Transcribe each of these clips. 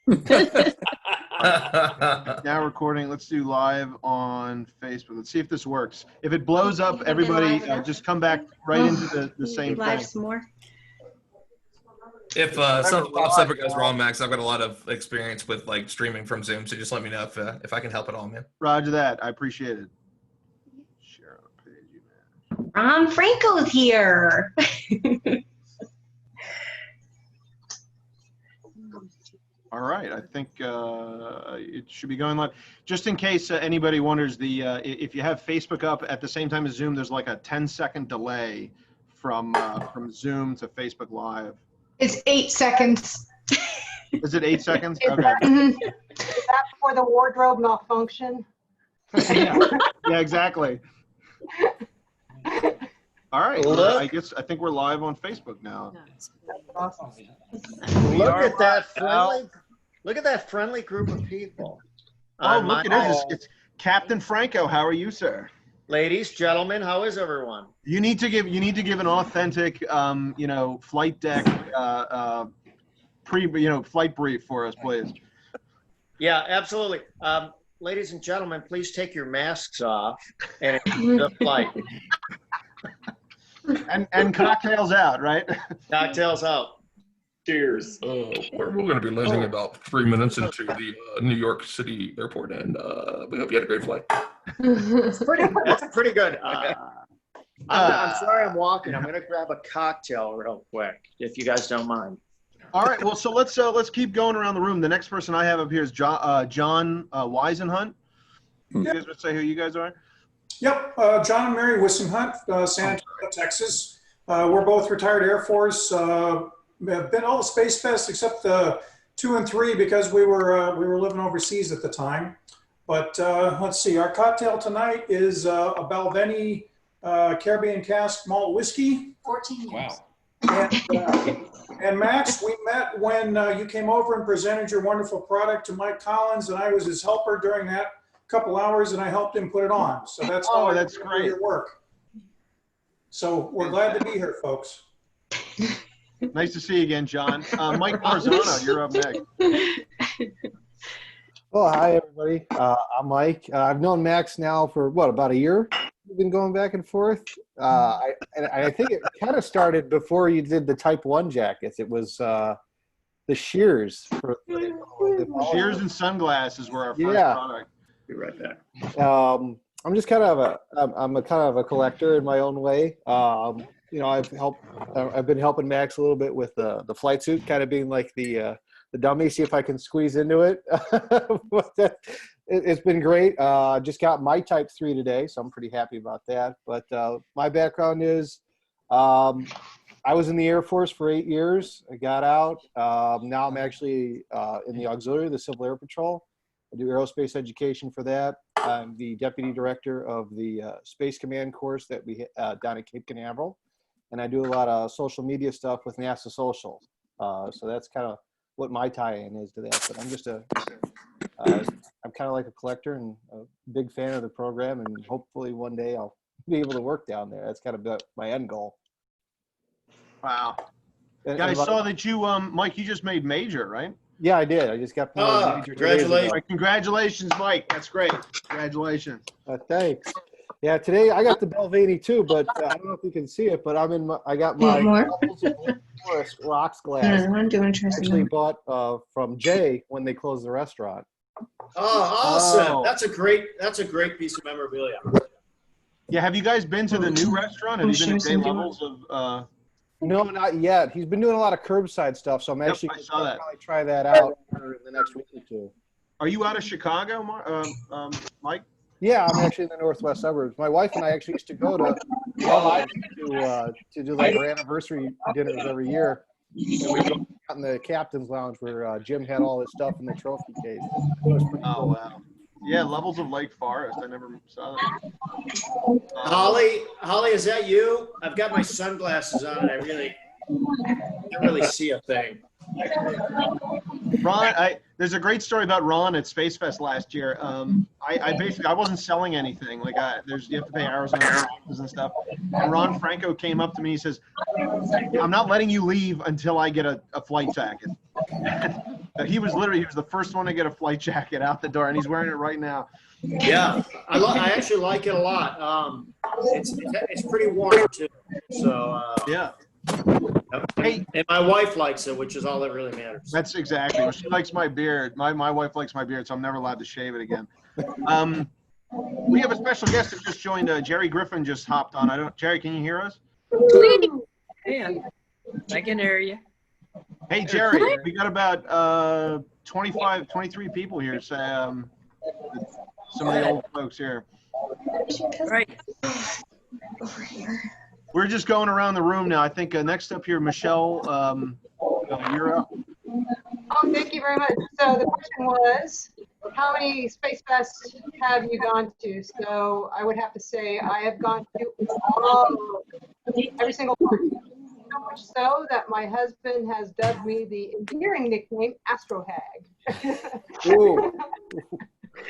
Now recording. Let's do live on Facebook. Let's see if this works. If it blows up, everybody just come back right into the same live thing. some more. If something pops up or goes wrong, Max, I've got a lot of experience with like streaming from Zoom, so just let me know if I can help at all, man. Roger that. I appreciate it. Share on page, man. Ron Franco's here. All right, I think it should be going live. Just in case anybody wonders, if you have Facebook up at the same time as Zoom, there's like a 10-second delay from Zoom to Facebook Live. It's 8 seconds. Is it 8 seconds? Is Okay. that for the wardrobe malfunction? Yeah, exactly. All right. Look. I think we're live on Facebook now. Awesome. Look at that friendly group of people. Oh, look at it. It's Captain Franco. How are you, sir? Ladies, gentlemen, how is everyone? You need to give an authentic flight deck flight brief for us, please. Yeah, absolutely. Ladies and gentlemen, please take your masks off and the flight. And cocktails out, right? Cocktails out. Cheers. We're going to be landing about 3 minutes into the New York City airport, and we hope you had a great flight. That's pretty good. I'm sorry I'm walking. I'm going to grab a cocktail real quick, if you guys don't mind. All right. Well, so let's keep going around the room. The next person I have up here is John Weisenhunt. You guys would say who you guys are? Yep, John and Mary Wissenhunt, San Antonio, Texas. We're both retired Air Force. Have been all the Spacefest except the 2 and 3 because we were living overseas at the time. But let's see, our cocktail tonight is a Balvenie Caribbean cask malt whiskey. 14 years. Wow. And Max, we met when you came over and presented your wonderful product to Mike Collins, and I was his helper during that couple hours, and I helped him put it on. So that's that's great. Your work. So we're glad to be here, folks. Nice to see you again, John. Mike Marzano, you're up next. Well, hi, everybody. I'm Mike. I've known Max now for, about a year? We've been going back and forth. I think it kind of started before you did the Type 1 jackets. It was the shears. Shears and sunglasses were our first product. Be right back. I'm just kind of a collector in my own way. I've been helping Max a little bit with the flight suit, kind of being like the dummy, see if I can squeeze into it. It's been great. Just got my Type 3 today, so I'm pretty happy about that. But my background is I was in the Air Force for 8 years. I got out. Now I'm actually in the auxiliary, the Civil Air Patrol. I do aerospace education for that. I'm the deputy director of the Space Command course that we down at Cape Canaveral. And I do a lot of social media stuff with NASA Social. So that's kind of what my tie-in is to that. But I'm just I'm kind of like a collector and a big fan of the program. And hopefully one day I'll be able to work down there. That's kind of my end goal. Wow. I saw that you, Mike, you just made major, right? Yeah, I did. I just got promoted major. Congratulations. Congratulations, Mike. That's great. Congratulations. Thanks. Yeah, today I got the Balvenie too, but I don't know if you can see it, but I got my Forest rocks glass. Actually bought from Jay when they closed the restaurant. Oh, awesome! That's a great piece of memorabilia. Yeah, have you guys been to the new restaurant? Have you been to Jay Levels of? No, not yet. He's been doing a lot of curbside stuff, so I'm actually going to probably try that out in the next week or two. Are you out of Chicago, Mike? Yeah, I'm actually in the northwest suburbs. My wife and I actually used to go to do like our anniversary dinners every year. And we go out in the captain's lounge where Jim had all his stuff in the trophy case. Oh, wow. Yeah, Levels of Lake Forest. I never saw that. Holly, is that you? I've got my sunglasses on and I can't really see a thing. Ron, there's a great story about Ron at Spacefest last year. I wasn't selling anything. Like you have to pay Arizona taxes and stuff. And Ron Franco came up to me. He says, "I'm not letting you leave until I get a flight jacket." He was the first one to get a flight jacket out the door, and he's wearing it right now. Yeah, I actually like it a lot. It's pretty warm too. So Yeah. Hey, and my wife likes it, which is all that really matters. That's exactly. Well, she likes my beard. My wife likes my beard, so I'm never allowed to shave it again. We have a special guest that just joined. Jerry Griffin just hopped on. Jerry, can you hear us? Man, I can hear you. Hey, Jerry, we got about 23 people here. So, some of the old folks here. Right. Over here. We're just going around the room now. I think next up here, Michelle, you're up. Oh, thank you very much. So the question was, how many Space Fests have you gone to? So I would have to say I have gone to every single one. So much so that my husband has dubbed me the endearing nickname Astro Hag. Ooh.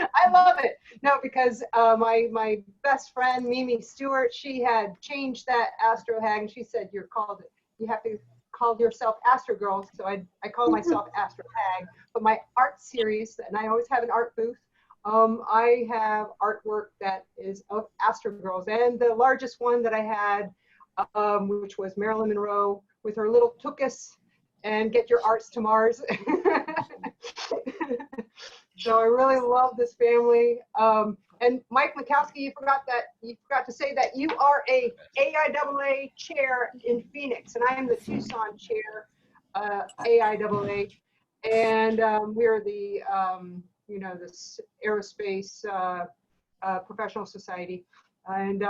I love it. No, because my best friend Mimi Stewart, she had changed that Astro Hag, and she said you have to call yourself Astro Girl. So I call myself Astro Hag. But my art series, and I always have an art booth. I have artwork that is of Astro Girls, and the largest one that I had, which was Marilyn Monroe with her little tuchus and get your arts to Mars. So I really love this family. And Mike Mikowski, you forgot to say that you are a AIAA chair in Phoenix, and I am the Tucson chair, AIAA, and we're the the aerospace professional society, and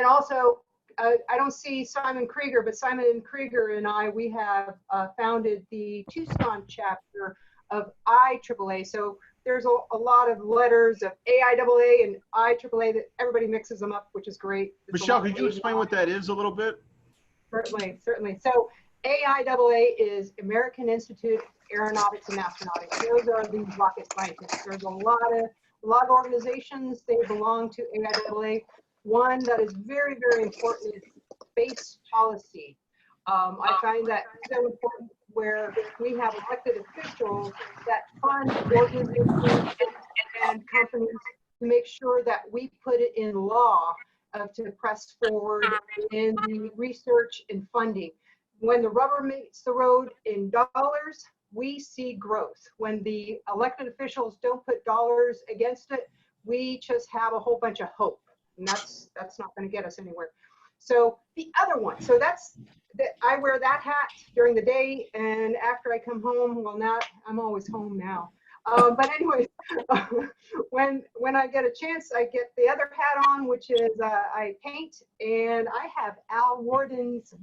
also. I don't see Simon Krieger, but Simon Krieger and we have founded the Tucson chapter of IAAA. So there's a lot of letters of AIAA and IAAA that everybody mixes them up, which is great. Michelle, could you explain what that is a little bit? Certainly, certainly. So AIAA is American Institute of Aeronautics and Astronautics. Those are the rocket scientists. There's a lot of organizations. They belong to AIAA. One that is very, very important is space policy. I find that so important where we have elected officials that fund organizations and companies to make sure that we put it in law to press forward in the research and funding. When the rubber meets the road in dollars, we see growth. When the elected officials don't put dollars against it, we just have a whole bunch of hope. And that's not going to get us anywhere. So the other one, so I wear that hat during the day, and after I come home, well, now I'm always home now. But anyway, when I get a chance, I get the other hat on, which is I paint, and I have Al Worden's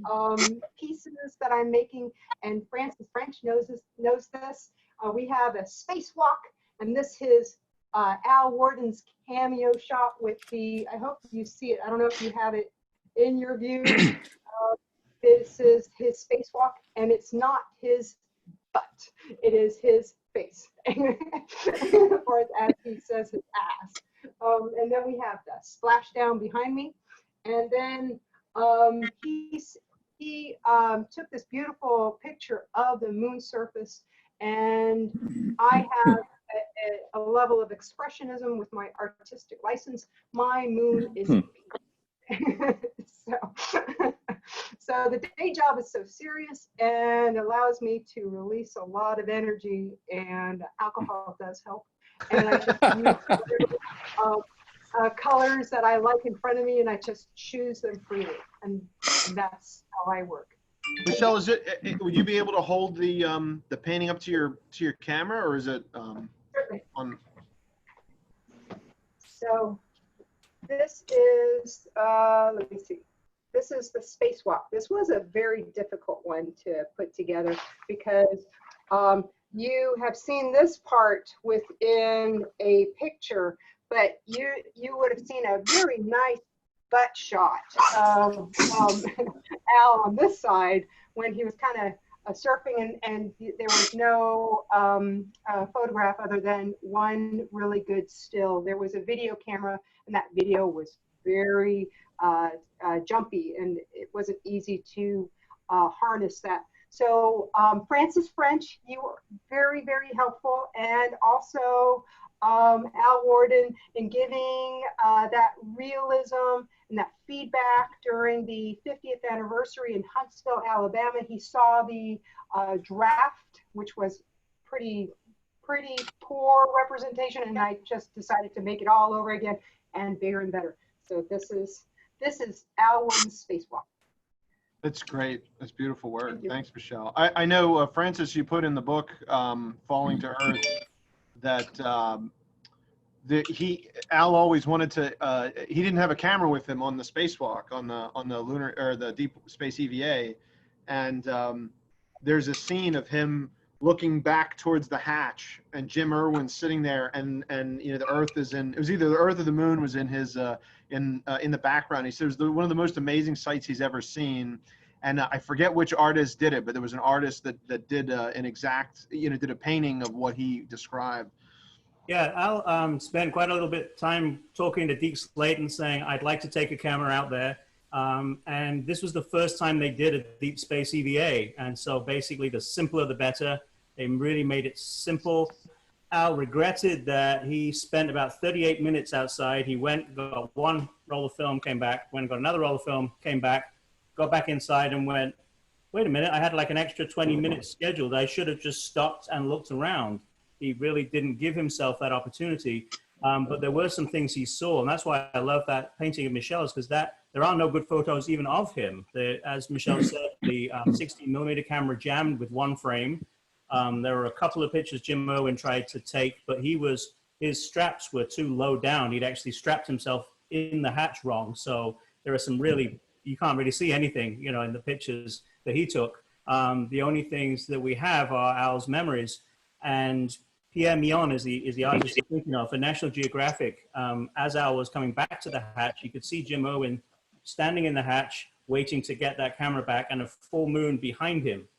pieces that I'm making, and Francis French knows this. We have a spacewalk, and this is Al Worden's cameo shot with I hope you see it. I don't know if you have it in your view. This is his spacewalk, and it's not his butt. It is his face, or as he says, his ass. And then we have the splashdown behind me, and then he took this beautiful picture of the moon surface, and I have a level of expressionism with my artistic license. My moon is pink. So the day job is so serious and allows me to release a lot of energy, and alcohol does help. And I just use colors that I like in front of me, and I just choose them freely, and that's how I work. Michelle, would you be able to hold the painting up to your camera, or is it on? So this is let me see. This is the spacewalk. This was a very difficult one to put together because you have seen this part within a picture, but you would have seen a very nice butt shot of Al on this side when he was kind of surfing, and there was no photograph other than one really good still. There was a video camera, and that video was very jumpy, and it wasn't easy to harness that. So Francis French, you were very, very helpful, and also Al Worden in giving that realism and that feedback during the 50th anniversary in Huntsville, Alabama. He saw the draft, which was pretty poor representation, and I just decided to make it all over again and bigger and better. So this is Al Worden's spacewalk. That's great. That's beautiful work. Thanks, Michelle. I know, Francis, you put in the book, Falling to Earth, that Al always wanted to, he didn't have a camera with him on the spacewalk, on the lunar, or the deep space EVA. And there's a scene of him looking back towards the hatch, and Jim Irwin sitting there, and the Earth is in, it was either the Earth or the Moon was in his, in the background. He says one of the most amazing sights he's ever seen. And I forget which artist did it, but there was an artist that did an exact, did a painting of what he described. Yeah, Al spent quite a little bit of time talking to Deke Slayton, saying, I'd like to take a camera out there. And this was the first time they did a deep space EVA. And so basically the simpler the better. They really made it simple. Al regretted that he spent about 38 minutes outside. He went, got one roll of film, came back, went and got another roll of film, came back, got back inside and went, wait a minute, I had like an extra 20 minutes scheduled. I should have just stopped and looked around. He really didn't give himself that opportunity. But there were some things he saw. And that's why I love that painting of Michelle's, because there are no good photos even of him. As Michelle said, the 16mm camera jammed with one frame. There were a couple of pictures Jim Irwin tried to take, but his straps were too low down. He'd actually strapped himself in the hatch wrong. So there are some really, you can't really see anything, in the pictures that he took. The only things that we have are Al's memories. And Pierre Millon is the artist I'm thinking of for National Geographic. As Al was coming back to the hatch, you could see Jim Irwin standing in the hatch, waiting to get that camera back, and a full moon behind him,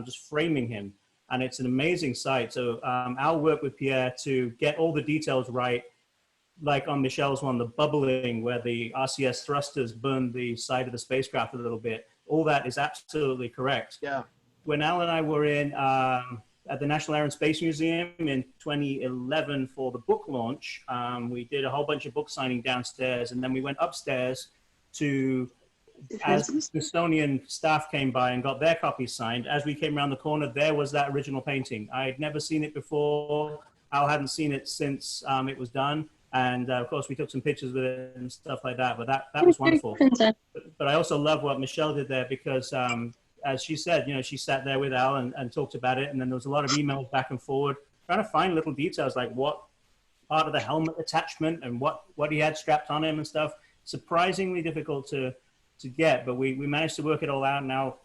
just framing him. And it's an amazing sight. So Al worked with Pierre to get all the details right, like on Michelle's one, the bubbling where the RCS thrusters burned the side of the spacecraft a little bit. All that is absolutely correct. Yeah. When Al and I were in at the National Air and Space Museum in 2011 for the book launch, we did a whole bunch of book signing downstairs, and then we went upstairs to, as Smithsonian staff came by and got their copies signed, as we came around the corner, there was that original painting. I had never seen it before. Al hadn't seen it since it was done. And of course, we took some pictures with it and stuff like that, but that was wonderful. But I also love what Michelle did there, because as she said, she sat there with Al and talked about it. And then there was a lot of emails back and forward, trying to find little details like what part of the helmet attachment and what he had strapped on him and stuff. Surprisingly difficult to get, but we managed to work it all out. Now,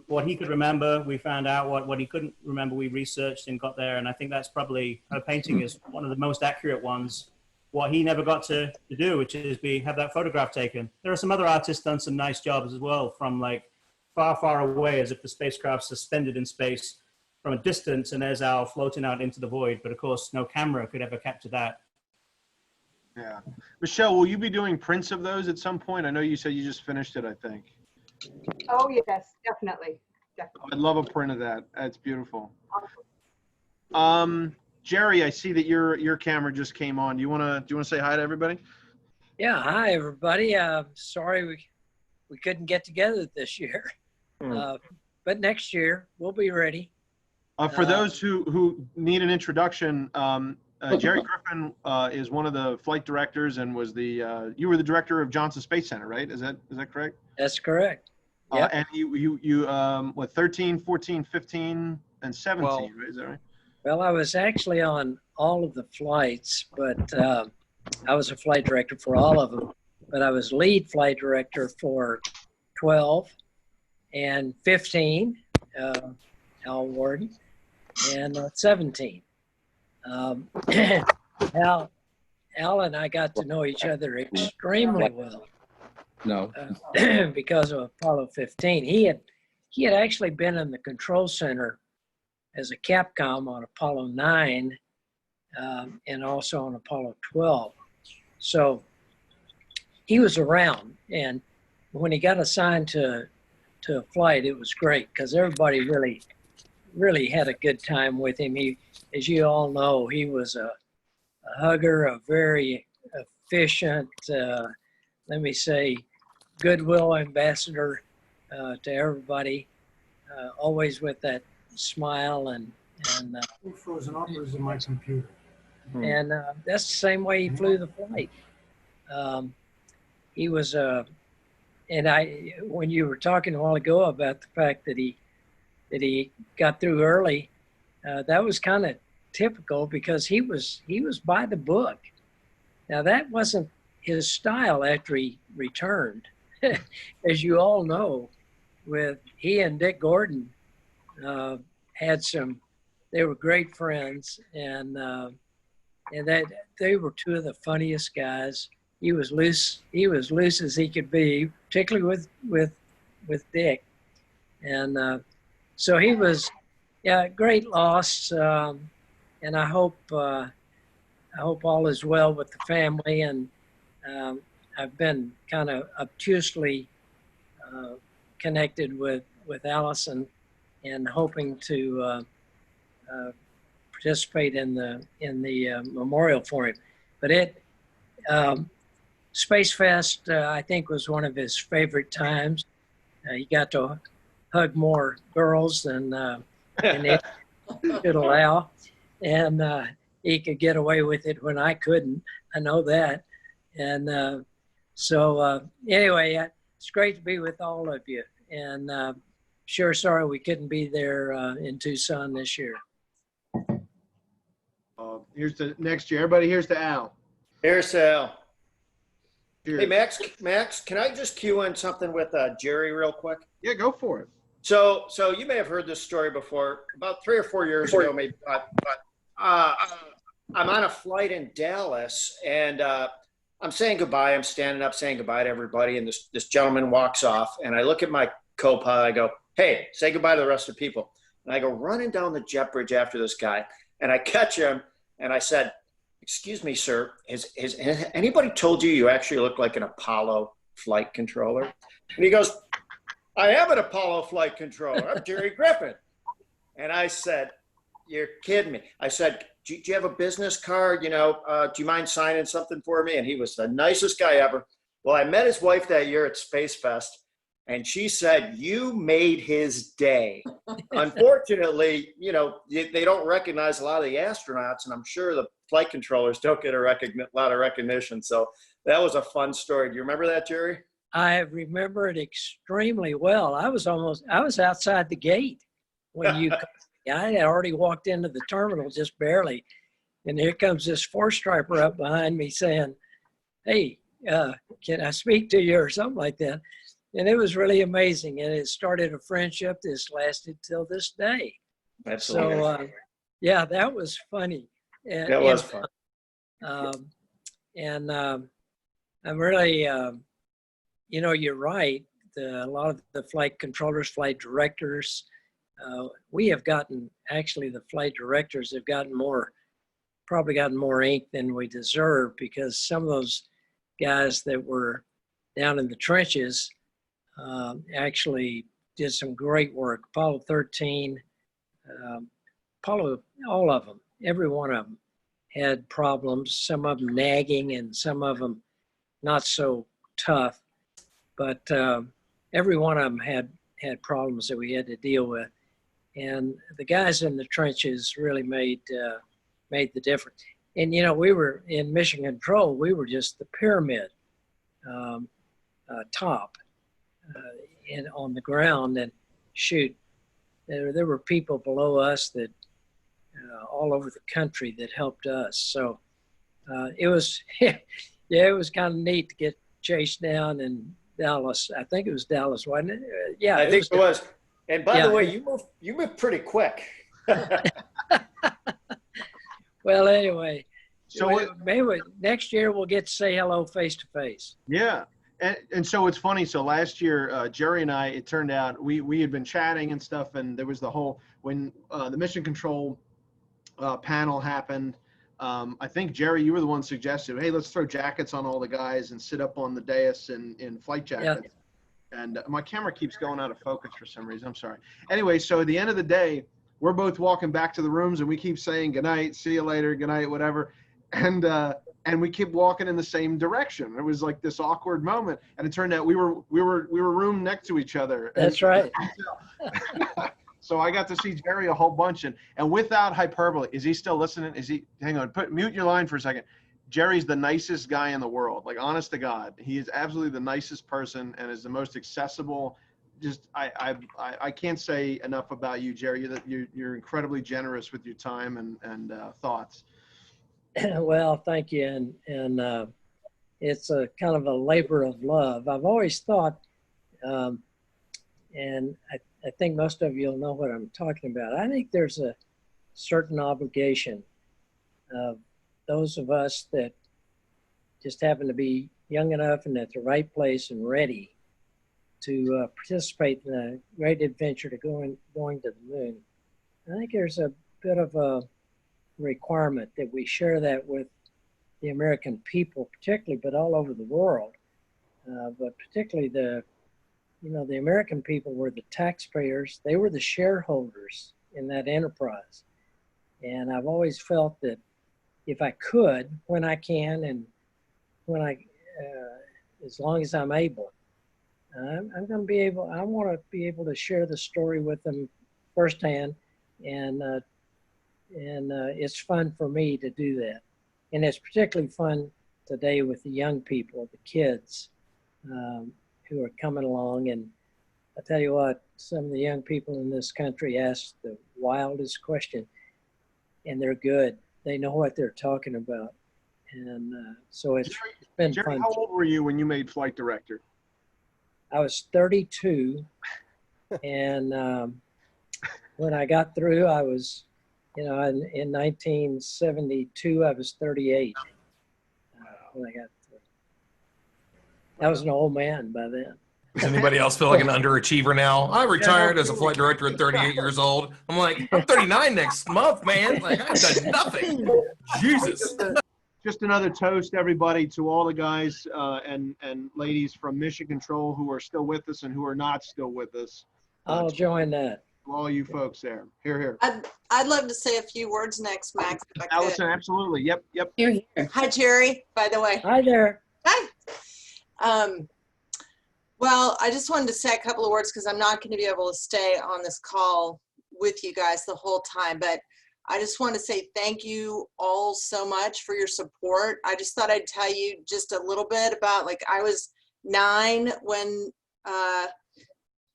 what he could remember, we found out. What he couldn't remember, we researched and got there. And I think that's probably, her painting is one of the most accurate ones. What he never got to do, which is have that photograph taken. There are some other artists done some nice jobs as well, from like far, far away, as if the spacecraft's suspended in space from a distance, and there's Al floating out into the void. But of course, no camera could ever capture that. Yeah. Michelle, will you be doing prints of those at some point? I know you said you just finished it, I think. Oh, yes, definitely. I'd love a print of that. That's beautiful. Jerry, I see that your camera just came on. Do you want to say hi to everybody? Yeah, hi everybody. Sorry we couldn't get together this year, but next year we'll be ready. For those who need an introduction, Jerry Griffin is one of the flight directors and was you were the director of Johnson Space Center, right? Is that correct? That's correct. Yep. And you 13, 14, 15, and 17, Well, right? Is that right? Well, I was actually on all of the flights, but I was a flight director for all of them. But I was lead flight director for 12 and 15, Al Worden, and 17. Al and I got to know each other extremely well. No. Because of Apollo 15. He had actually been in the control center as a Capcom on Apollo 9 and also on Apollo 12. So he was around, and when he got assigned to to a flight, it was great because everybody really had a good time with him. He, as you all know, he was a hugger, a very efficient, let me say, goodwill ambassador to everybody, always with that smile and Frozen up or is it my computer? and that's the same way he flew the flight. He was and when you were talking a while ago about the fact that he got through early, that was kind of typical because he was by the book. Now that wasn't his style after he returned, as you all know. With he and Dick Gordon had some. They were great friends, and that they were two of the funniest guys. He was loose. He was loose as he could be, particularly with Dick, and so he was, yeah, great loss. And I hope all is well with the family. And I've been kind of obtusely connected with Allison, and hoping to participate in the memorial for him. But Spacefest, I think, was one of his favorite times. He got to hug more girls than it could allow, and he could get away with it when I couldn't. I know that. And so anyway, it's great to be with all of you. And sure sorry we couldn't be there in Tucson this year. Here's the next year. Everybody, here's to Al. Here's Al. Cheers. Hey, Max, can I just cue in something with Jerry real quick? Yeah, go for it. So you may have heard this story before, about 3 or 4 years ago, maybe. But I'm on a flight in Dallas, and I'm saying goodbye. I'm standing up saying goodbye to everybody, and this gentleman walks off, and I look at my co-pilot. I go, "Hey, say goodbye to the rest of the people." And I go running down the jet bridge after this guy, and I catch him, and I said, "Excuse me, sir, has anybody told you actually look like an Apollo flight controller?" And he goes, "I am an Apollo flight controller. I'm Jerry Griffin." And I said, "You're kidding me." I said, do you have a business card? Do you mind signing something for me? And he was the nicest guy ever. Well, I met his wife that year at Spacefest, and she said, "You made his day." Unfortunately, they don't recognize a lot of the astronauts, and I'm sure the flight controllers don't get a lot of recognition. So that was a fun story. Do you remember that, Jerry? I remember it extremely well. I was outside the gate when you, I had already walked into the terminal just barely. And here comes this 4-striper up behind me saying, "Hey, can I speak to you?" or something like that. And it was really amazing. And it started a friendship that's lasted till this day. Absolutely. So, yeah, that was funny. That was fun. I'm really, you're right. A lot of the flight controllers, flight directors, we have gotten, actually the flight directors have probably gotten more ink than we deserve, because some of those guys that were down in the trenches actually did some great work. Apollo 13, all of them, every one of them had problems, some of them nagging and some of them not so tough, but every one of them had problems that we had to deal with. And the guys in the trenches really made the difference. And, we were in mission control, we were just the pyramid top on the ground. And shoot, there were people below us that all over the country that helped us. So it was, yeah, it was kind of neat to get chased down in Dallas. I think it was Dallas, wasn't it? Yeah, I think it was. And by the way, you moved pretty quick. Well, anyway, so maybe next year we'll get to say hello face to face. Yeah. And so it's funny. So last year, Jerry and I, it turned out we had been chatting and stuff, and there was when the mission control panel happened. I think, Jerry, you were the one who suggested, "Hey, let's throw jackets on all the guys and sit up on the dais in flight jackets." And my camera keeps going out of focus for some reason. I'm sorry. Anyway, so at the end of the day, we're both walking back to the rooms, and we keep saying good night, see you later, good night, whatever. And we keep walking in the same direction. It was like this awkward moment, and it turned out we were room next to each other. That's right. So I got to see Jerry a whole bunch, and without hyperbole, is he still listening? Is he? Hang on, mute your line for a second. Jerry's the nicest guy in the world. Like, honest to God, he is absolutely the nicest person and is the most accessible. Just I can't say enough about you, Jerry. You're incredibly generous with your time and thoughts. Well, thank you, and it's a kind of a labor of love. I've always thought, and I think most of you'll know what I'm talking about. I think there's a certain obligation of those of us that just happen to be young enough and at the right place and ready to participate in a great adventure to going to the moon. I think there's a bit of a requirement that we share that with the American people, particularly, but all over the world. But particularly the American people were the taxpayers. They were the shareholders in that enterprise. And I've always felt that if I could, when I can, and as long as I'm able, I'm going to be able, I want to be able to share the story with them firsthand. And it's fun for me to do that. And it's particularly fun today with the young people, the kids who are coming along. And I tell you what, some of the young people in this country ask the wildest question, and they're good. They know what they're talking about. And so it's been Jerry, fun. how old were you when you made Flight Director? I was 32. And when I got through, I was, in 1972, I was 38 when I got through. I was an old man by then. Does anybody else feel like an underachiever now? I retired as a flight director at 38 years old. I'm like, I'm 39 next month, man. Like, I've done nothing. Jesus. Just another toast, everybody, to all the guys and ladies from Mission Control who are still with us and who are not still with us. I'll join that. To all you folks there. Hear, hear. I'd love to say a few words next, Max. If I could. Allison, absolutely. Yep. Here. Hi, Jerry, by the way. Hi there. Hi. Well, I just wanted to say a couple of words because I'm not going to be able to stay on this call with you guys the whole time, but I just want to say thank you all so much for your support. I just thought I'd tell you just a little bit about, like, I was 9 when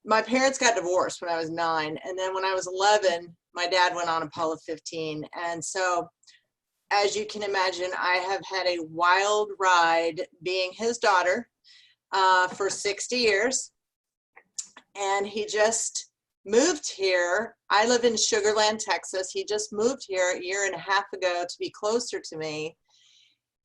my parents got divorced when I was 9. And then when I was 11, my dad went on Apollo 15. And so, as you can imagine, I have had a wild ride being his daughter for 60 years. And he just moved here. I live in Sugar Land, Texas. He just moved here a year and a half ago to be closer to me.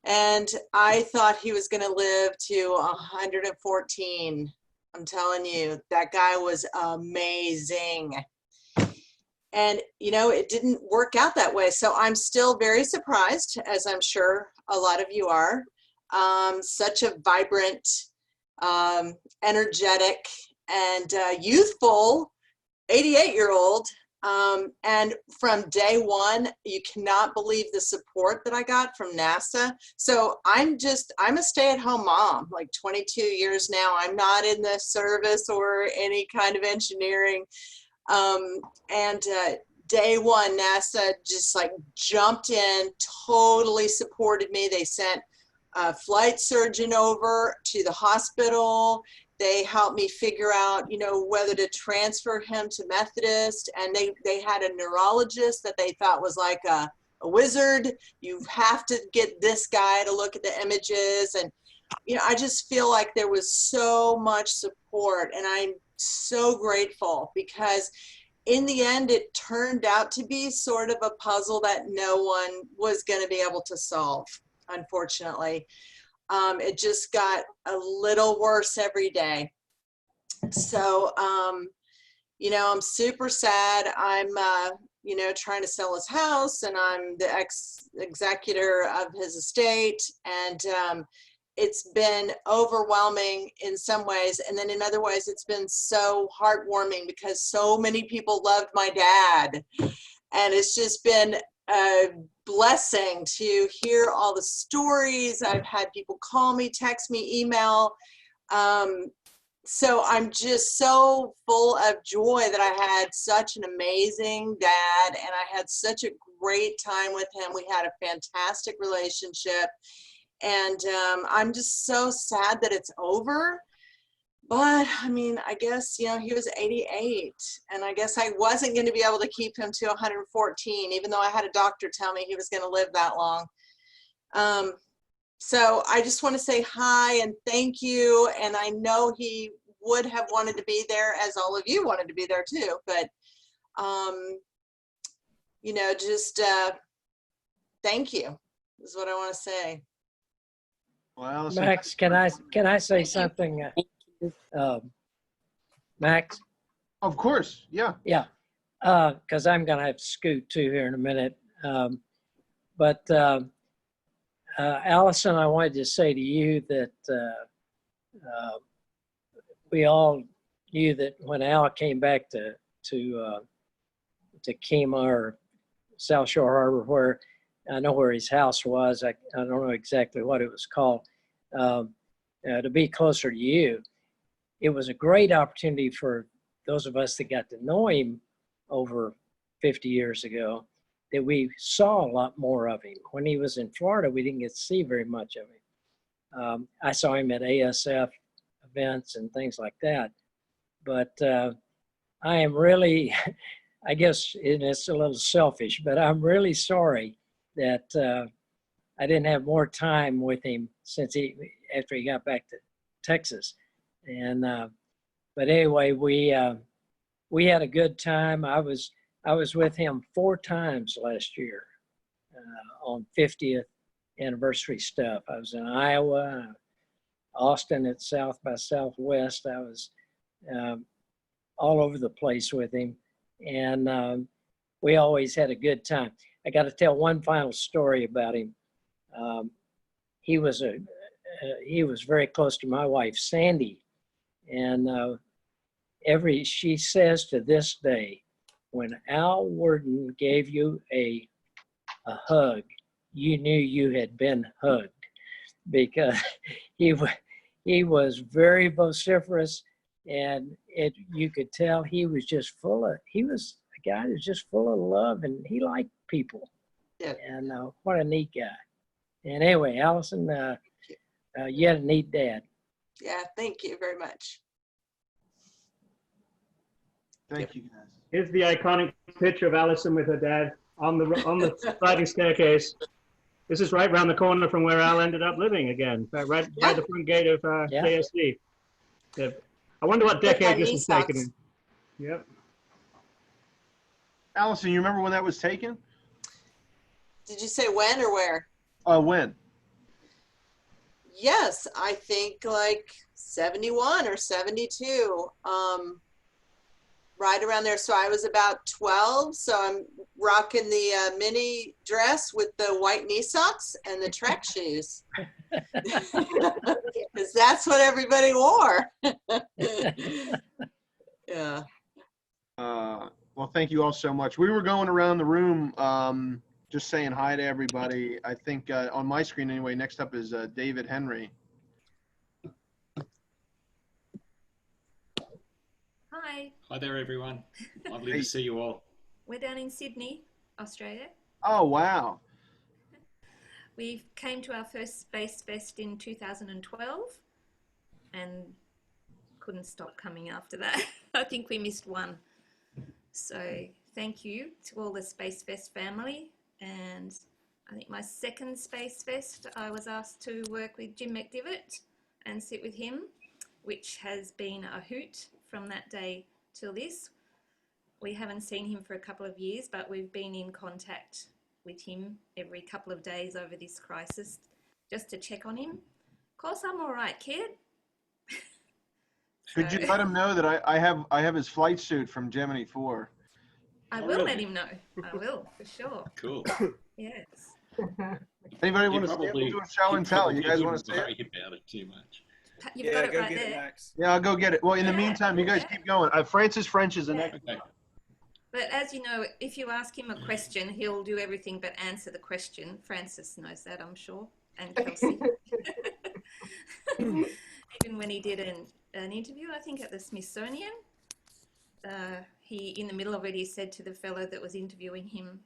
And I thought he was going to live to 114. I'm telling you, that guy was amazing. And, it didn't work out that way. So I'm still very surprised, as I'm sure a lot of you are. Such a vibrant, energetic, and youthful 88-year-old. And from day one, you cannot believe the support that I got from NASA. So I'm a stay-at-home mom, like 22 years now. I'm not in the service or any kind of engineering. Day one, NASA just like jumped in, totally supported me. They sent a flight surgeon over to the hospital. They helped me figure out, whether to transfer him to Methodist. And they had a neurologist that they thought was like a wizard. You have to get this guy to look at the images. And, I just feel like there was so much support. And I'm so grateful because in the end, it turned out to be sort of a puzzle that no one was going to be able to solve, unfortunately. It just got a little worse every day. So, I'm super sad. I'm, trying to sell his house, and I'm the executor of his estate. And it's been overwhelming in some ways, and then in other ways it's been so heartwarming because so many people loved my dad, and it's just been a blessing to hear all the stories. I've had people call me, text me, email. So I'm just so full of joy that I had such an amazing dad, and I had such a great time with him. We had a fantastic relationship, and I'm just so sad that it's over. But I mean, I guess, you know, he was 88, and I guess I wasn't going to be able to keep him to 114, even though I had a doctor tell me he was going to live that long. So I just want to say hi and thank you. And I know he would have wanted to be there, as all of you wanted to be there too. But, you know, just thank you is what I want to say. Well, Allison, Max, can I say something? Max? of course, yeah. Yeah, because I'm going to have to scoot too here in a minute. Allison, I wanted to say to you that we all knew that when Al came back to Kemah or South Shore Harbor, where I know where his house was, I don't know exactly what it was called, to be closer to you. It was a great opportunity for those of us that got to know him over 50 years ago, that we saw a lot more of him. When he was in Florida, we didn't get to see very much of him. I saw him at ASF events and things like that. But I am really, I guess it's a little selfish, but I'm really sorry that I didn't have more time with him after he got back to Texas. And but anyway, we had a good time. I was with him 4 times last year on 50th anniversary stuff. I was in Iowa, Austin at South by Southwest. I was all over the place with him, and we always had a good time. I got to tell one final story about him. He was very close to my wife, Sandy, and she says to this day, when Al Worden gave you a hug, you knew you had been hugged, because he was very vociferous, and you could tell he was a guy that was just full of love, and he liked people. Yeah. And what a neat guy. And anyway, Allison, you had a neat dad. Yeah, thank you very much. Thank you, guys. Here's the iconic picture of Allison with her dad on the sliding staircase. This is right around the corner from where Al ended up living again, right by the front gate of KSC. Yeah. I wonder what decade this was taken in. Yep. Allison, you remember when that was taken? Did you say when or where? When? Yes, I think like 71 or 72. Right around there. So I was about 12. So I'm rocking the mini dress with the white knee socks and the track shoes. Because that's what everybody wore. Yeah. Well, thank you all so much. We were going around the room just saying hi to everybody. I think on my screen anyway, next up is David Henry. Hi. Hi there, everyone. Lovely to see you all. We're down in Sydney, Australia. Oh, wow. We came to our first Spacefest in 2012 and couldn't stop coming after that. I think we missed one. So thank you to all the Spacefest family. And I think my second Spacefest, I was asked to work with Jim McDivitt and sit with him, which has been a hoot from that day till this. We haven't seen him for a couple of years, but we've been in contact with him every couple of days over this crisis just to check on him. Of course, I'm all right, kid. Could you let him know that I have his flight suit from Gemini 4? I will let him know. I will, for sure. Cool. Yes. Anybody You want to stand probably, into a show and tell? You probably guys want wouldn't to see it? worry about it too much. You've Yeah, got it go right get it, there. Max. Yeah, I'll go get it. Well, in the meantime, you guys keep going. Francis French is the next. Okay. But as you know, if you ask him a question, he'll do everything but answer the question. Francis knows that, I'm sure, and Kelsey. Even when he did an interview, I think at the Smithsonian, he, in the middle of it, he said to the fellow that was interviewing him,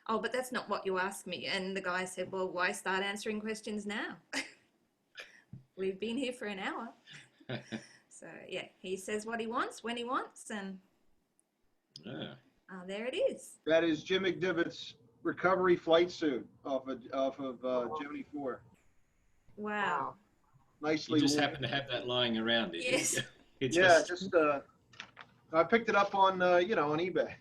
"Oh, but that's not what you asked me." And the guy said, "Well, why start answering questions now? We've been here for an hour." So yeah, he says what he wants when he wants, and Yeah. there it is. That is Jim McDivitt's recovery flight suit off of Gemini 4. Wow. Nicely. You just worn. happen to have that lying around, did Yes. you? It Yeah, just- just I picked it up on on eBay.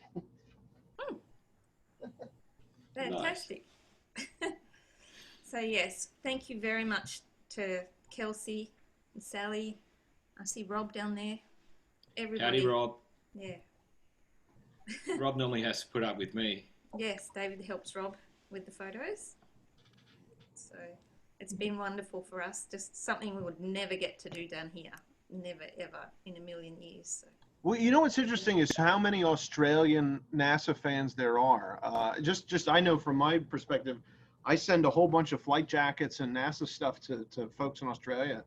Fantastic. So yes, thank you very much to Kelsey and Sally. I see Rob down there. Everybody. Howdy, Rob. Yeah. Rob normally has to put up with me. Yes, David helps Rob with the photos. So it's been wonderful for us. Just something we would never get to do down here. Never, ever in a million years. So. Well, you know what's interesting is how many Australian NASA fans there are. Just I know from my perspective, I send a whole bunch of flight jackets and NASA stuff to folks in Australia.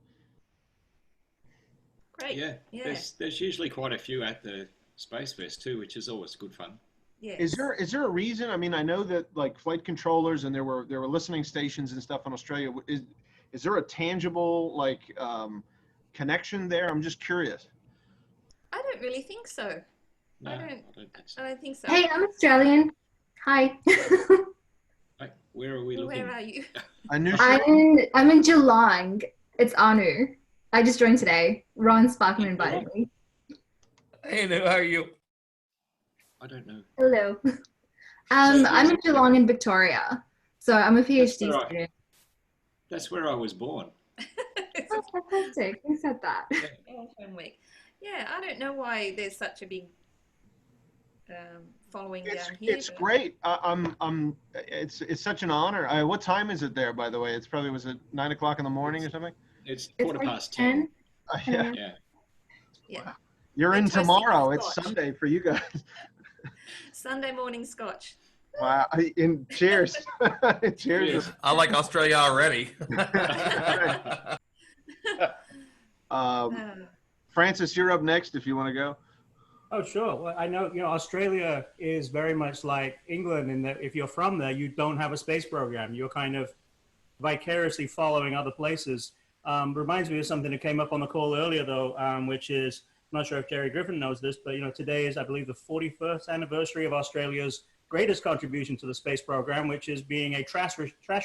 Great. Yeah. Yeah. There's usually quite a few at the Spacefest too, which is always good fun. Yes. Is there a reason? I mean, I know that like flight controllers and there were listening stations and stuff in Australia. Is there a tangible like connection there? I'm just curious. I don't really think so. No, I don't think so. I don't think so. Hey, I'm Australian. Hi. Right, where are we looking? Where are you? I'm in Geelong. It's Anu. I just joined today. Ron Sparkman invited me. Hey, how are you? I don't know. Hello. I'm in Geelong in Victoria. So I'm a PhD student. That's where I was born. Oh, fantastic. Who said that? Home week. Yeah, I don't know why there's such a big following down here. It's great. It's such an honor. What time is it there, by the way? It's probably, was it 9 o'clock in the morning or something? It's It's like 10. Yeah. Yeah. Yeah. You're in Twisting tomorrow. It's Scotch. Sunday for you guys. Sunday morning scotch. Wow. And cheers. Cheers. I like Australia already. Francis, you're up next if you want to go. Oh, sure. Well, I know, Australia is very much like England in that if you're from there, you don't have a space program. You're kind of vicariously following other places. Reminds me of something that came up on the call earlier, though, which is, I'm not sure if Jerry Griffin knows this, but, today is, I believe, the 41st anniversary of Australia's greatest contribution to the space program, which is being a trash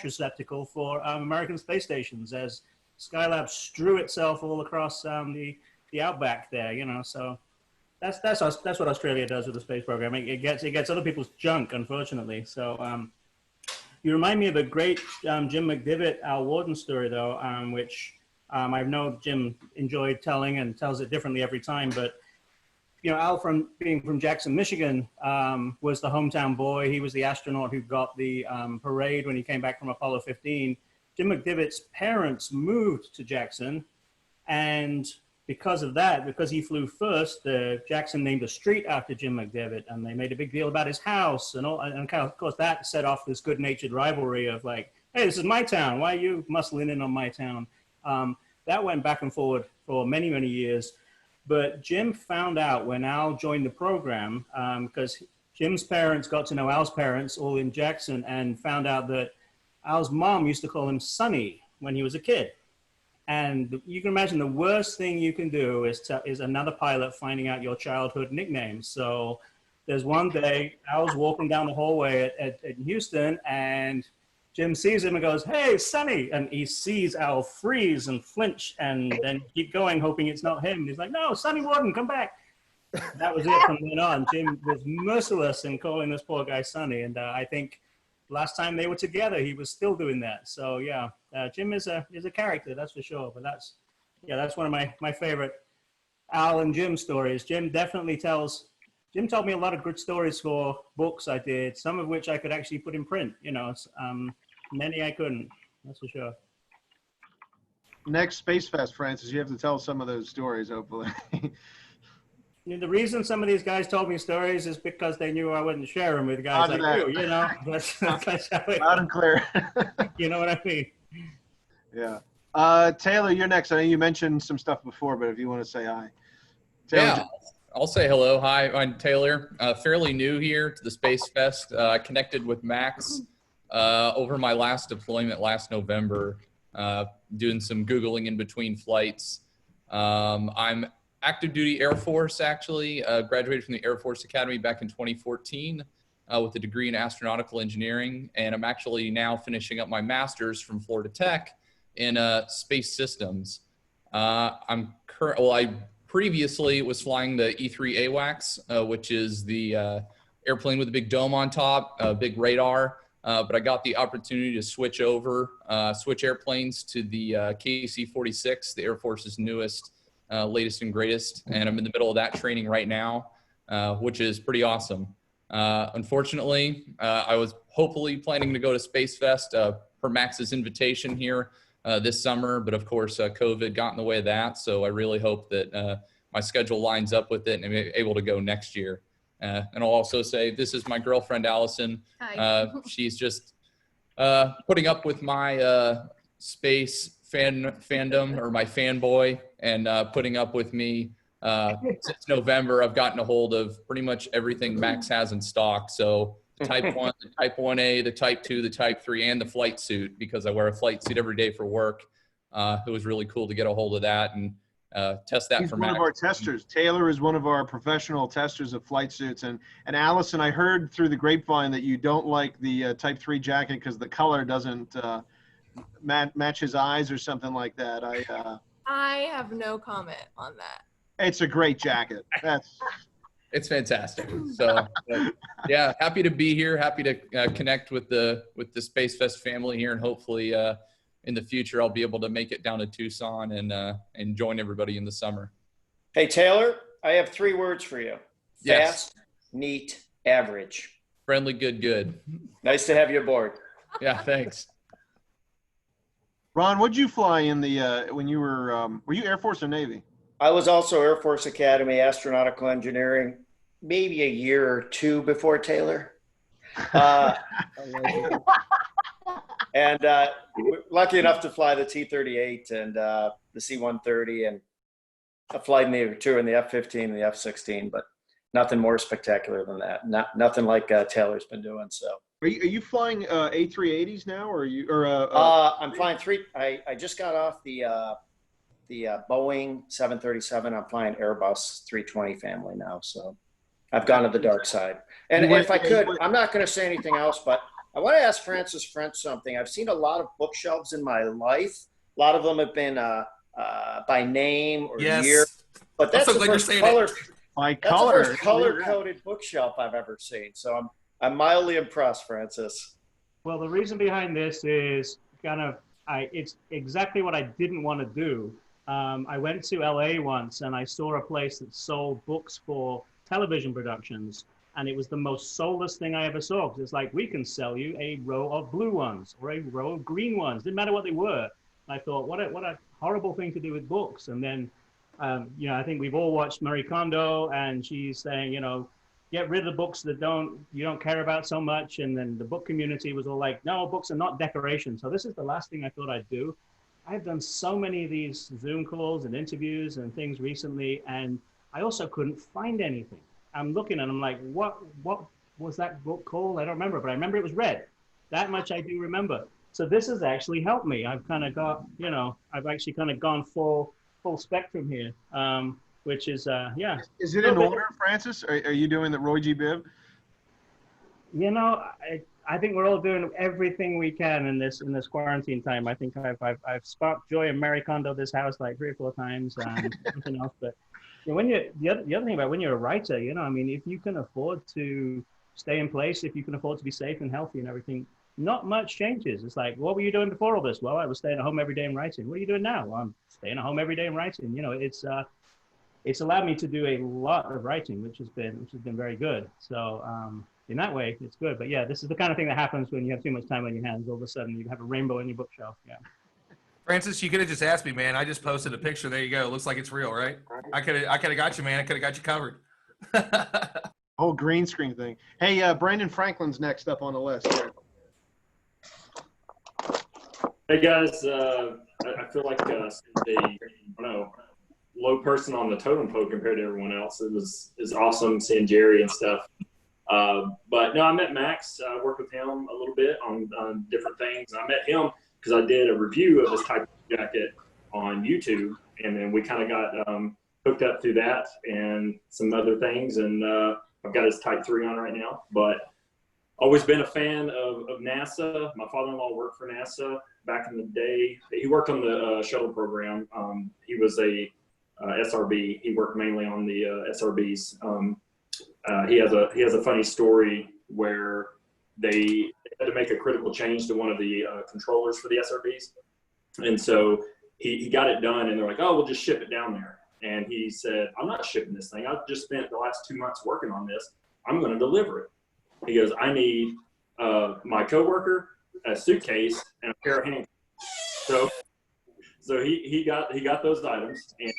receptacle for American space stations as Skylab strew itself all across the outback there, so that's what Australia does with the space program. It gets other people's junk, unfortunately. So you remind me of a great Jim McDivitt Al Worden story, though, which I know Jim enjoyed telling and tells it differently every time. But Al, being from Jackson, Michigan, was the hometown boy. He was the astronaut who got the parade when he came back from Apollo 15. Jim McDivitt's parents moved to Jackson, and because of that, because he flew first, Jackson named a street after Jim McDivitt, and they made a big deal about his house and all. And of course, that set off this good-natured rivalry of like, "Hey, this is my town. Why are you muscling in on my town?" That went back and forward for many, many years. But Jim found out when Al joined the program, because Jim's parents got to know Al's parents all in Jackson, and found out that Al's mom used to call him Sonny when he was a kid. And you can imagine the worst thing you can do is another pilot finding out your childhood nickname. So there's one day Al's walking down the hallway at Houston, and Jim sees him and goes, "Hey, Sonny." And he sees Al freeze and flinch and then keep going, hoping it's not him. And he's like, "No, Sonny Worden, come back." That was it from then on. Jim was merciless in calling this poor guy Sonny. And I think last time they were together, he was still doing that. So yeah, Jim is a character, that's for sure. But that's one of my favorite Al and Jim stories. Jim told me a lot of good stories for books I did, some of which I could actually put in print. many I couldn't. That's for sure. Next Space Fest, Francis, you have to tell some of those stories, hopefully. The reason some of these guys told me stories is because they knew I wouldn't share them with guys like you. You know, that's how it, loud and clear. You know what I mean? Yeah. Taylor, you're next. I know you mentioned some stuff before, but if you want to say hi. Taylor, Yeah, I'll say hello. Hi, I'm Taylor. Fairly new here to the Space Fest. I connected with Max over my last deployment last November, doing some Googling in between flights. I'm active duty Air Force, actually. Graduated from the Air Force Academy back in 2014 with a degree in astronautical engineering. And I'm actually now finishing up my master's from Florida Tech in space systems. I previously was flying the E3 AWACS, which is the airplane with a big dome on top, a big radar. But I got the opportunity to switch airplanes to the KC-46, the Air Force's newest, latest and greatest. And I'm in the middle of that training right now, which is pretty awesome. Unfortunately, I was hopefully planning to go to Space Fest per Max's invitation here this summer, but of course COVID got in the way of that. So I really hope that my schedule lines up with it and I'm able to go next year. And I'll also say this is my girlfriend, Allison. Hi. She's just putting up with my space fandom or my fanboy and putting up with me since November. I've gotten a hold of pretty much everything Max has in stock. So the Type 1, the Type 1A, the Type 2, the Type 3, and the flight suit, because I wear a flight suit every day for work. It was really cool to get a hold of that and test that for Max. He's one of our testers. Taylor is one of our professional testers of flight suits. And Allison, I heard through the grapevine that you don't like the Type 3 jacket because the color doesn't match his eyes or something like that. I have no comment on that. It's a great jacket. It's fantastic. So yeah, happy to be here. Happy to connect with the Space Fest family here, and hopefully in the future I'll be able to make it down to Tucson and join everybody in the summer. Hey Taylor, I have 3 words for you. Yes. Fast, neat, average. Friendly, good. Nice to have you aboard. Yeah, thanks. Ron, what'd you fly in the when you were you Air Force or Navy? I was also Air Force Academy astronautical engineering, maybe a year or 2 before Taylor. And we're lucky enough to fly the T-38 and the C-130 and a flight in the 2 in the F-15 and the F-16, but nothing more spectacular than that. Nothing like Taylor's been doing. So. Are you flying A380s now, or are you? I'm flying 3. I just got off the Boeing 737. I'm flying Airbus 320 family now, so I've gone to the dark side. And if I could, I'm not going to say anything else, but I want to ask Francis French something. I've seen a lot of bookshelves in my life. A lot of them have been by name or year, but that's the first color. That's the first color-coded bookshelf I've ever seen. So I'm mildly impressed, Francis. Well, the reason behind this is it's exactly what I didn't want to do. I went to LA once and I saw a place that sold books for television productions, and it was the most soulless thing I ever saw, because it's like, we can sell you a row of blue ones or a row of green ones. Didn't matter what they were. I thought, what a horrible thing to do with books. And then, I think we've all watched Marie Kondo, and she's saying, get rid of the books that you don't care about so much. And then the book community was all like, no, books are not decoration. So this is the last thing I thought I'd do. I've done so many of these Zoom calls and interviews and things recently, and I also couldn't find anything. I'm looking and I'm like, what was that book called? I don't remember, but I remember it was red. That much I do remember. So this has actually helped me. I've kind of got, I've actually kind of gone full spectrum here, which is, yeah. Is it in order, Francis? Are you doing the Roy G. Biv? I think we're all doing everything we can in this quarantine time. I think I've sparked joy in Marie Kondo this house like 3 or 4 times and something else. But when the other thing about when you're a writer, if you can afford to stay in place, if you can afford to be safe and healthy and everything, not much changes. It's like, what were you doing before all this? Well, I was staying at home every day and writing. What are you doing now? Well, I'm staying at home every day and writing. It's allowed me to do a lot of writing, which has been very good. So in that way, it's good. But yeah, this is the kind of thing that happens when you have too much time on your hands. All of a sudden, you have a rainbow in your bookshelf. Yeah. Francis, you could have just asked me, man. I just posted a picture. There you go. It looks like it's real, right? I could have got you, man. I could have got you covered. Whole green screen thing. Hey, Brandon Franklin's next up on the list. Hey guys, I feel like since I don't know, low person on the totem pole compared to everyone else. It's awesome seeing Jerry and stuff. But no, I met Max. I worked with him a little bit on different things. I met him because I did a review of his Type jacket on YouTube, and then we kind of got hooked up through that and some other things. And I've got his Type 3 on right now. But always been a fan of NASA. My father-in-law worked for NASA back in the day. He worked on the shuttle program. He was a SRB. He worked mainly on the SRBs. He has a funny story where they had to make a critical change to one of the controllers for the SRBs, and so he got it done. And they're like, "Oh, we'll just ship it down there." And he said, "I'm not shipping this thing. I've just spent the last 2 months working on this. I'm going to deliver it." He goes, "I need my coworker, a suitcase, and a pair of handcuffs." So he got those items and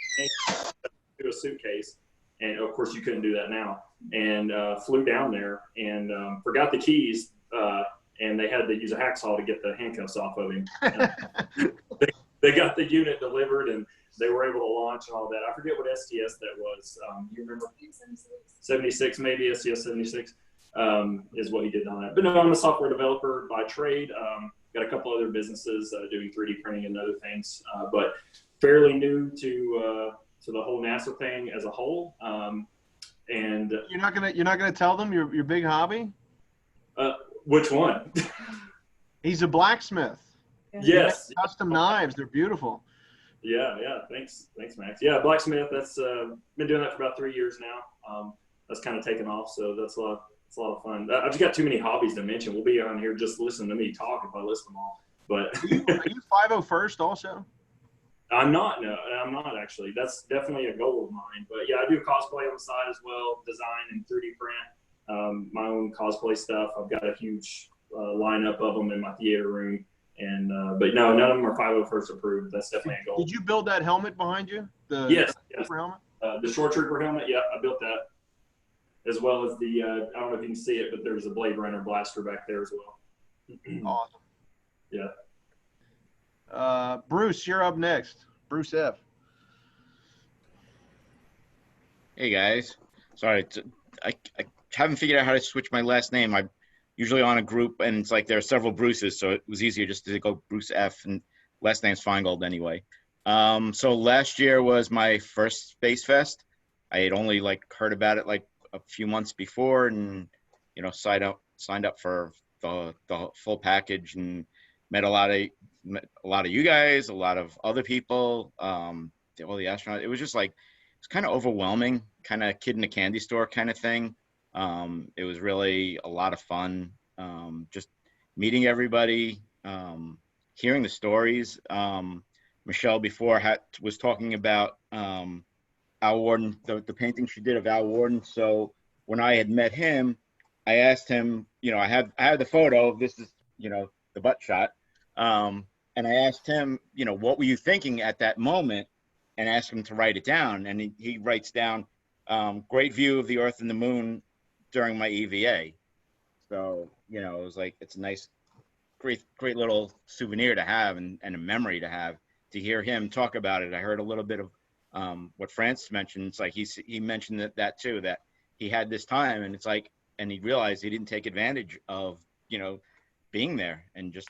to a suitcase, and of course you couldn't do that now. And flew down there and forgot the keys, and they had to use a hacksaw to get the handcuffs off of him. They got the unit delivered, and they were able to launch and all that. I forget what STS that was. You remember? 76, maybe STS 76. Is what he did on that. But no, I'm a software developer by trade. Got a couple other businesses doing 3D printing and other things, but fairly new to the whole NASA thing as a whole. And you're not gonna tell them your big hobby? Which one? He's a blacksmith. Yes. Custom knives. They're beautiful. Yeah. Thanks, Max. Yeah, blacksmith. That's been doing that for about 3 years now. That's kind of taken off, so that's a lot of fun. I've just got too many hobbies to mention. We'll be on here just listening to me talk if I list them all. But are you 501st also? I'm not. No, I'm not actually. That's definitely a goal of mine. But yeah, I do cosplay on the side as well, design and 3D print. My own cosplay stuff. I've got a huge lineup of them in my theater room. And but no, none of them are 501st approved. That's definitely a goal. Did you build that helmet behind you? Yes. Helmet? The Short Trooper helmet. Yeah, I built that. As well as the I don't know if you can see it, but there's a Blade Runner blaster back there as well. Awesome. Yeah. Bruce, you're up next. Bruce F. Hey guys, sorry, I haven't figured out how to switch my last name. I'm usually on a group and it's like there are several Bruces, so it was easier just to go Bruce F, and last name's Feingold anyway. So last year was my first Space Fest. I had only heard about it a few months before, and signed up for the full package, and met a lot of you guys, a lot of other people, all the astronauts. It was just it's kind of overwhelming, kind of kid in a candy store kind of thing. It was really a lot of fun, just meeting everybody, hearing the stories. Michelle before was talking about Al Worden, the painting she did of Al Worden. So when I had met him, I asked him, I had the photo. This is, the butt shot. And I asked him, what were you thinking at that moment? And asked him to write it down. And he writes down, great view of the Earth and the Moon during my EVA. So, it was it's a nice, great little souvenir to have and a memory to have, to hear him talk about it. I heard a little bit of what Francis mentioned. It's he mentioned that too, that he had this time, and and he realized he didn't take advantage of, being there and just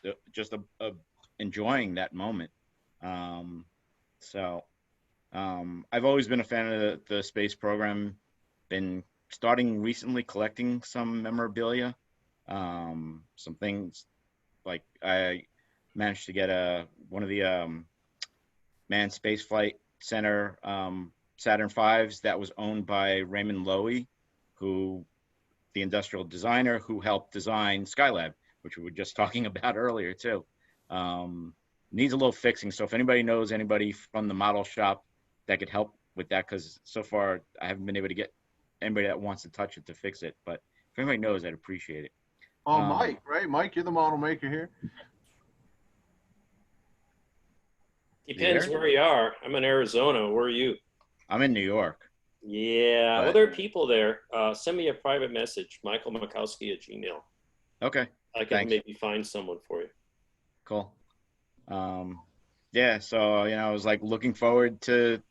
enjoying that moment. I've always been a fan of the space program, been starting recently collecting some memorabilia, some things I managed to get one of the Manned Spaceflight Center Saturn V's that was owned by Raymond Loewy, the industrial designer who helped design Skylab, which we were just talking about earlier too. Needs a little fixing. So if anybody knows anybody from the model shop that could help with that, because so far I haven't been able to get anybody that wants to touch it to fix it. But If anybody knows, I'd appreciate it. Oh, Mike, right? Mike, you're the model maker here. Depends there? where you are. I'm in Arizona. Where are you? I'm in New York. Yeah. Well, But- there are people there. Send me a private message, michaelmakowski@gmail. Okay. I can Thanks. maybe find someone for you. Cool. Yeah, so I was like looking forward to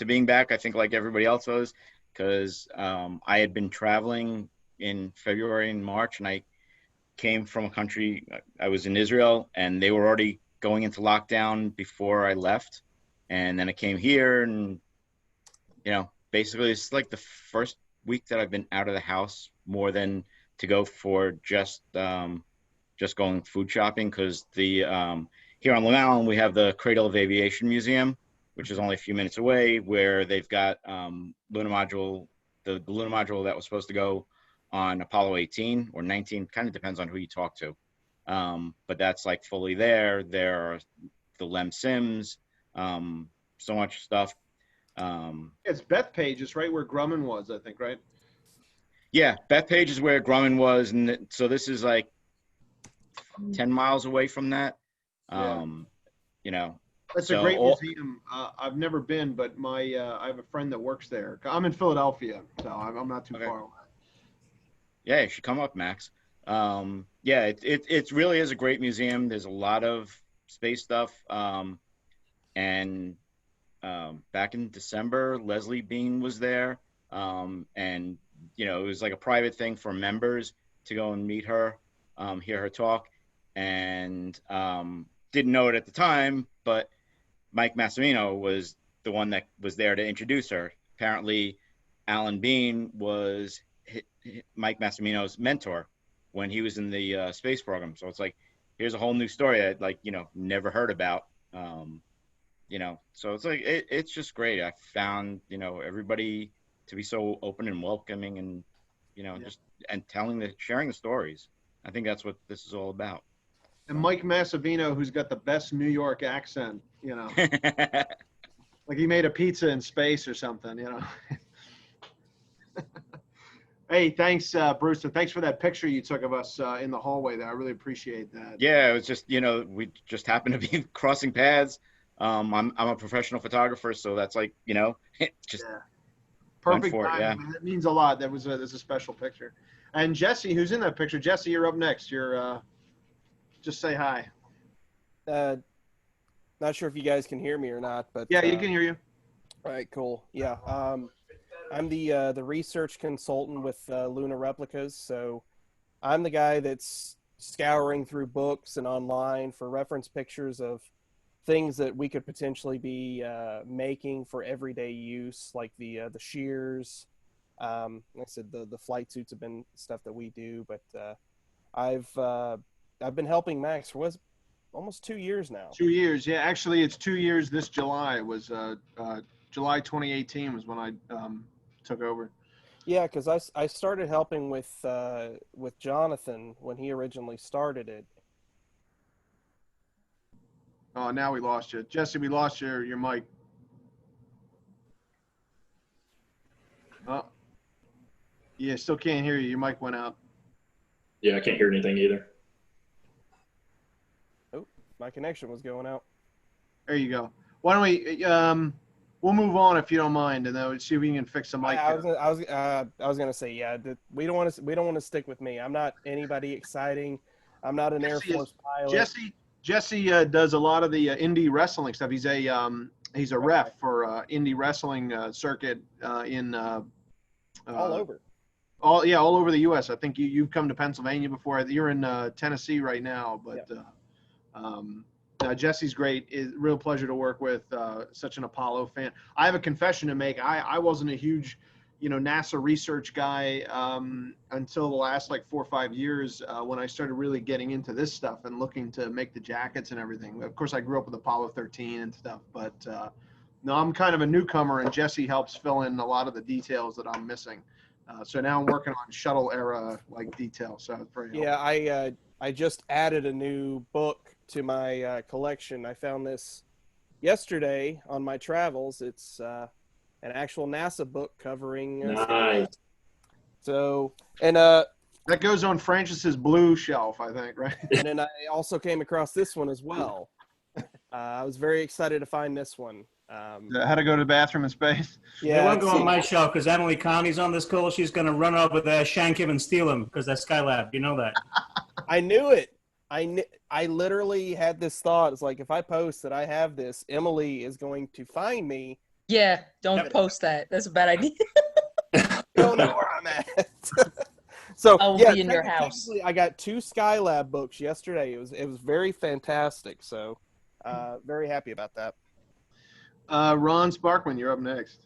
being back. I think like everybody else was, because I had been traveling in February and March, and I came from a country. I was in Israel, and they were already going into lockdown before I left, and then I came here, and basically it's like the first week that I've been out of the house more than to go for just going food shopping, because the here on Long Island we have the Cradle of Aviation Museum, which is only a few minutes away, where they've got lunar module, the lunar module that was supposed to go on Apollo 18 or 19, kind of depends on who you talk to, but that's like fully there. There are the LEM sims, so much stuff. It's Bethpage, is right where Grumman was, I think, right? Yeah, Bethpage is where Grumman was, and so this is like 10 miles away from that. That's a great museum. I've never been, but I have a friend that works there. I'm in Philadelphia, so I'm not too far away. Yeah, you should come up, Max. Yeah, it really is a great museum. There's a lot of space stuff. And back in December, Leslie Bean was there. And, it was like a private thing for members to go and meet her, hear her talk. And didn't know it at the time, but Mike Massimino was the one that was there to introduce her. Apparently, Alan Bean was Mike Massimino's mentor when he was in the space program. So it's like, here's a whole new story I'd never heard about. So it's like, it's just great. I found, everybody to be so open and welcoming, and, just, and sharing the stories. I think that's what this is all about. And Mike Massimino, who's got the best New York accent, like he made a pizza in space or something, Hey, thanks, Bruce, and thanks for that picture you took of us in the hallway there. I really appreciate that. Yeah, it was just, we just happened to be crossing paths. I'm a professional photographer, so that's like, just perfect for it, timing. yeah. Man. That means a lot. That's a special picture. And Jesse, who's in that picture? Jesse, you're up next. You're just say hi. Not sure if you guys can hear me or not, but yeah, you can hear you. All right, cool. Yeah, I'm the research consultant with Lunar Replicas, so I'm the guy that's scouring through books and online for reference pictures of things that we could potentially be making for everyday use, like the shears. Like I said, the flight suits have been stuff that we do, but I've been helping Max for almost 2 years now. 2 years, yeah. Actually, it's 2 years this July. It was July 2018 was when I took over. Yeah, because I started helping with Jonathan when he originally started it. Oh, now we lost you. Jesse, we lost your mic. Oh. Yeah, still can't hear you. Your mic went out. Yeah, I can't hear anything either. Oh, my connection was going out. There you go. Why don't we we'll move on if you don't mind, and then we'll see if we can fix the mic. I was gonna say, yeah, we don't want to stick with me. I'm not anybody exciting. I'm not an Air Force pilot. Jesse does a lot of the indie wrestling stuff. He's a ref for indie wrestling circuit in all over. All over the U.S. I think you've come to Pennsylvania before. You're in Tennessee right now, but Jesse's great. It's a real pleasure to work with. Such an Apollo fan. I have a confession to make. I wasn't a huge, NASA research guy until the last 4 or 5 years when I started really getting into this stuff and looking to make the jackets and everything. Of course, I grew up with Apollo 13 and stuff, but no, I'm kind of a newcomer, and Jesse helps fill in a lot of the details that I'm missing. So now I'm working on shuttle era details. So it's very helpful. Yeah, I just added a new book to my collection. I found this yesterday on my travels. It's an actual NASA book covering nice. So, and That goes on Francis's blue shelf, I think, right? And then I also came across this one as well. I was very excited to find this one. How to go to the bathroom in space. Yeah, They won't go see- on my shelf because Emily Carney's on this call. She's going to run over there, shank him, and steal him because they're Skylab. You know that. I knew it. I literally had this thought. It's like, if I post that I have this, Emily is going to find me. Yeah, don't post that. That's a bad idea. Don't know where I'm at. So I'll yeah, be in your house. technically, I got 2 Skylab books yesterday. It was very fantastic. So very happy about that. Ron Sparkman, you're up next.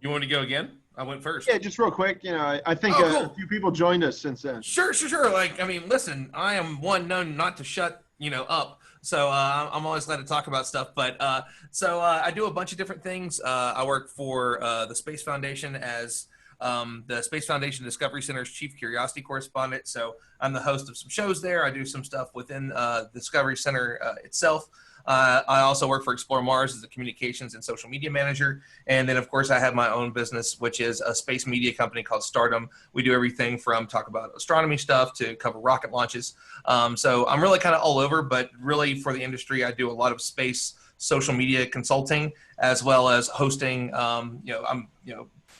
You want to go again? I went first. Yeah, just real quick. You know, I think Oh, cool. a few people joined us since then. Sure. Like, I mean, listen, I am one known not to shut, up. So I'm always glad to talk about stuff. But so I do a bunch of different things. I work for the Space Foundation as the Space Foundation Discovery Center's chief curiosity correspondent. So I'm the host of some shows there. I do some stuff within the Discovery Center itself. I also work for Explore Mars as a communications and social media manager. And then, of course, I have my own business, which is a space media company called Stardom. We do everything from talk about astronomy stuff to cover rocket launches. So I'm really kind of all over, but really for the industry, I do a lot of space social media consulting as well as hosting. I'm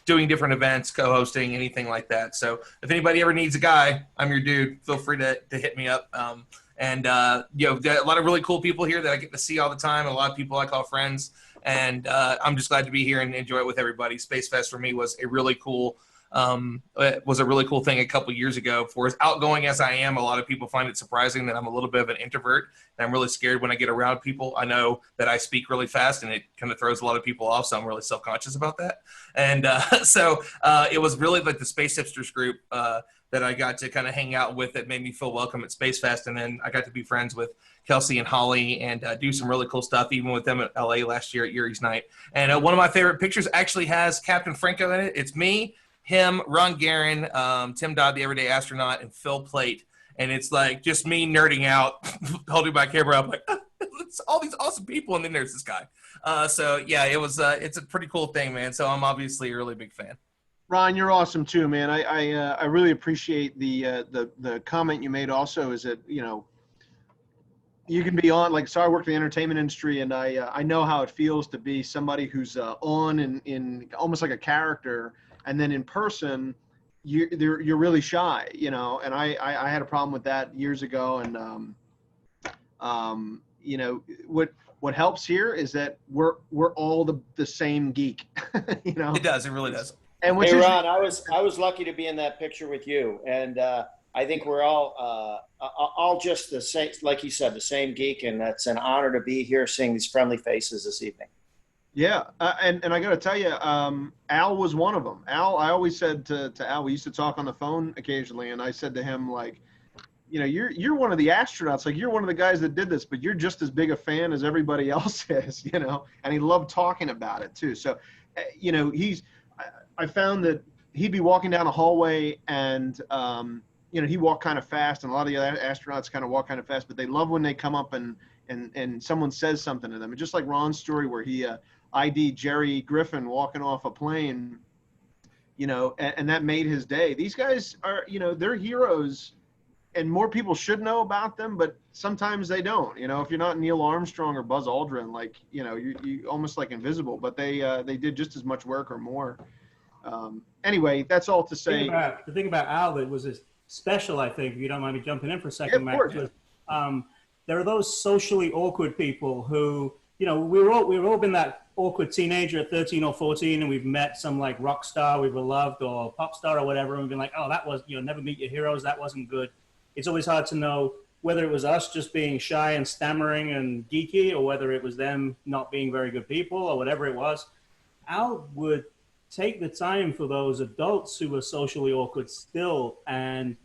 doing different events, co-hosting, anything like that. So if anybody ever needs a guy, I'm your dude. Feel free to hit me up. And there are a lot of really cool people here that I get to see all the time. A lot of people I call friends, and I'm just glad to be here and enjoy it with everybody. Spacefest for me was a really cool thing a couple years ago. For as outgoing as I am, a lot of people find it surprising that I'm a little bit of an introvert, and I'm really scared when I get around people. I know that I speak really fast, and it kind of throws a lot of people off, so I'm really self-conscious about that. And so it was really like the Space Hipsters group that I got to kind of hang out with that made me feel welcome at Spacefest. And then I got to be friends with Kelsey and Holly and do some really cool stuff, even with them at LA last year at Yuri's Night. And one of my favorite pictures actually has Captain Franco in it. It's me, him, Ron Guerin, Tim Dodd, the Everyday Astronaut, and Phil Plait. And it's like just me nerding out, holding my camera up like, it's all these awesome people. And then there's this guy. So yeah, it's a pretty cool thing, man. So I'm obviously a really big fan. Ron, you're awesome too, man. I really appreciate the comment you made. Also, is that you can be on, like, so I work in the entertainment industry, and I know how it feels to be somebody who's on in almost like a character, and then in person you're really shy, and I had a problem with that years ago, and what helps here is that we're all the same geek. It does, it really does. And hey, Ron, I was lucky to be in that picture with you, and I think we're all just the same, like you said, the same geek, and it's an honor to be here seeing these friendly faces this evening. Yeah, and I got to tell you, Al was one of them. Al, I always said to Al, we used to talk on the phone occasionally, and I said to him, like, you're one of the astronauts, like, you're one of the guys that did this, but you're just as big a fan as everybody else is, and he loved talking about it too. So, I found that he'd be walking down a hallway and, he walked kind of fast, and a lot of the other astronauts kind of walk kind of fast, but they love when they come up and someone says something to them. And just like Ron's story where he ID'd Jerry Griffin walking off a plane, and that made his day. These guys are, they're heroes, and more people should know about them, but sometimes they don't. If you're not Neil Armstrong or Buzz Aldrin, like, you almost like invisible, but they did just as much work or more. Anyway, that's all to say. The thing about Al that was special, I think, if you don't mind me jumping in for a second, Yeah, Matt, of course. was, there are those socially awkward people who, we've all been that awkward teenager at 13 or 14, and we've met some like rock star we were loved or pop star or whatever, and we've been like, oh, that was, never meet your heroes, that wasn't good. It's always hard to know whether it was us just being shy and stammering and geeky, or whether it was them not being very good people, or whatever it was. Al would take the time for those adults who were socially awkward still and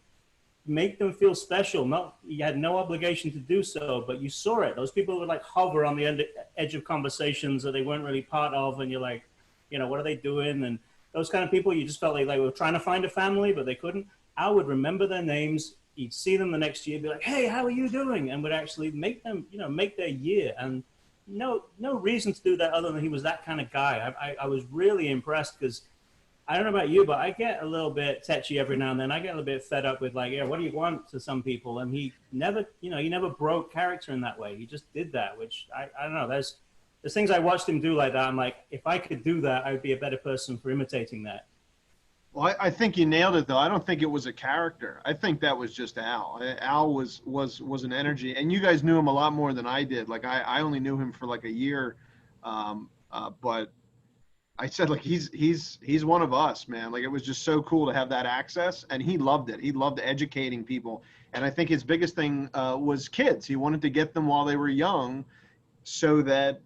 make them feel special. You had no obligation to do so, but you saw it. Those people would like hover on the edge of conversations that they weren't really part of, and you're like, what are they doing? And those kind of people, you just felt like they were trying to find a family, but they couldn't. I would remember their names. You'd see them the next year, be like, hey, how are you doing? And would actually make them, make their year. And no reason to do that other than he was that kind of guy. I was really impressed because I don't know about you, but I get a little bit tetchy every now and then. I get a little bit fed up with like, yeah, what do you want to some people? And he never, you know, he never broke character in that way. He just did that, which I don't know. There's things I watched him do like that. I'm like, if I could do that, I would be a better person for imitating that. Well, I think you nailed it, though. I don't think it was a character. I think that was just Al. Al was an energy, and you guys knew him a lot more than I did. Like I only knew him for like a year, but I said like he's one of us, man. Like it was just so cool to have that access, and he loved it. He loved educating people, and I think his biggest thing was kids. He wanted to get them while they were young, so that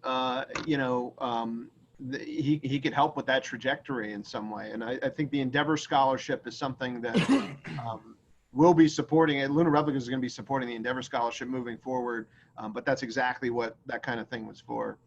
he could help with that trajectory in some way. And I think the Endeavor Scholarship is something that we'll be supporting. Lunar Replicas is going to be supporting the Endeavor Scholarship moving forward, but that's exactly what that kind of thing was for.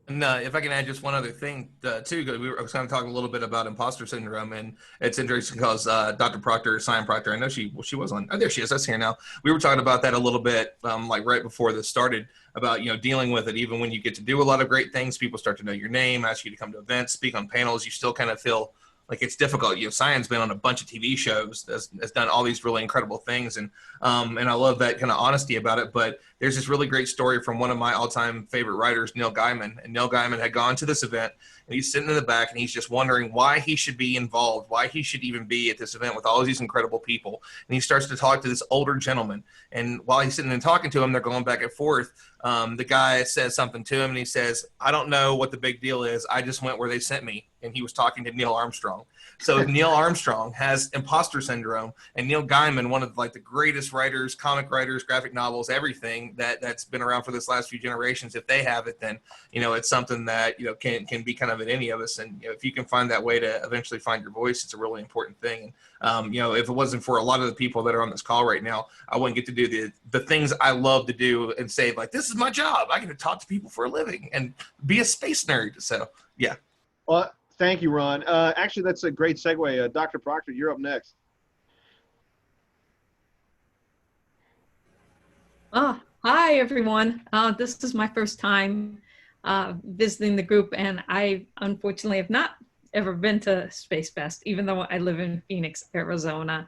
And if I can add just one other thing too, because I was kind of talking a little bit about imposter syndrome, and it's interesting because Dr. Proctor, Cyan Proctor, I know she was on. Oh, there she is. That's here now. We were talking about that a little bit, like right before this started, about dealing with it. Even when you get to do a lot of great things, people start to know your name, ask you to come to events, speak on panels. You still kind of feel like it's difficult. Cyan's been on a bunch of TV shows, has done all these really incredible things, and I love that kind of honesty about it. But there's this really great story from one of my all-time favorite writers, Neil Gaiman. And Neil Gaiman had gone to this event, and he's sitting in the back, and he's just wondering why he should be involved, why he should even be at this event with all of these incredible people. And he starts to talk to this older gentleman, and while he's sitting and talking to him, they're going back and forth. The guy says something to him, and he says, "I don't know what the big deal is. I just went where they sent me." And he was talking to Neil Armstrong. So Neil Armstrong has imposter syndrome, and Neil Gaiman, one of like the greatest writers, comic writers, graphic novels, everything that's been around for this last few generations. If they have it, then it's something that can be kind of in any of us. And if you can find that way to eventually find your voice, it's a really important thing. And if it wasn't for a lot of the people that are on this call right now, I wouldn't get to do the things I love to do and say like, this is my job. I get to talk to people for a living and be a space nerd. So yeah. Well, thank you, Ron. Actually, that's a great segue. Dr. Proctor, you're up next. Hi, everyone. This is my first time visiting the group, and I unfortunately have not ever been to Spacefest, even though I live in Phoenix, Arizona.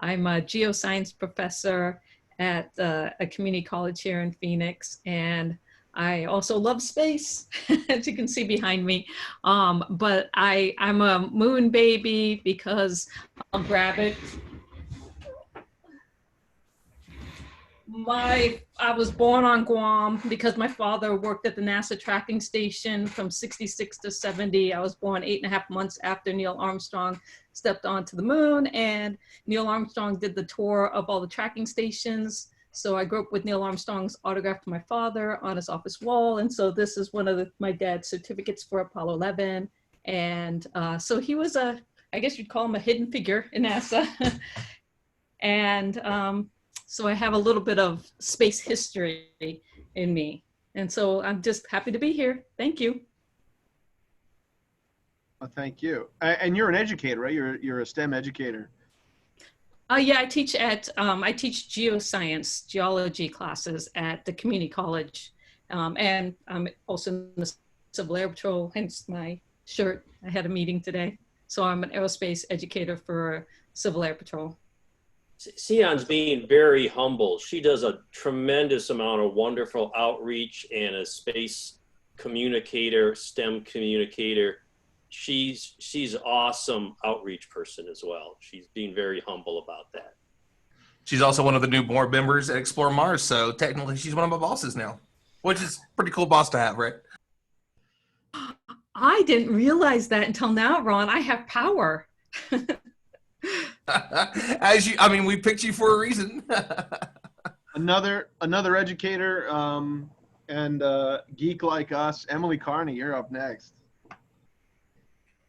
I'm a geoscience professor at a community college here in Phoenix, and I also love space, as you can see behind me. But I'm a moon baby because I'll grab it. I was born on Guam because my father worked at the NASA tracking station from 66 to 70. I was born 8.5 months after Neil Armstrong stepped onto the moon, and Neil Armstrong did the tour of all the tracking stations. So I grew up with Neil Armstrong's autograph to my father on his office wall. And so this is one of my dad's certificates for Apollo 11. And so he was I guess you'd call him a hidden figure in NASA. And so I have a little bit of space history in me. And so I'm just happy to be here. Thank you. Well, thank you. And you're an educator, right? You're a STEM educator. Yeah, I teach geoscience, geology classes at the community college. And I'm also in the Civil Air Patrol, hence my shirt. I had a meeting today. So I'm an aerospace educator for Civil Air Patrol. Cyan's being very humble. She does a tremendous amount of wonderful outreach and a space communicator, STEM communicator. She's awesome outreach person as well. She's being very humble about that. She's also one of the new board members at Explore Mars, so technically she's one of my bosses now, which is a pretty cool boss to have, right? I didn't realize that until now, Ron. I have power. We picked you for a reason. another educator and geek like us, Emily Carney. You're up next.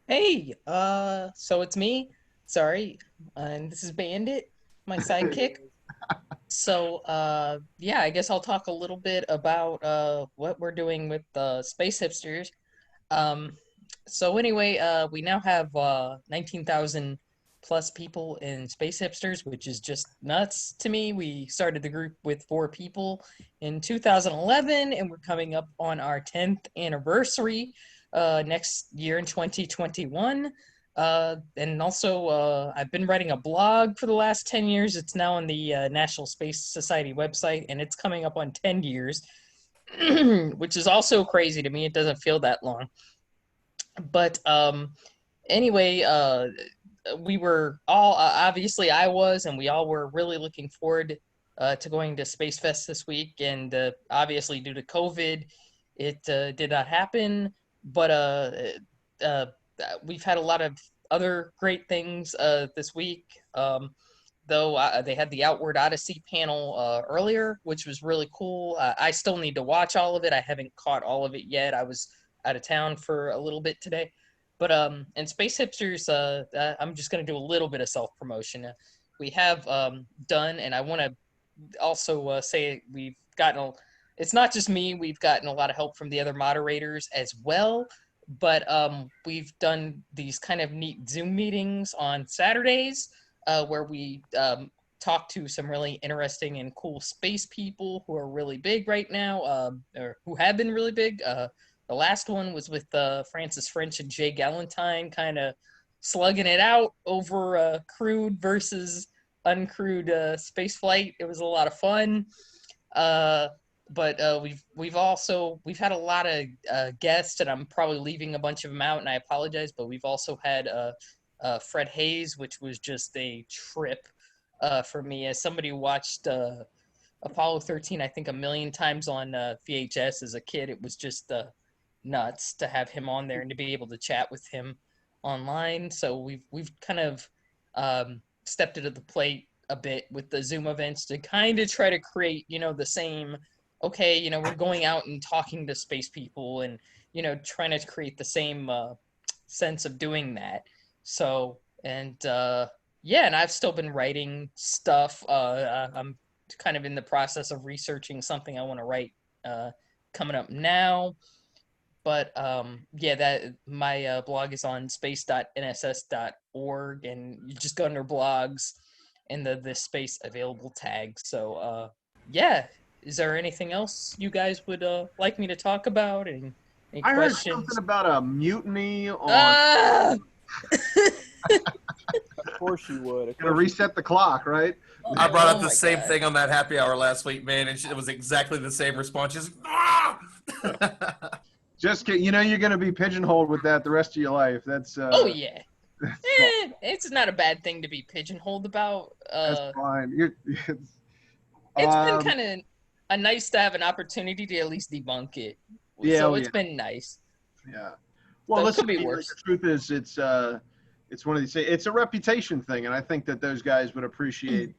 Hey, so it's me. Sorry, and this is Bandit, my sidekick. So, yeah, I guess I'll talk a little bit about what we're doing with Space Hipsters. So anyway, we now have 19,000 plus people in Space Hipsters, which is just nuts to me. We started the group with 4 people in 2011, and we're coming up on our 10th anniversary next year in 2021. And also, I've been writing a blog for the last 10 years. It's now on the National Space Society website, and it's coming up on 10 years, which is also crazy to me. It doesn't feel that long. But anyway, we were all, obviously I was, and we all were really looking forward to going to Spacefest this week. And obviously due to COVID, it did not happen. But we've had a lot of other great things this week. Though they had the Outward Odyssey panel earlier, which was really cool. I still need to watch all of it. I haven't caught all of it yet. I was out of town for a little bit today. But and Space Hipsters, I'm just going to do a little bit of self-promotion. We have done, and I want to also say we've gotten, it's not just me, we've gotten a lot of help from the other moderators as well. But we've done these kind of neat Zoom meetings on Saturdays where we talk to some really interesting and cool space people who are really big right now, or who have been really big. The last one was with Francis French and Jay Galantine, kind of slugging it out over crewed versus uncrewed space flight. It was a lot of fun. But we've had a lot of guests, and I'm probably leaving a bunch of them out, and I apologize. But we've also had Fred Hayes, which was just a trip for me as somebody who watched Apollo 13, I think, a million times on VHS as a kid. It was just nuts to have him on there and to be able to chat with him online. So we've kind of stepped it to the plate a bit with the Zoom events to kind of try to create, the same, okay, we're going out and talking to space people and, trying to create the same sense of doing that. So, and yeah, and I've still been writing stuff. I'm kind of in the process of researching something I want to write coming up now. But yeah, that my blog is on space.nss.org, and you just go under blogs and the space available tag. So yeah, is there anything else you guys would like me to talk about? Any I questions? heard something about a mutiny on. Of course you would. Gonna reset the clock, right? I brought up the same thing on that happy hour last week, man, and it was exactly the same response. She's like, ah! Just you're going to be pigeonholed with that the rest of your life. That's oh yeah. It's not a bad thing to be pigeonholed about. That's fine. It's been kind of nice to have an opportunity to at least debunk it. Yeah, so it's been nice. Yeah. Well, So it listen, could be worse. the truth is, it's one of these. It's a reputation thing, and I think that those guys would appreciate,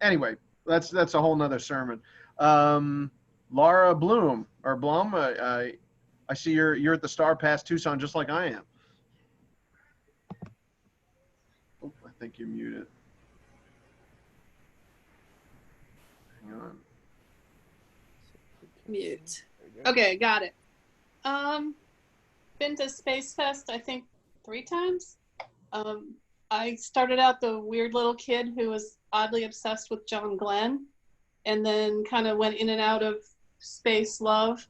Anyway, that's a whole nother sermon. Laura Blum, I see you're at the Star Pass Tucson just like I am. Oh, I think you're muted. Hang on. Mute. Okay, got it. Been to Spacefest, I think 3 times. I started out the weird little kid who was oddly obsessed with John Glenn, and then kind of went in and out of space love,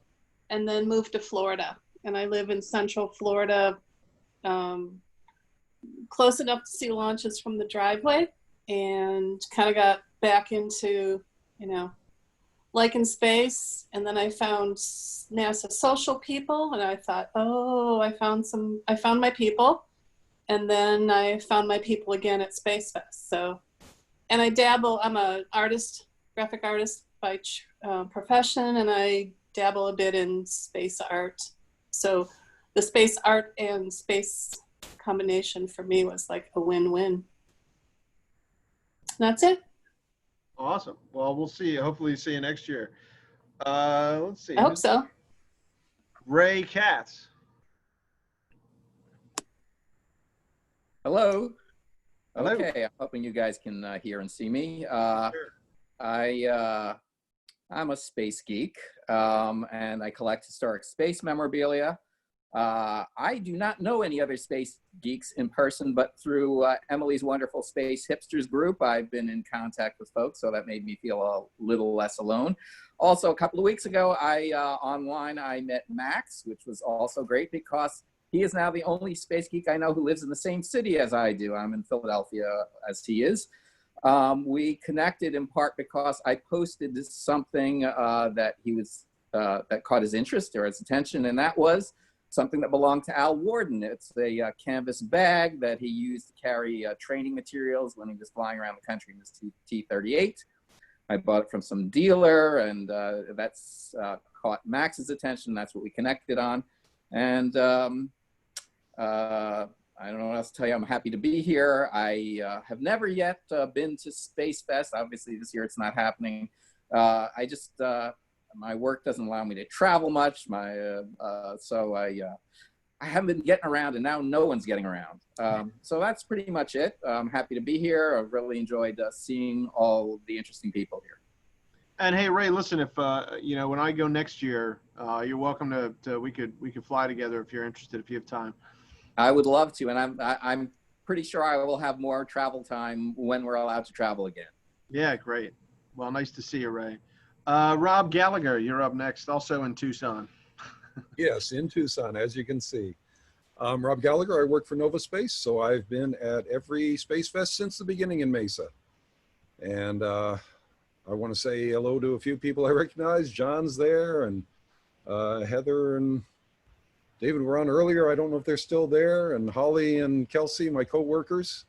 and then moved to Florida. And I live in Central Florida, close enough to see launches from the driveway, and kind of got back into, liking space. And then I found NASA social people, and I thought, oh, I found my people. And then I found my people again at Spacefest. So, and I dabble, I'm an artist, graphic artist by profession, and I dabble a bit in space art. So the space art and space combination for me was like a win-win. That's it. Awesome. Well, we'll see you. Hopefully see you next year. Let's see. I hope so. Ray Katz. Hello. Hello. Okay, I'm hoping you guys can hear and see me. I'm a space geek, and I collect historic space memorabilia. I do not know any other space geeks in person, but through Emily's wonderful Space Hipsters group, I've been in contact with folks, so that made me feel a little less alone. Also, a couple of weeks ago, online I met Max, which was also great because He is now the only space geek I know who lives in the same city as I do. I'm in Philadelphia as he is. We connected in part because I posted something that that caught his interest or his attention, and that was something that belonged to Al Worden. It's a canvas bag that he used to carry training materials when he was flying around the country in his T-38. I bought it from some dealer, and that's caught Max's attention. That's what we connected on. And I don't know what else to tell you. I'm happy to be here. I have never yet been to Spacefest. Obviously, this year it's not happening. My work doesn't allow me to travel much. So I haven't been getting around, and now no one's getting around. So that's pretty much it. I'm happy to be here. I've really enjoyed seeing all the interesting people here. And hey, Ray, listen, if when I go next year, you're welcome to we could fly together if you're interested, if you have time. I would love to, and I'm pretty sure I will have more travel time when we're allowed to travel again. Yeah, great. Well, nice to see you, Ray. Rob Gallagher, you're up next, also in Tucson. Yes, in Tucson, as you can see. Rob Gallagher, I work for Nova Space, so I've been at every Space Fest since the beginning in Mesa. And I want to say hello to a few people I recognize. John's there, and Heather and David were on earlier. I don't know if they're still there. And Holly and Kelsey, my co-workers,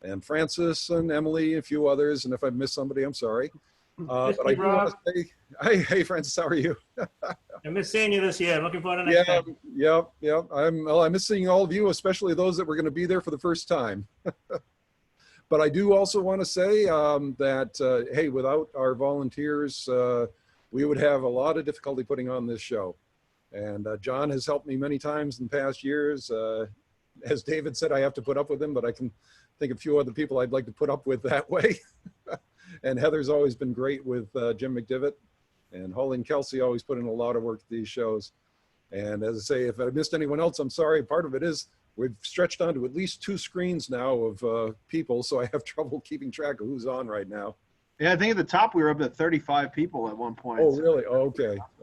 and Francis and Emily, a few others. And if I missed somebody, I'm sorry. But I do want to say, hey, Francis, how are you? I miss seeing you this year. I'm looking forward to next time. Yeah. I miss seeing all of you, especially those that were going to be there for the first time. But I do also want to say that, hey, without our volunteers, we would have a lot of difficulty putting on this show. And John has helped me many times in past years. As David said, I have to put up with him, but I can think of a few other people I'd like to put up with that way. And Heather's always been great with Jim McDivitt. And Holly and Kelsey always put in a lot of work to these shows. And as I say, if I missed anyone else, I'm sorry. Part of it is we've stretched onto at least 2 screens now of people, so I have trouble keeping track of who's on right now. Yeah, I think at the top we were up to 35 people at one point. Oh, really? Oh,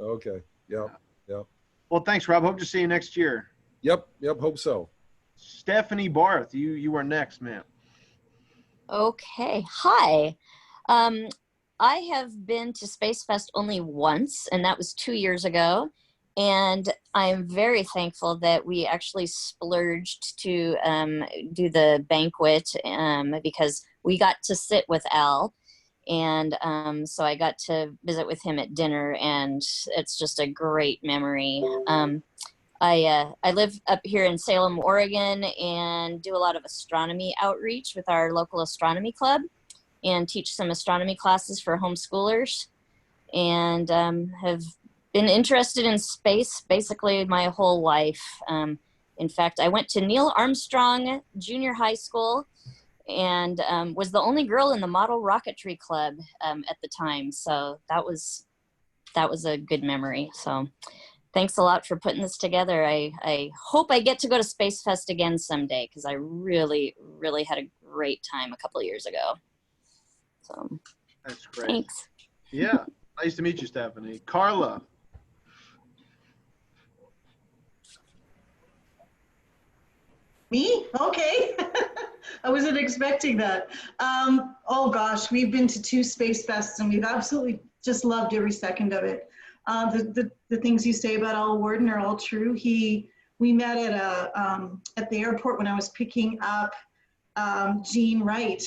okay. Yep. Well, thanks, Rob. Hope to see you next year. Yep. Hope so. Stephanie Barth, you are next, ma'am. Okay. Hi. I have been to Spacefest only once, and that was 2 years ago. And I'm very thankful that we actually splurged to do the banquet because we got to sit with Al. And so I got to visit with him at dinner, and it's just a great memory. I live up here in Salem, Oregon, and do a lot of astronomy outreach with our local astronomy club and teach some astronomy classes for homeschoolers, and have been interested in space basically my whole life. In fact, I went to Neil Armstrong Junior High School and was the only girl in the model rocketry club at the time. So that was a good memory. So thanks a lot for putting this together. I hope I get to go to Space Fest again someday, because I really, really had a great time a couple of years ago. So that's great. Thanks. Yeah. Nice to meet you, Stephanie. Carla. Me? Okay. I wasn't expecting that. Oh gosh, we've been to 2 Space Fests and we've absolutely just loved every second of it. The things you say about Al Worden are all true. We met at the airport when I was picking up Gene Wright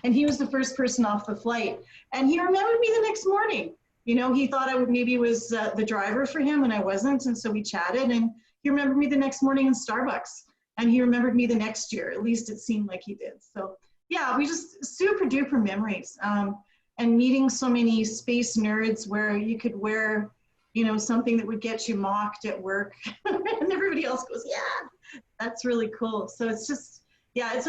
and he was the first person off the flight. And he remembered me the next morning. You know, he thought I maybe was the driver for him, and I wasn't. And so we chatted, and he remembered me the next morning in Starbucks. And he remembered me the next year. At least it seemed like he did. So yeah, we just super duper memories. And meeting so many space nerds where you could wear, you know, something that would get you mocked at work. And everybody else goes, yeah, that's really cool. So it's just, yeah, it's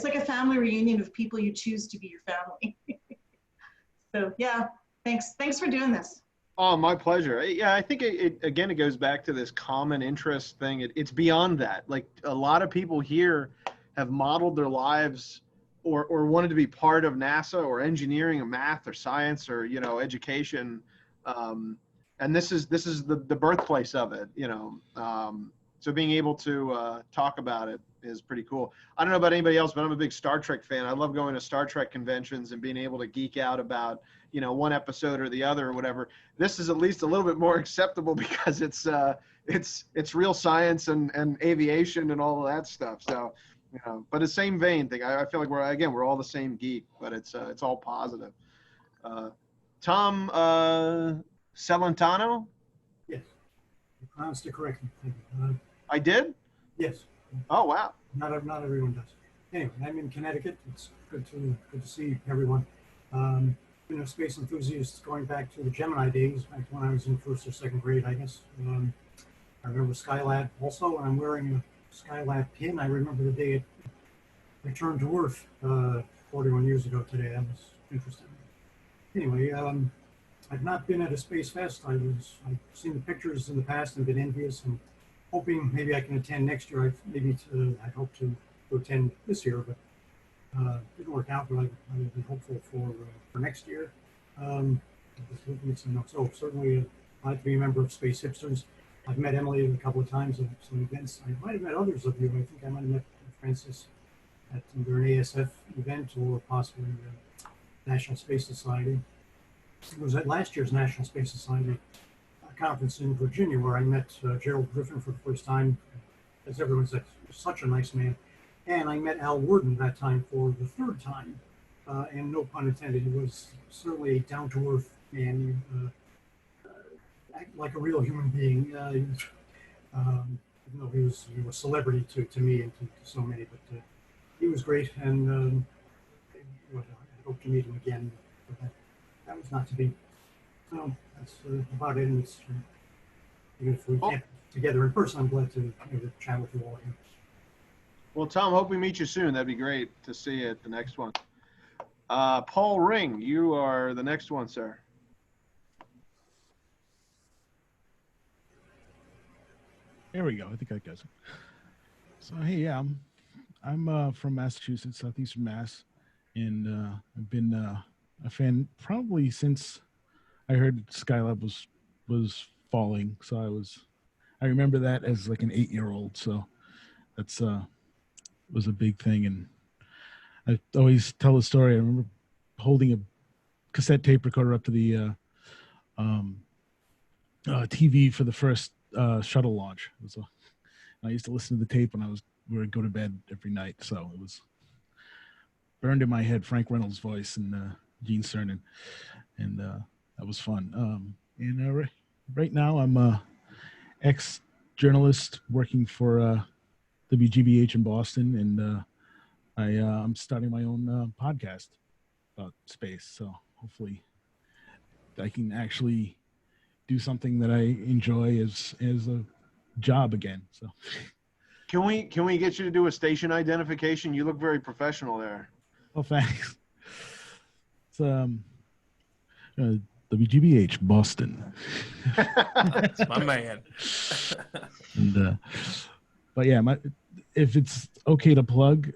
like a family reunion of people you choose to be your family. So yeah, thanks for doing this. Oh, my pleasure. Yeah, I think it goes back to this common interest thing. It's beyond that. Like, a lot of people here have modeled their lives or wanted to be part of NASA or engineering or math or science or, you know, education. And this is the birthplace of it, you know. So being able to talk about it is pretty cool. I don't know about anybody else, but I'm a big Star Trek fan. I love going to Star Trek conventions and being able to geek out about, you know, one episode or the other or whatever. This is at least a little bit more acceptable because it's real science and aviation and all of that stuff. So, you know, but the same vein thing. I feel like we're all the same geek, but it's all positive. Tom Celentano? Yes, you pronounced it correctly. Thank you. I did? Yes. Oh, wow. Not everyone does. Anyway, I'm in Connecticut. It's good to see everyone. You know, space enthusiasts going back to the Gemini days, back when I was in first or second grade, I guess. I remember Skylab also, and I'm wearing a Skylab pin. I remember the day it returned to Earth 41 years ago today. That was interesting. Anyway, I've not been at a Space Fest. I've seen the pictures in the past and been envious and hoping maybe I can attend next year. I hope to attend this year, but didn't work out. But I would be hopeful for next year. Just looking at some notes. So certainly, I'd like to be a member of Space Hipsters. I've met Emily a couple of times at some events. I might have met others of you. I think I might have met Francis at either an ASF event or possibly the National Space Society. It was at last year's National Space Society conference in Virginia where I met Gerald Griffin for the first time. As everyone said, such a nice man. And I met Al Worden that time for the third time. And no pun intended, he was certainly a down-to-earth man. Act like a real human being. Even though he was a celebrity to me and to so many, but he was great. And I hope to meet him again. But that was not to be. So that's about it. And it's, even if we can't together in person, I'm glad to chat with you all again. Well, Tom, hope we meet you soon. That'd be great to see you at the next one. Paul Ring, you are the next one, sir. There we go. I think that does it. So hey, yeah, I'm from Massachusetts, southeastern Mass, and I've been a fan probably since I heard Skylab was falling. So I remember that as like an 8-year-old. So that's was a big thing, and I always tell the story. I remember holding a cassette tape recorder up to the TV for the first shuttle launch. I used to listen to the tape when we would go to bed every night. So it was burned in my head. Frank Reynolds' voice and Gene Cernan, and that was fun. Right now I'm a ex-journalist working for WGBH in Boston, and I'm starting my own podcast about space. So hopefully I can actually do something that I enjoy as a job again. So can we get you to do a station identification? You look very professional there. Oh, thanks. It's WGBH Boston. That's my man. And but yeah, if it's okay to plug,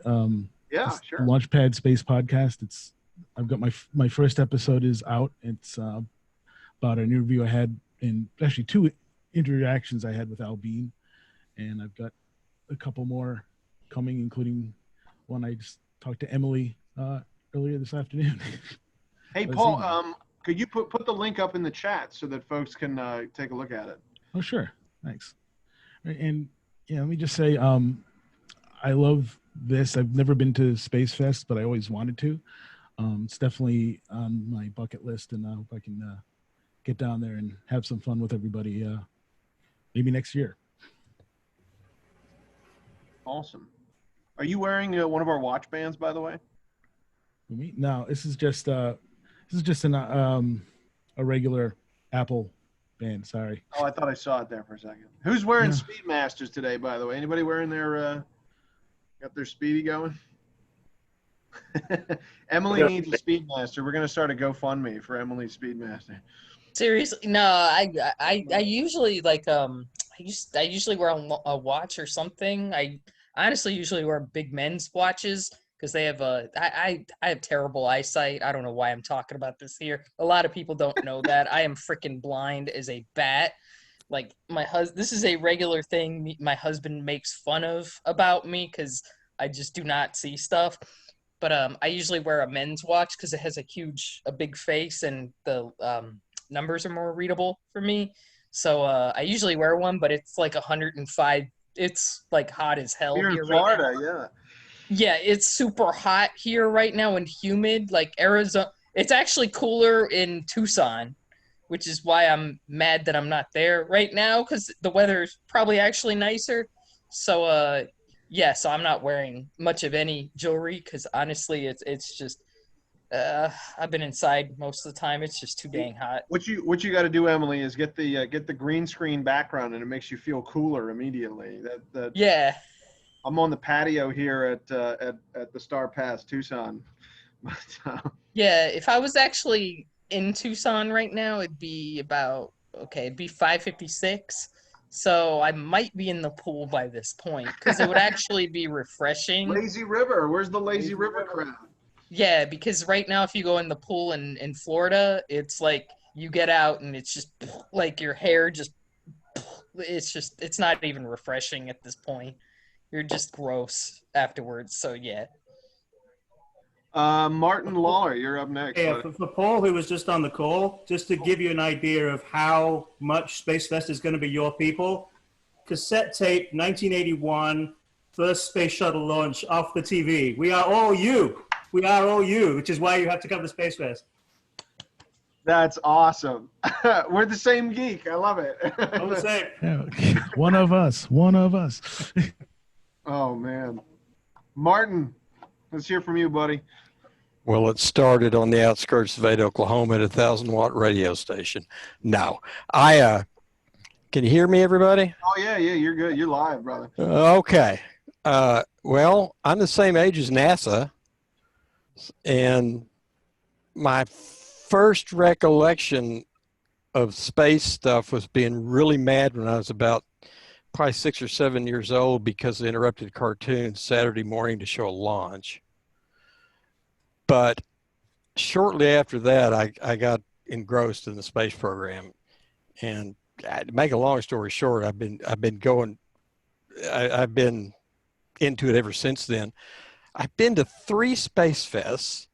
yeah, sure. Launchpad Space Podcast. I've got my first episode is out. It's about an interview I had, and actually 2 interactions I had with Al Bean, and I've got a couple more coming, including one I just talked to Emily earlier this afternoon. Hey, Paul, could you put the link up in the chat so that folks can take a look at it? Oh, sure. Thanks. And yeah, let me just say, I love this. I've never been to Space Fest, but I always wanted to. It's definitely on my bucket list, and I hope I can get down there and have some fun with everybody maybe next year. Awesome. Are you wearing one of our watch bands, by the way? Me? No, this is just a regular Apple band. Sorry. Oh, I thought I saw it there for a second. Who's wearing Speedmasters today, by the way? Anybody wearing their got their Speedy going? Emily needs a Speedmaster. We're gonna start a GoFundMe for Emily's Speedmaster. Seriously, no. I usually like I usually wear a watch or something. I honestly usually wear big men's watches because they have I have terrible eyesight. I don't know why I'm talking about this here. A lot of people don't know that. I am freaking blind as a bat. like this is a regular thing my husband makes fun of about me because I just do not see stuff. But I usually wear a men's watch because it has a big face and the numbers are more readable for me. So I usually wear one, but it's like 105. It's like hot as hell You're in here right now. Florida, yeah. Yeah, it's super hot here right now and humid. Like Arizona, it's actually cooler in Tucson, which is why I'm mad that I'm not there right now because the weather is probably actually nicer. So yeah, so I'm not wearing much of any jewelry because honestly, it's just I've been inside most of the time. It's just too dang hot. What you got to do, Emily, is get the green screen background, and it makes you feel cooler immediately. Yeah. I'm on the patio here at the Star Pass Tucson. Yeah, if I was actually in Tucson right now, it'd be 5:56. So I might be in the pool by this point because it would actually be refreshing. Lazy River, where's the Lazy River crowd? Yeah, because right now if you go in the pool in Florida, it's like you get out and it's just like your hair it's not even refreshing at this point. You're just gross afterwards. So yeah. Martin Lawler, you're up next. Yeah, for Paul, who was just on the call, just to give you an idea of how much Spacefest is going to be your people, cassette tape, 1981, first space shuttle launch off the TV. We are all you. We are all you, which is why you have to come to Spacefest. That's awesome. We're the same geek. I love it. All the same. Yeah. One of us. One of us. Oh, man. Martin, let's hear from you, buddy. Well, it started on the outskirts of Ada, Oklahoma at a 1,000-watt radio station. No, can you hear me, everybody? Oh, yeah, you're good. You're live, brother. Okay. Well, I'm the same age as NASA, and my first recollection of space stuff was being really mad when I was about probably 6 or 7 years old because they interrupted cartoons Saturday morning to show a launch. But shortly after that, I got engrossed in the space program, and to make a long story short, I've been into it ever since then. I've been to 3 space fests.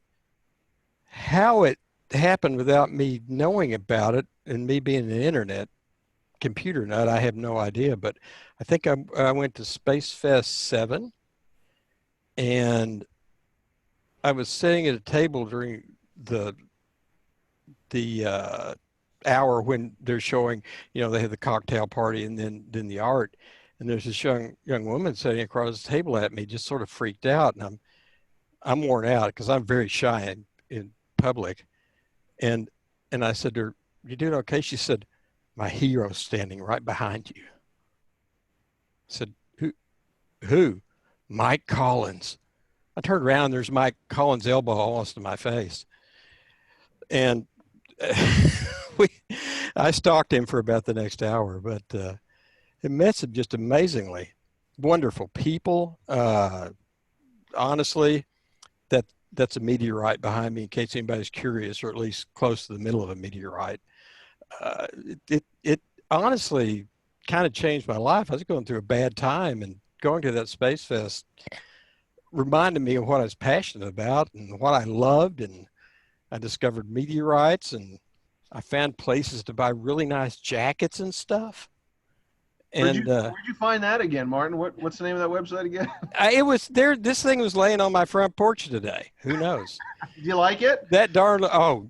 How it happened without me knowing about it and me being an internet computer nut, I have no idea. But I think I went to Space Fest 7, and I was sitting at a table during the hour when they're showing, they have the cocktail party and then the art, and there's this young woman sitting across the table at me, just sort of freaked out, and I'm worn out because I'm very shy in public, and I said to her, "You doing okay?" She said, "My hero's standing right behind you." I said, Who? Mike Collins. I turned around, there's Mike Collins' elbow almost to my face. And I stalked him for about the next hour, but it met him just amazingly. Wonderful people. Honestly, that's a meteorite behind me in case anybody's curious, or at least close to the middle of a meteorite. It honestly kind of changed my life. I was going through a bad time, and going to that Space Fest reminded me of what I was passionate about and what I loved, and I discovered meteorites, and I found places to buy really nice jackets and stuff. And where'd you find that again, Martin? What's the name of that website again? It was there. This thing was laying on my front porch today. Who knows? Do you like it? That darn. Oh,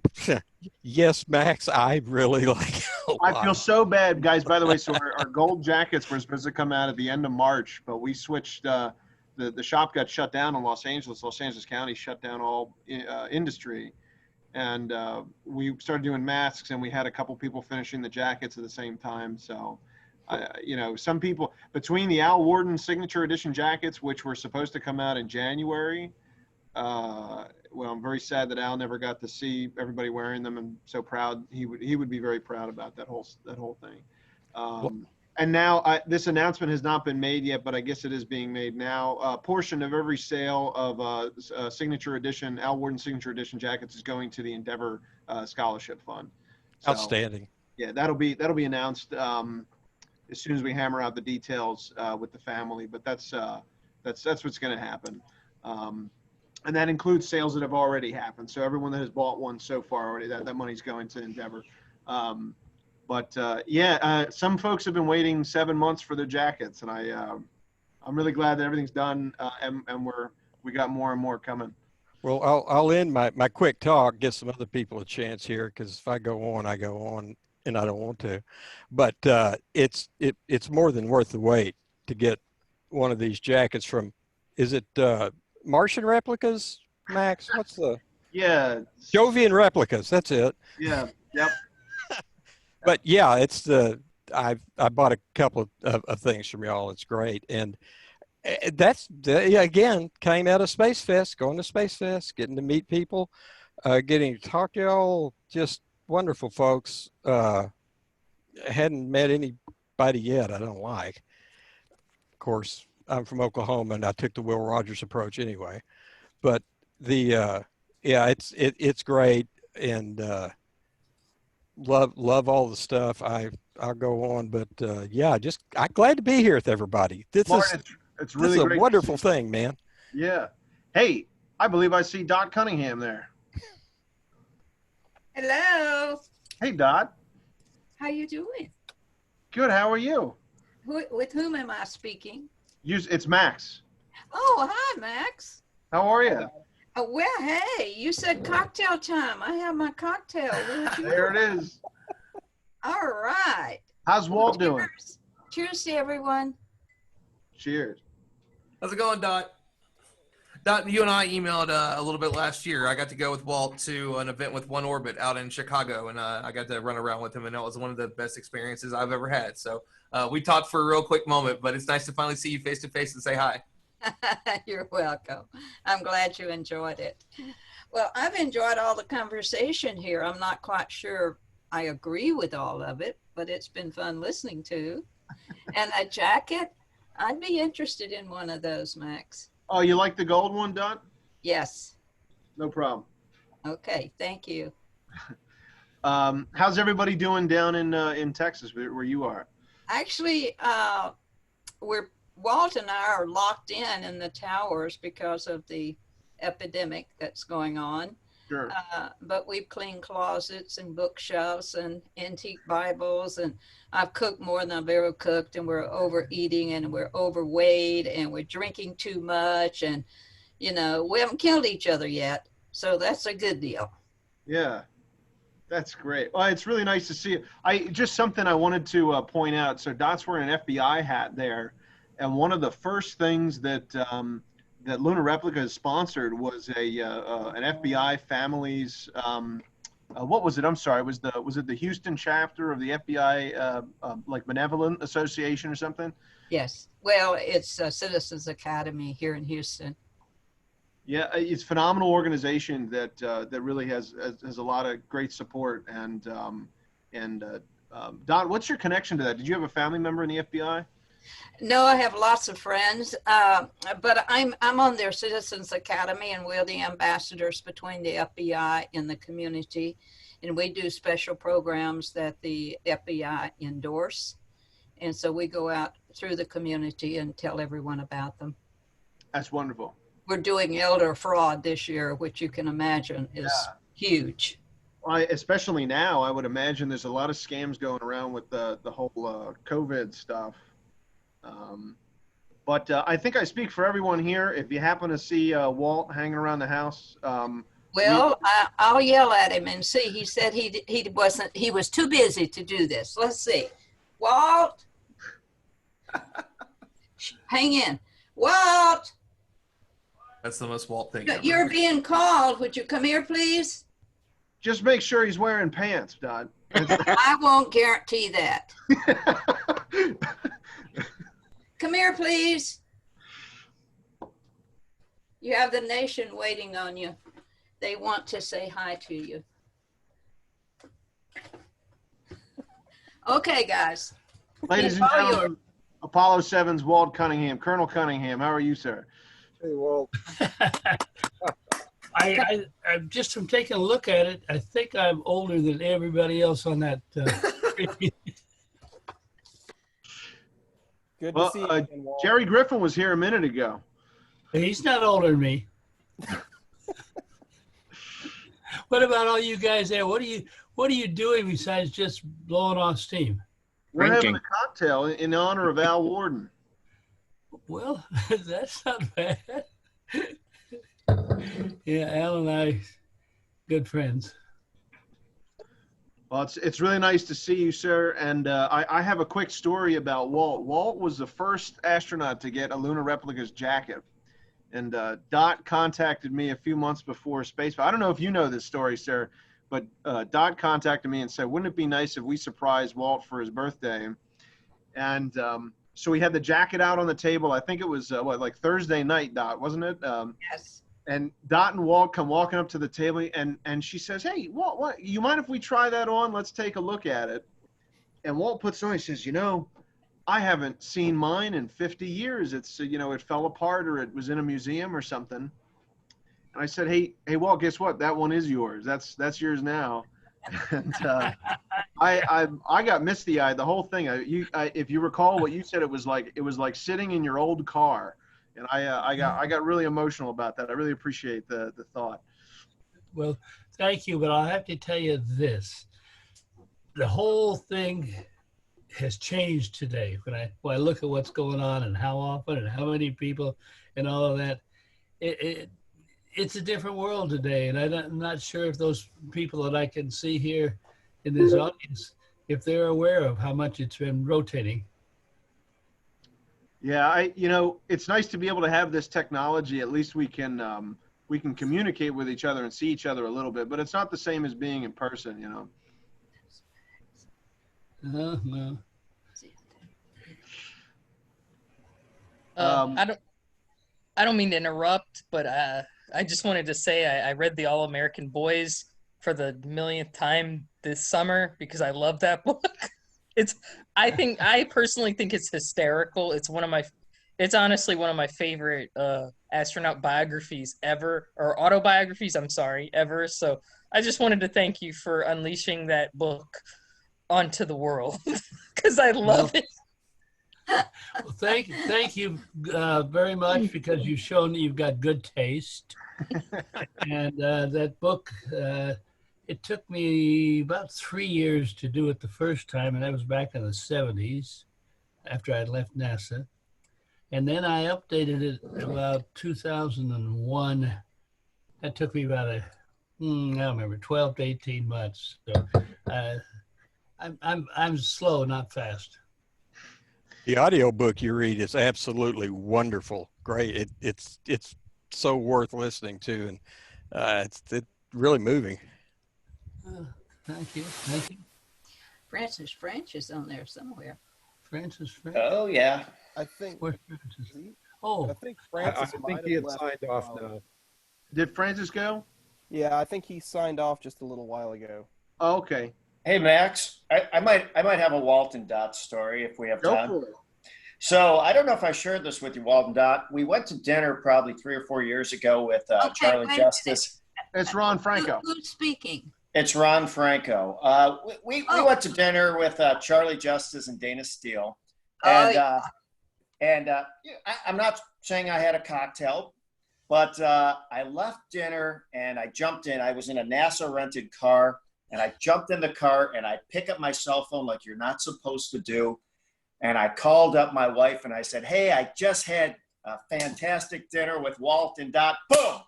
yes, Max. I really like it a lot. I feel so bad, guys. By the way, so our gold jackets were supposed to come out at the end of March, but we switched. The shop got shut down in Los Angeles. Los Angeles County shut down all industry, and we started doing masks, and we had a couple people finishing the jackets at the same time. So, some people, between the Al Worden signature edition jackets, which were supposed to come out in January, well, I'm very sad that Al never got to see everybody wearing them, and so proud he would be very proud about that whole thing. And now this announcement has not been made yet, but I guess it is being made now. A portion of every sale of signature edition, Al Worden signature edition jackets is going to the Endeavor Scholarship Fund. So, outstanding. Yeah, that'll be announced as soon as we hammer out the details with the family. But that's what's going to happen. And that includes sales that have already happened. So everyone that has bought one so far already, that money's going to Endeavor. Some folks have been waiting 7 months for their jackets, and I'm really glad that everything's done, and we got more and more coming. Well, I'll end my quick talk, give some other people a chance here, because if I go on, and I don't want to. But it's more than worth the wait to get one of these jackets from, is it Martian Replicas, Max? What's the? Yeah. Jovian Replicas, that's it. Yeah, yep. But yeah, it's I bought a couple of things from y'all. It's great. And that's, again, came out of Spacefest, going to Spacefest, getting to meet people, getting to talk to y'all, just wonderful folks. Hadn't met anybody yet I don't like. Of course, I'm from Oklahoma, and I took the Will Rogers approach anyway. But it's great, and love all the stuff. I'll go on, but I'm glad to be here with everybody. It's really this is great a wonderful thing, man. Yeah. Hey, I believe I see Dot Cunningham there. Hello. Hey, Dot. How you doing? Good. How are you? With whom am I speaking? It's Max. Oh, hi, Max. How are you? Well, hey, you said cocktail time. I have my cocktail. There it is. All right. How's Walt doing? Cheers to everyone. Cheers. How's it going, Dot? Dot, you and I emailed a little bit last year. I got to go with Walt to an event with One Orbit out in Chicago, and I got to run around with him, and it was one of the best experiences I've ever had. So we talked for a real quick moment, but it's nice to finally see you face to face and say hi. You're welcome. I'm glad you enjoyed it. Well, I've enjoyed all the conversation here. I'm not quite sure I agree with all of it, but it's been fun listening to. And a jacket, I'd be interested in one of those, Max. Oh, you like the gold one, Dot? Yes. No problem. Okay, thank you. How's everybody doing down in Texas, where you are? Actually, Walt and I are locked in the towers because of the epidemic that's going on. Sure. But we've cleaned closets and bookshelves and antique Bibles, and I've cooked more than I've ever cooked, and we're overeating and we're overweight and we're drinking too much, and we haven't killed each other yet, so that's a good deal. Yeah, that's great. Well, it's really nice to see you. Just something I wanted to point out. So Dot's wearing an FBI hat there, and one of the first things that that Lunar Replicas sponsored was an FBI families. What was it? I'm sorry. Was it the Houston chapter of the FBI, like Benevolent Association or something? Yes. Well, it's Citizens Academy here in Houston. Yeah, it's a phenomenal organization that really has a lot of great support. And Don, what's your connection to that? Did you have a family member in the FBI? No, I have lots of friends, but I'm on their Citizens Academy, and we're the ambassadors between the FBI and the community, and we do special programs that the FBI endorse, and so we go out through the community and tell everyone about them. That's wonderful. We're doing elder fraud this year, which you can imagine is huge. Especially now, I would imagine there's a lot of scams going around with the whole COVID stuff. But I think I speak for everyone here. If you happen to see Walt hanging around the house, I'll yell at him and see. He said he was too busy to do this. Let's see. Walt, hang in. Walt, that's the most Walt thing. You're being called. Would you come here, please? Just make sure he's wearing pants, Don. I won't guarantee that. Come here, please. You have the nation waiting on you. They want to say hi to you. Okay, guys. Ladies and gentlemen, Apollo 7's Walt Cunningham. Colonel Cunningham, how are you, sir? Hey, Walt. I'm just from taking a look at it, I think I'm older than everybody else on that. Good Well, to see you again, Walt. Jerry Griffin was here a minute ago. He's not older than me. What about all you guys there? What are you doing besides just blowing off steam? We're having Drinking. a cocktail in honor of Al Worden. Well, that's not bad. Yeah, Al and I, good friends. Well, it's really nice to see you, sir. And I have a quick story about Walt. Walt was the first astronaut to get a Lunar Replicas jacket. And Dot contacted me a few months before Spacefest. I don't know if you know this story, sir, but Dot contacted me and said, wouldn't it be nice if we surprised Walt for his birthday? And so we had the jacket out on the table. I think it was, like Thursday night, Dot, wasn't it? Yes. And Dot and Walt come walking up to the table, and she says, hey, Walt, what, you mind if we try that on? Let's take a look at it. And Walt puts it on. He says, you know, I haven't seen mine in 50 years. It's, you know, it fell apart or it was in a museum or something. And I said, hey, Walt, guess what? That one is yours. That's yours now. And I got misty-eyed the whole thing. If you recall what you said, it was like sitting in your old car. And I got really emotional about that. I really appreciate the thought. Well, thank you, but I'll have to tell you this. The whole thing has changed today. When I look at what's going on and how often and how many people and all of that, it's a different world today. And I'm not sure if those people that I can see here in this audience, if they're aware of how much it's been rotating. Yeah, you know, it's nice to be able to have this technology. At least we can communicate with each other and see each other a little bit, but it's not the same as being in person, you know. No. I don't mean to interrupt, but I just wanted to say I read the All American Boys for the millionth time this summer because I love that book. I personally think it's hysterical. It's honestly one of my favorite astronaut biographies ever, or autobiographies, I'm sorry, ever. So I just wanted to thank you for unleashing that book onto the world because I love it. Well, thank you very much because you've shown that you've got good taste. And that book, it took me about 3 years to do it the first time, and that was back in the 70s after I left NASA. And then I updated it about 2001. That took me about I don't remember, 12 to 18 months. So I'm slow, not fast. The audio book you read is absolutely wonderful. Great. It's so worth listening to, and it's really moving. Thank you. Francis French is on there somewhere. Francis French? Oh, yeah. I think. Where's Francis? I think Francis. I think he had signed off now. Did Francis go? Yeah, I think he signed off just a little while ago. Oh, okay. Hey, Max, I might have a Walt and Dot story if we have time. Go for it. So I don't know if I shared this with you, Walt and Dot. We went to dinner probably 3 or 4 years ago with Charlie Justice. It's Ron Franco. Who's speaking? It's Ron Franco. We went to dinner with Charlie Justice and Dana Steele. And I'm not saying I had a cocktail, but I left dinner and I jumped in. I was in a NASA rented car, and I jumped in the car and I pick up my cell phone like you're not supposed to do. And I called up my wife and I said, hey, I just had a fantastic dinner with Walt and Dot. Boom!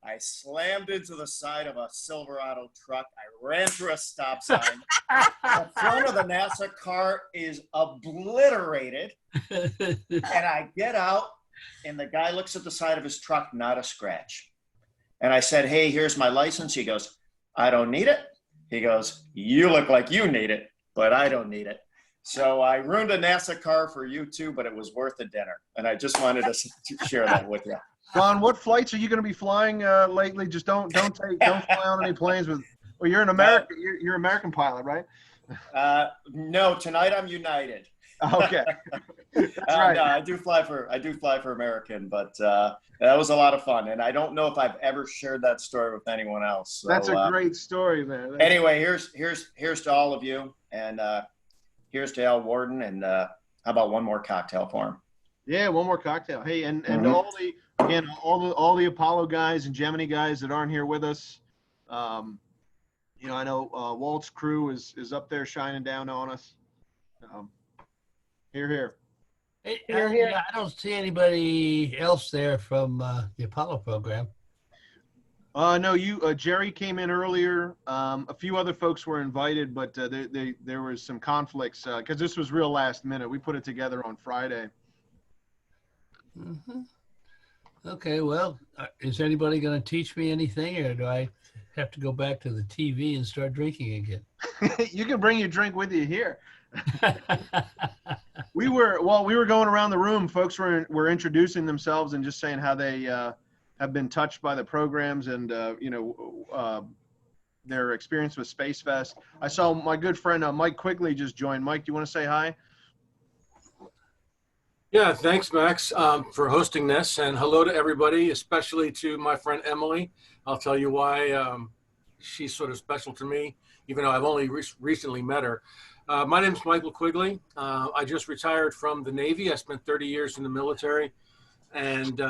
I slammed into the side of a Silverado truck. I ran through a stop sign. The front of the NASA car is obliterated. And I get out, and the guy looks at the side of his truck, not a scratch. And I said, hey, here's my license. He goes, I don't need it. He goes, you look like you need it, but I don't need it. So I ruined a NASA car for you too, but it was worth the dinner. And I just wanted to share that with you. Ron, what flights are you going to be flying lately? Just don't fly on any planes with. Well, you're an American. You're an American pilot, right? No, tonight I'm United. Okay. That's right. No, I do fly for American, but that was a lot of fun, and I don't know if I've ever shared that story with anyone else. So, that's a great story, man. Anyway, here's to all of you, and here's to Al Worden, and How about one more cocktail for him? Yeah, one more cocktail. Hey, and Mhm. all the Apollo guys and Gemini guys that aren't here with us. You know, I know Walt's crew is up there shining down on us. Here, here. Hey, yeah, I don't see anybody else there from the Apollo program. No, Jerry came in earlier. A few other folks were invited, but there was some conflicts because this was real last minute. We put it together on Friday. Mm-hmm. Okay, well, is anybody going to teach me anything, or do I have to go back to the TV and start drinking again? You can bring your drink with you here. We were going around the room. Folks were introducing themselves and just saying how they have been touched by the programs and their experience with Spacefest. I saw my good friend Mike Quigley just joined. Mike, do you want to say hi? Yeah, thanks, Max, for hosting this, and hello to everybody, especially to my friend Emily. I'll tell you why she's sort of special to me, even though I've only recently met her. My name's Michael Quigley. I just retired from the Navy. I spent 30 years in the military, and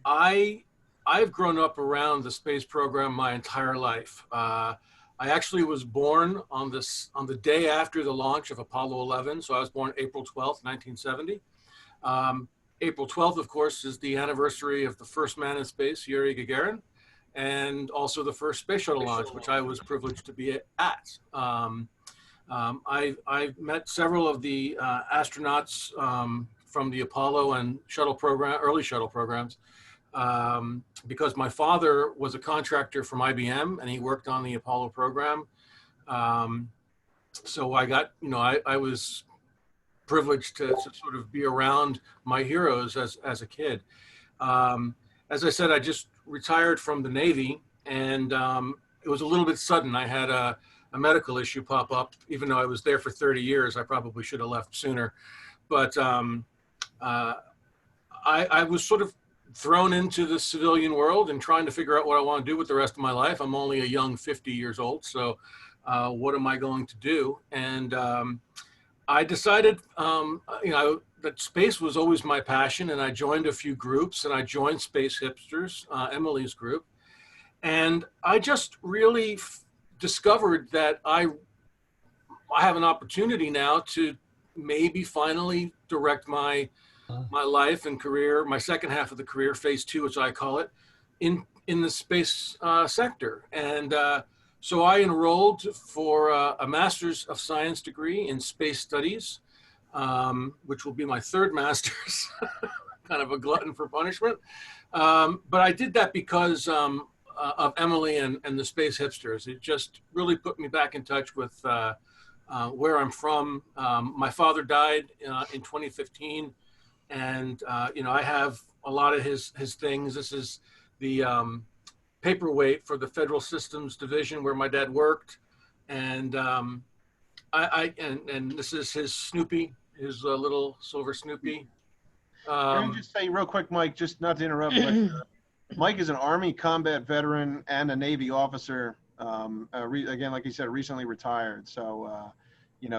I've grown up around the space program my entire life. I actually was born on the day after the launch of Apollo 11. So I was born April 12th, 1970. April 12th, of course, is the anniversary of the first man in space, Yuri Gagarin, and also the first space shuttle launch, which I was privileged to be at. I met several of the astronauts from the Apollo and shuttle program, early shuttle programs, because my father was a contractor from IBM and he worked on the Apollo program. So I got, I was privileged to sort of be around my heroes as a kid. As I said, I just retired from the Navy, and it was a little bit sudden. I had a medical issue pop up. Even though I was there for 30 years, I probably should have left sooner. But I was sort of thrown into the civilian world and trying to figure out what I want to do with the rest of my life. I'm only a young 50 years old, so what am I going to do? And I decided, that space was always my passion, and I joined a few groups, and I joined Space Hipsters, Emily's group, and I just really discovered that I have an opportunity now to maybe finally direct my life and career, my second half of the career, phase 2, as I call it, in the space sector. And so I enrolled for a Master's of Science degree in Space Studies, which will be my third master's, kind of a glutton for punishment. But I did that because of Emily and the Space Hipsters. It just really put me back in touch with where I'm from. My father died in 2015. And, I have a lot of his things. This is the paperweight for the Federal Systems Division where my dad worked. And and this is his Snoopy, his little silver Snoopy. Let me just say real quick, Mike, just not to interrupt, but Mike is an Army combat veteran and a Navy officer. Again, like he said, recently retired. So,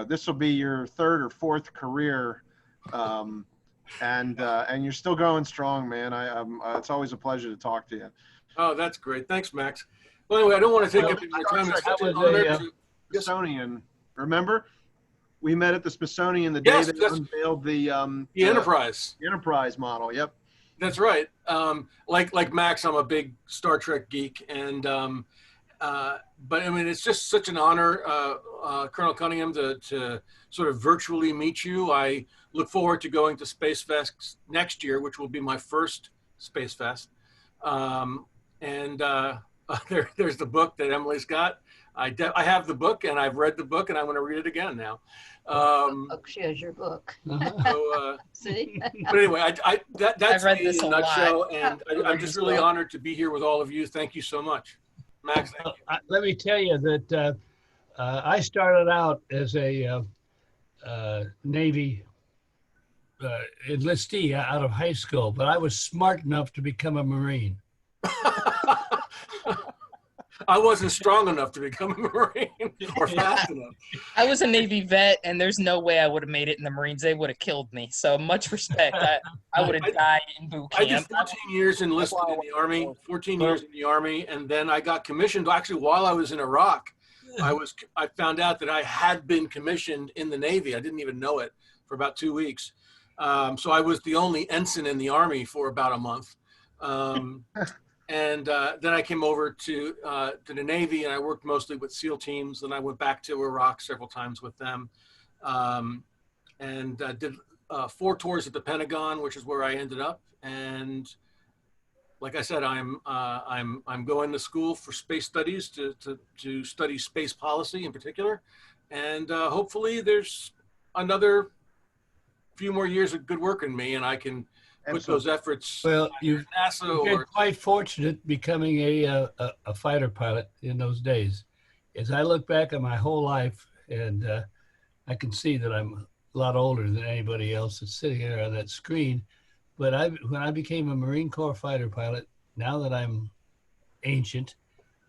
this will be your third or fourth career. And you're still going strong, man. It's always a pleasure to talk to you. Oh, that's great. Thanks, Max. Well, anyway, I don't want to take up my time. It's such an honor to Smithsonian. Remember, we met at the Smithsonian the day that unveiled the Enterprise. The Enterprise model. Yep. That's right. Like Max, I'm a big Star Trek geek, and but I mean, it's just such an honor, Colonel Cunningham, to sort of virtually meet you. I look forward to going to Spacefest next year, which will be my first Spacefest. And there's the book that Emily's got. I have the book, and I've read the book, and I'm going to read it again now. She has your book. So, See? But anyway, that's read me this in a a nutshell, lot. and Yeah, I'm just really honored to be here with all of you. Thank you so much. Max, thank you. Let me tell you that I started out as a Navy enlistee out of high school, but I was smart enough to become a Marine. I wasn't strong enough to become a Marine or fast enough. I was a Navy vet, and there's no way I would have made it in the Marines. They would have killed me. So much respect. I would have died in boot I did camp. 14 years enlisted in the Army, 14 years in the Army, and then I got commissioned. Actually, while I was in Iraq, I found out that I had been commissioned in the Navy. I didn't even know it for about 2 weeks. So I was the only ensign in the Army for about a month. And then I came over to the Navy, and I worked mostly with SEAL teams. Then I went back to Iraq several times with them, and did 4 tours at the Pentagon, which is where I ended up. And like I said, I'm going to school for space studies to study space policy in particular, and hopefully there's another few more years of good work in me, and I can put those efforts. Well, you've NASA been or quite fortunate becoming a fighter pilot in those days. As I look back at my whole life, and I can see that I'm a lot older than anybody else that's sitting there on that screen. But when I became a Marine Corps fighter pilot, now that I'm ancient,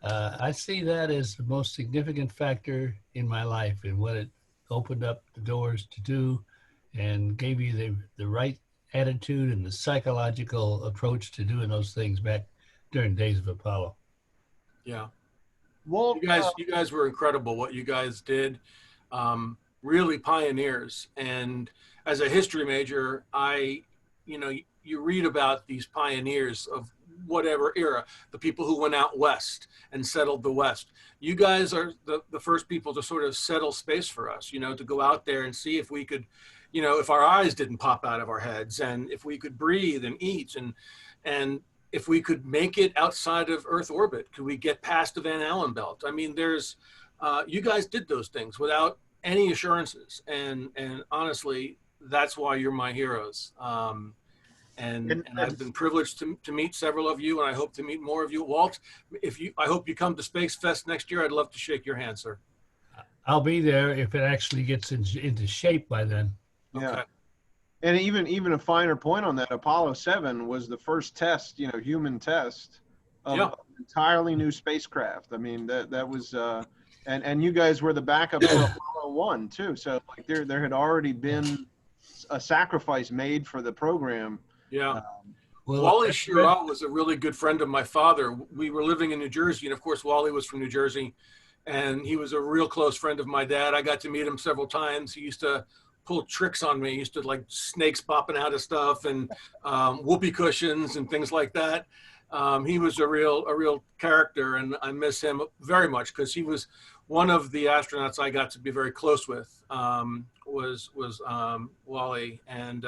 I see that as the most significant factor in my life and what it opened up the doors to do and gave you the right attitude and the psychological approach to doing those things back during the days of Apollo. Yeah. Well, you guys were incredible. What you guys did, really pioneers. And as a history major, you read about these pioneers of whatever era, the people who went out west and settled the West. You guys are the first people to sort of settle space for us, to go out there and see if we could, if our eyes didn't pop out of our heads, and if we could breathe and eat, and if we could make it outside of Earth orbit. Could we get past the Van Allen belt? I mean, you guys did those things without any assurances, and honestly, that's why you're my heroes. And I've been privileged to meet several of you, and I hope to meet more of you. Walt, I hope you come to Spacefest next year. I'd love to shake your hand, sir. I'll be there if it actually gets into shape by then. Yeah. Okay. And even a finer point on that, Apollo 7 was the first test, human test of an entirely new spacecraft. I mean, that was, and you guys were the backup for Apollo 1 too. So like there had already been a sacrifice made for the program. Yeah. Wally Schirra was a really good friend of my father. We were living in New Jersey, and of course, Wally was from New Jersey, and he was a real close friend of my dad. I got to meet him several times. He used to pull tricks on me. He used to like snakes popping out of stuff and whoopee cushions and things like that. He was a real character, and I miss him very much because he was one of the astronauts I got to be very close with. Was Wally, and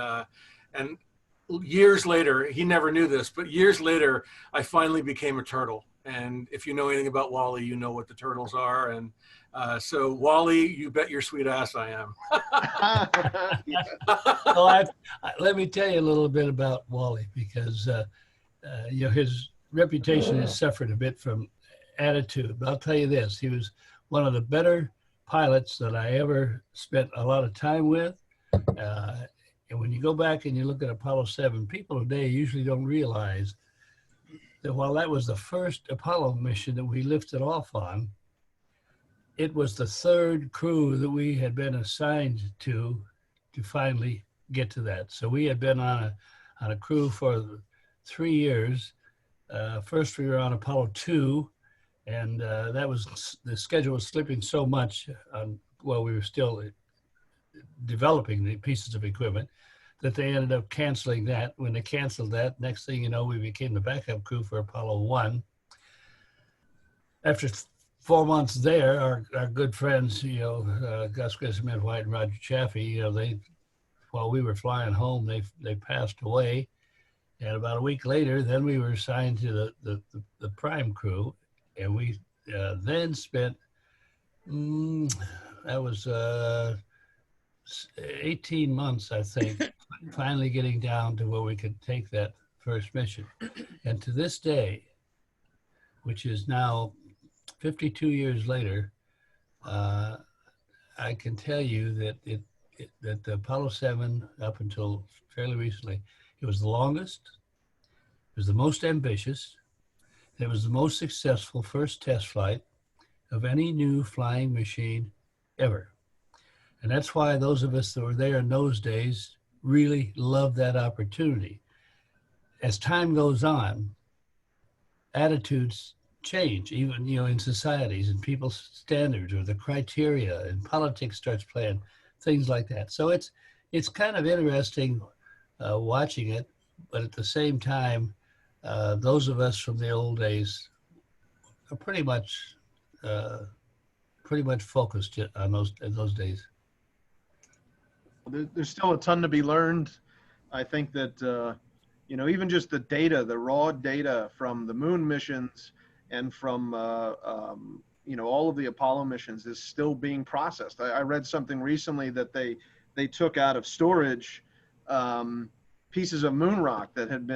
years later, he never knew this, but years later, I finally became a turtle. And if you know anything about Wally, you know what the turtles are. And so Wally, you bet your sweet ass I am. Well, let me tell you a little bit about Wally, because his reputation has suffered a bit from attitude. But I'll tell you this, he was one of the better pilots that I ever spent a lot of time with. And when you go back and you look at Apollo 7, people today usually don't realize that while that was the first Apollo mission that we lifted off on, it was the third crew that we had been assigned to finally get to that. So we had been on a crew for 3 years. First we were on Apollo 2, and the schedule was slipping so much while we were still developing the pieces of equipment that they ended up canceling that. When they canceled that, next thing you know, we became the backup crew for Apollo 1. After 4 months there, our good friends, Gus Grissom, Ed White, and Roger Chaffee, while we were flying home, they passed away. And about a week later, then we were assigned to the prime crew, and we then spent, that was 18 months, I think, finally getting down to where we could take that first mission. And to this day, which is now 52 years later, I can tell you that that the Apollo 7, up until fairly recently, it was the longest, it was the most ambitious, It was the most successful first test flight of any new flying machine ever. And that's why those of us that were there in those days really loved that opportunity. As time goes on, attitudes change, even in societies and people's standards or the criteria, and politics starts playing, things like that. So it's kind of interesting watching it, but at the same time, those of us from the old days are pretty much focused on those days. There's still a ton to be learned. I think that even just the data, the raw data from the moon missions and from all of the Apollo missions is still being processed. I read something recently that they took out of storage pieces of moon rock that had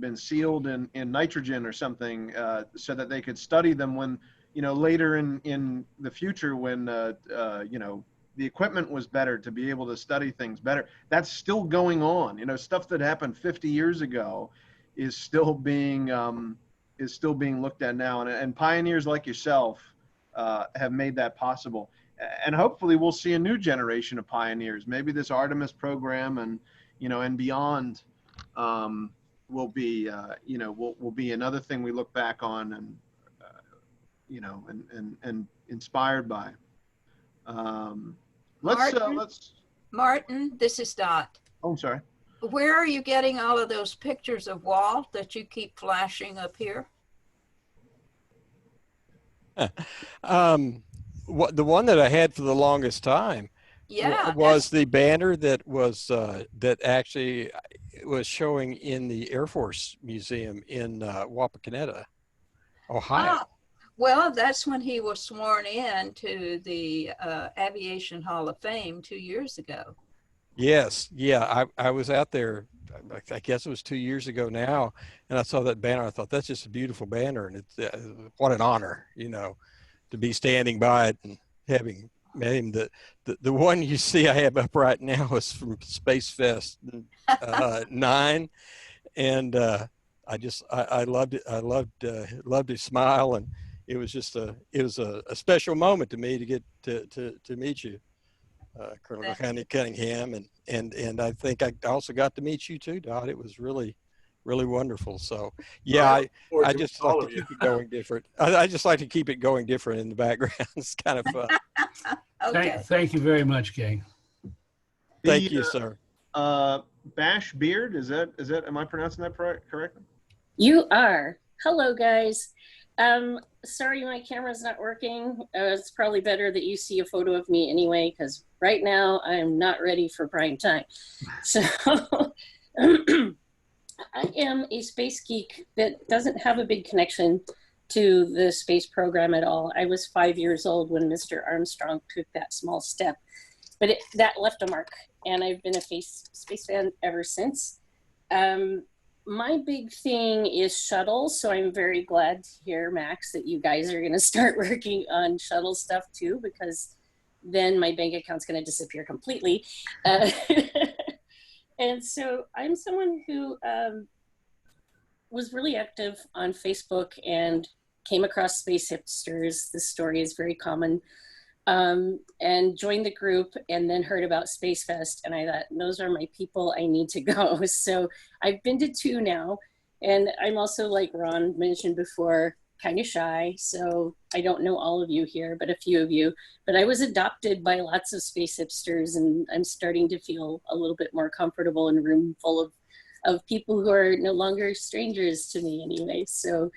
been sealed in nitrogen or something, so that they could study them when later in the future, when the equipment was better to be able to study things better. That's still going on. Stuff that happened 50 years ago is still being looked at now, and pioneers like yourself have made that possible. And hopefully we'll see a new generation of pioneers. Maybe this Artemis program and beyond will be another thing we look back on and inspired by. Martin, this is Dot. Oh, I'm sorry. Where are you getting all of those pictures of Walt that you keep flashing up here? The one that I had for the longest time was the banner that was that actually was showing in the Air Force Museum in Wapakoneta, Ohio. Ah, well, that's when he was sworn in to the Aviation Hall of Fame 2 years ago. Yes, yeah, I was out there, I guess it was 2 years ago now, and I saw that banner. I thought, that's just a beautiful banner, and it's what an honor, to be standing by it and having met him. The one you see I have up right now is from Spacefest 9, and I loved it. I loved his smile, and it was just a special moment to me to get to meet you, Colonel Cunningham, and I think I also got to meet you too, Dot. It was really wonderful. So yeah, I just like to keep it going different. I just like to keep it going different in the background. It's kind of fun. Okay. Thank you very much, gang. Thank you, sir. Bash Beard, is that am I pronouncing that correctly? You are. Hello, guys. Sorry, my camera's not working. It's probably better that you see a photo of me anyway, because right now I'm not ready for prime time. So I am a space geek that doesn't have a big connection to the space program at all. I was 5 years old when Mr. Armstrong took that small step, but that left a mark, and I've been a space fan ever since. My big thing is shuttles, so I'm very glad to hear, Max, that you guys are going to start working on shuttle stuff too, because then my bank account's going to disappear completely. And so I'm someone who was really active on Facebook and came across Space Hipsters. This story is very common. And joined the group, and then heard about Spacefest, and I thought, those are my people, I need to go. So I've been to 2 now, and I'm also, like Ron mentioned before, kind of shy, so I don't know all of you here, but a few of you. But I was adopted by lots of space hipsters, and I'm starting to feel a little bit more comfortable in a room full of people who are no longer strangers to me anyway. So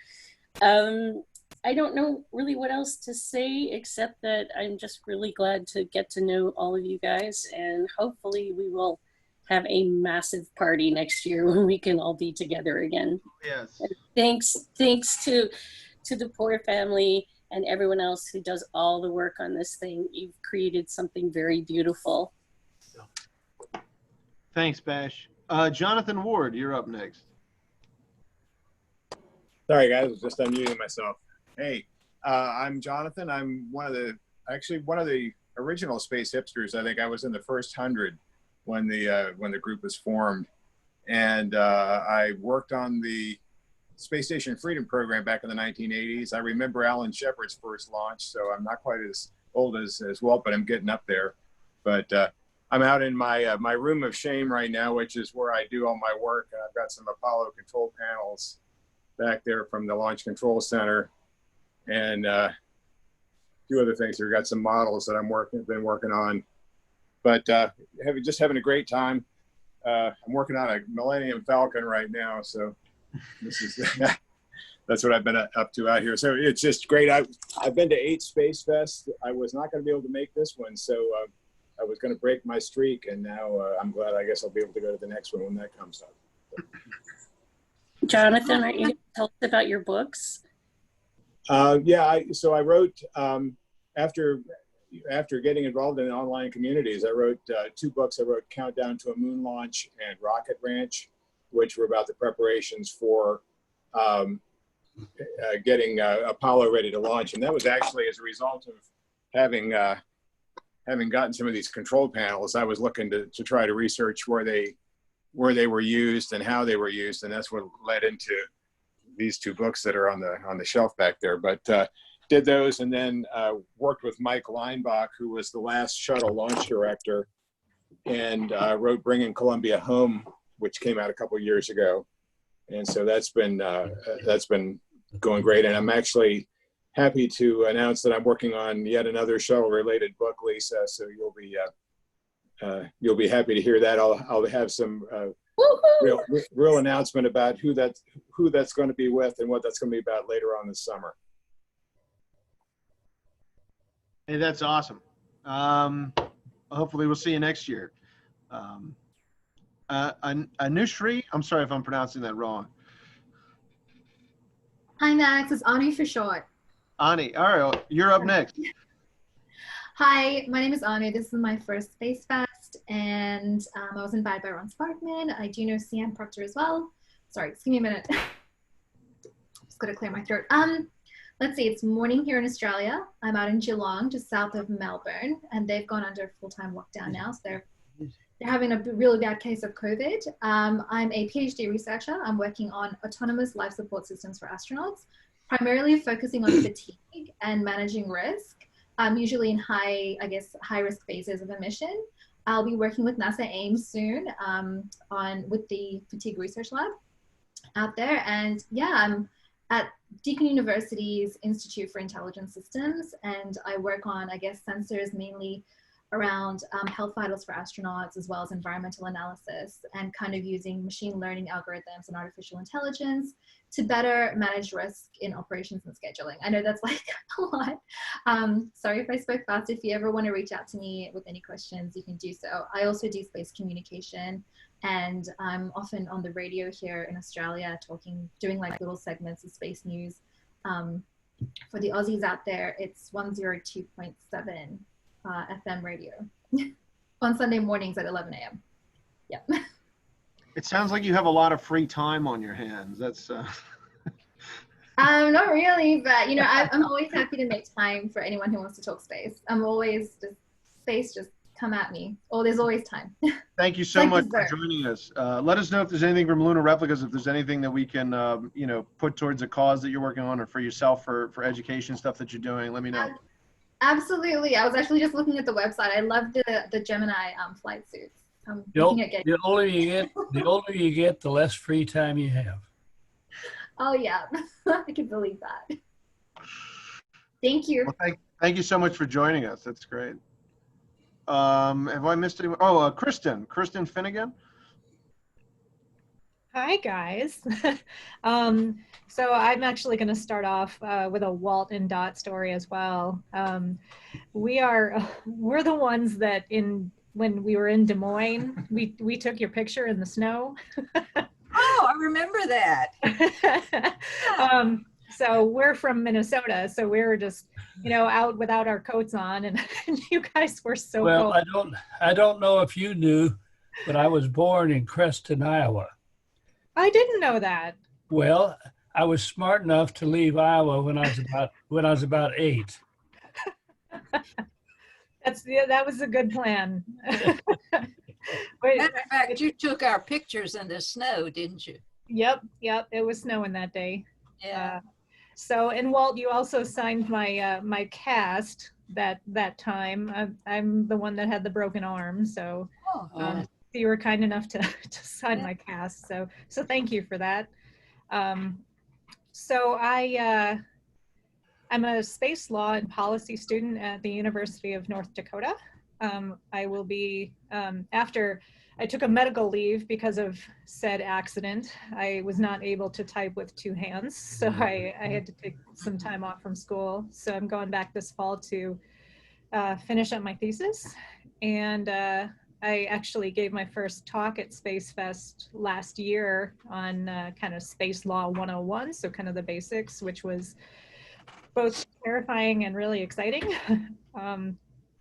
I don't know really what else to say, except that I'm just really glad to get to know all of you guys, and hopefully we will have a massive party next year when we can all be together again. Yes. And thanks to the Poor family and everyone else who does all the work on this thing. You've created something very beautiful. Thanks, Bash. Jonathan Ward, you're up next. Sorry, guys, I was just unmuting myself. Hey, I'm Jonathan. I'm one of the original space hipsters. I think I was in the first 100 when the group was formed, and I worked on the Space Station Freedom program back in the 1980s. I remember Alan Shepard's first launch, so I'm not quite as old as Walt, but I'm getting up there. But I'm out in my my room of shame right now, which is where I do all my work. And I've got some Apollo control panels back there from the Launch Control Center, and a few other things. We've got some models that been working on, but just having a great time. I'm working on a Millennium Falcon right now, so this is that's what I've been up to out here. So it's just great. I've been to 8 Space Fests. I was not going to be able to make this one, so I was going to break my streak, and now I'm glad. I guess I'll be able to go to the next one when that comes up. Jonathan, are you going to tell us about your books? Yeah, so I wrote after getting involved in online communities, I wrote 2 books. I wrote Countdown to a Moon Launch and Rocket Ranch, which were about the preparations for getting Apollo ready to launch. And that was actually as a result of having gotten some of these control panels. I was looking to try to research where they were used and how they were used, and that's what led into these 2 books that are on the shelf back there. But did those, and then worked with Mike Leinbach, who was the last shuttle launch director, and wrote Bringing Columbia Home, which came out a couple of years ago. And so that's been going great. And I'm actually happy to announce that I'm working on yet another shuttle-related book, Lisa. So you'll be happy to hear that. I'll have some real announcement about who that's going to be with and what that's going to be about later on this summer. Hey, that's awesome. Hopefully we'll see you next year. Anushri, I'm sorry if I'm pronouncing that wrong. Hi, Max. It's Ani for short. Ani, all right, you're up next. Hi, my name is Ani. This is my first Space Fest, and I was invited by Ron Sparkman. I do know CM Proctor as well. Sorry, just give me a minute. Just got to clear my throat. Let's see, it's morning here in Australia. I'm out in Geelong, just south of Melbourne, and they've gone under full-time lockdown now, so they're having a really bad case of COVID. I'm a PhD researcher. I'm working on autonomous life support systems for astronauts, primarily focusing on fatigue and managing risk, usually in high-risk phases of a mission. I'll be working with NASA Ames soon with the Fatigue Research Lab out there. And yeah, I'm at Deakin University's Institute for Intelligent Systems, and I work on, sensors mainly around health vitals for astronauts, as well as environmental analysis, and kind of using machine learning algorithms and artificial intelligence to better manage risk in operations and scheduling. I know that's like a lot. Sorry if I spoke fast. If you ever want to reach out to me with any questions, you can do so. I also do space communication, and I'm often on the radio here in Australia doing like little segments of space news. For the Aussies out there, it's 102.7 FM radio on Sunday mornings at 11 a.m. Yep. It sounds like you have a lot of free time on your hands. That's not really, but you know, I'm always happy to make time for anyone who wants to talk space. I'm always just come at me. Oh, there's always time. Thank you so much for joining us. Let us know if there's anything from Lunar Replicas, if there's anything that we can, put towards a cause that you're working on, or for yourself for education stuff that you're doing. Let me know. Absolutely. I was actually just looking at the website. I love the Gemini flight suits. The older you get, the less free time you have. Oh yeah, I can believe that. Thank you. Well, thank you so much for joining us. That's great. Have I missed anyone? Oh, Kristen Finnegan. Hi guys. So I'm actually going to start off with a Walt and Dot story as well. We're the ones that when we were in Des Moines, we took your picture in the snow. Oh, I remember that. So we're from Minnesota, so we were just, out without our coats on, and you guys were so well. cold. I don't know if you knew, but I was born in Creston, Iowa. I didn't know that. Well, I was smart enough to leave Iowa when I was about 8. That was a good plan. Matter of fact, you took our pictures in the snow, didn't you? Yep, it was snowing that day. Yeah. So, and Walt, you also signed my my cast that time. I'm the one that had the broken arm, so you were kind enough to to sign my cast. So thank you for that. So I'm a space law and policy student at the University of North Dakota. I will be after I took a medical leave because of said accident. I was not able to type with two hands, so I had to take some time off from school. So I'm going back this fall to finish up my thesis. And I actually gave my first talk at Spacefest last year on kind of space law 101, so kind of the basics, which was both terrifying and really exciting.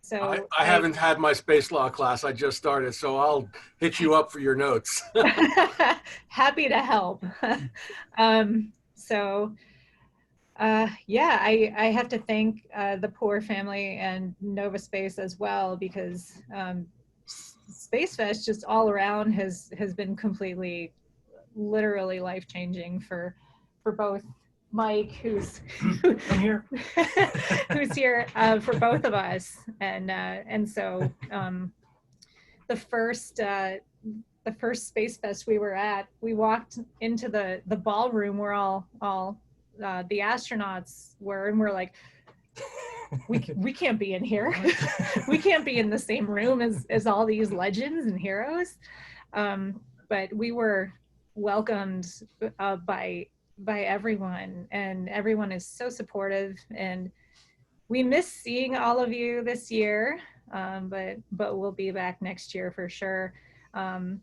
So I haven't had my space law class. I just started, so I'll hit you up for your notes. Happy to help. Yeah, I have to thank the Poor family and Nova Space as well, because Spacefest just all around has been completely, literally life-changing for both Mike, who's here, who's here for both of us, and so the first Space Fest we were at, we walked into the ballroom where all the astronauts were, and we're like, we can't be in here. We can't be in the same room as all these legends and heroes. But we were welcomed by everyone, and everyone is so supportive, and we miss seeing all of you this year, but we'll be back next year for sure. And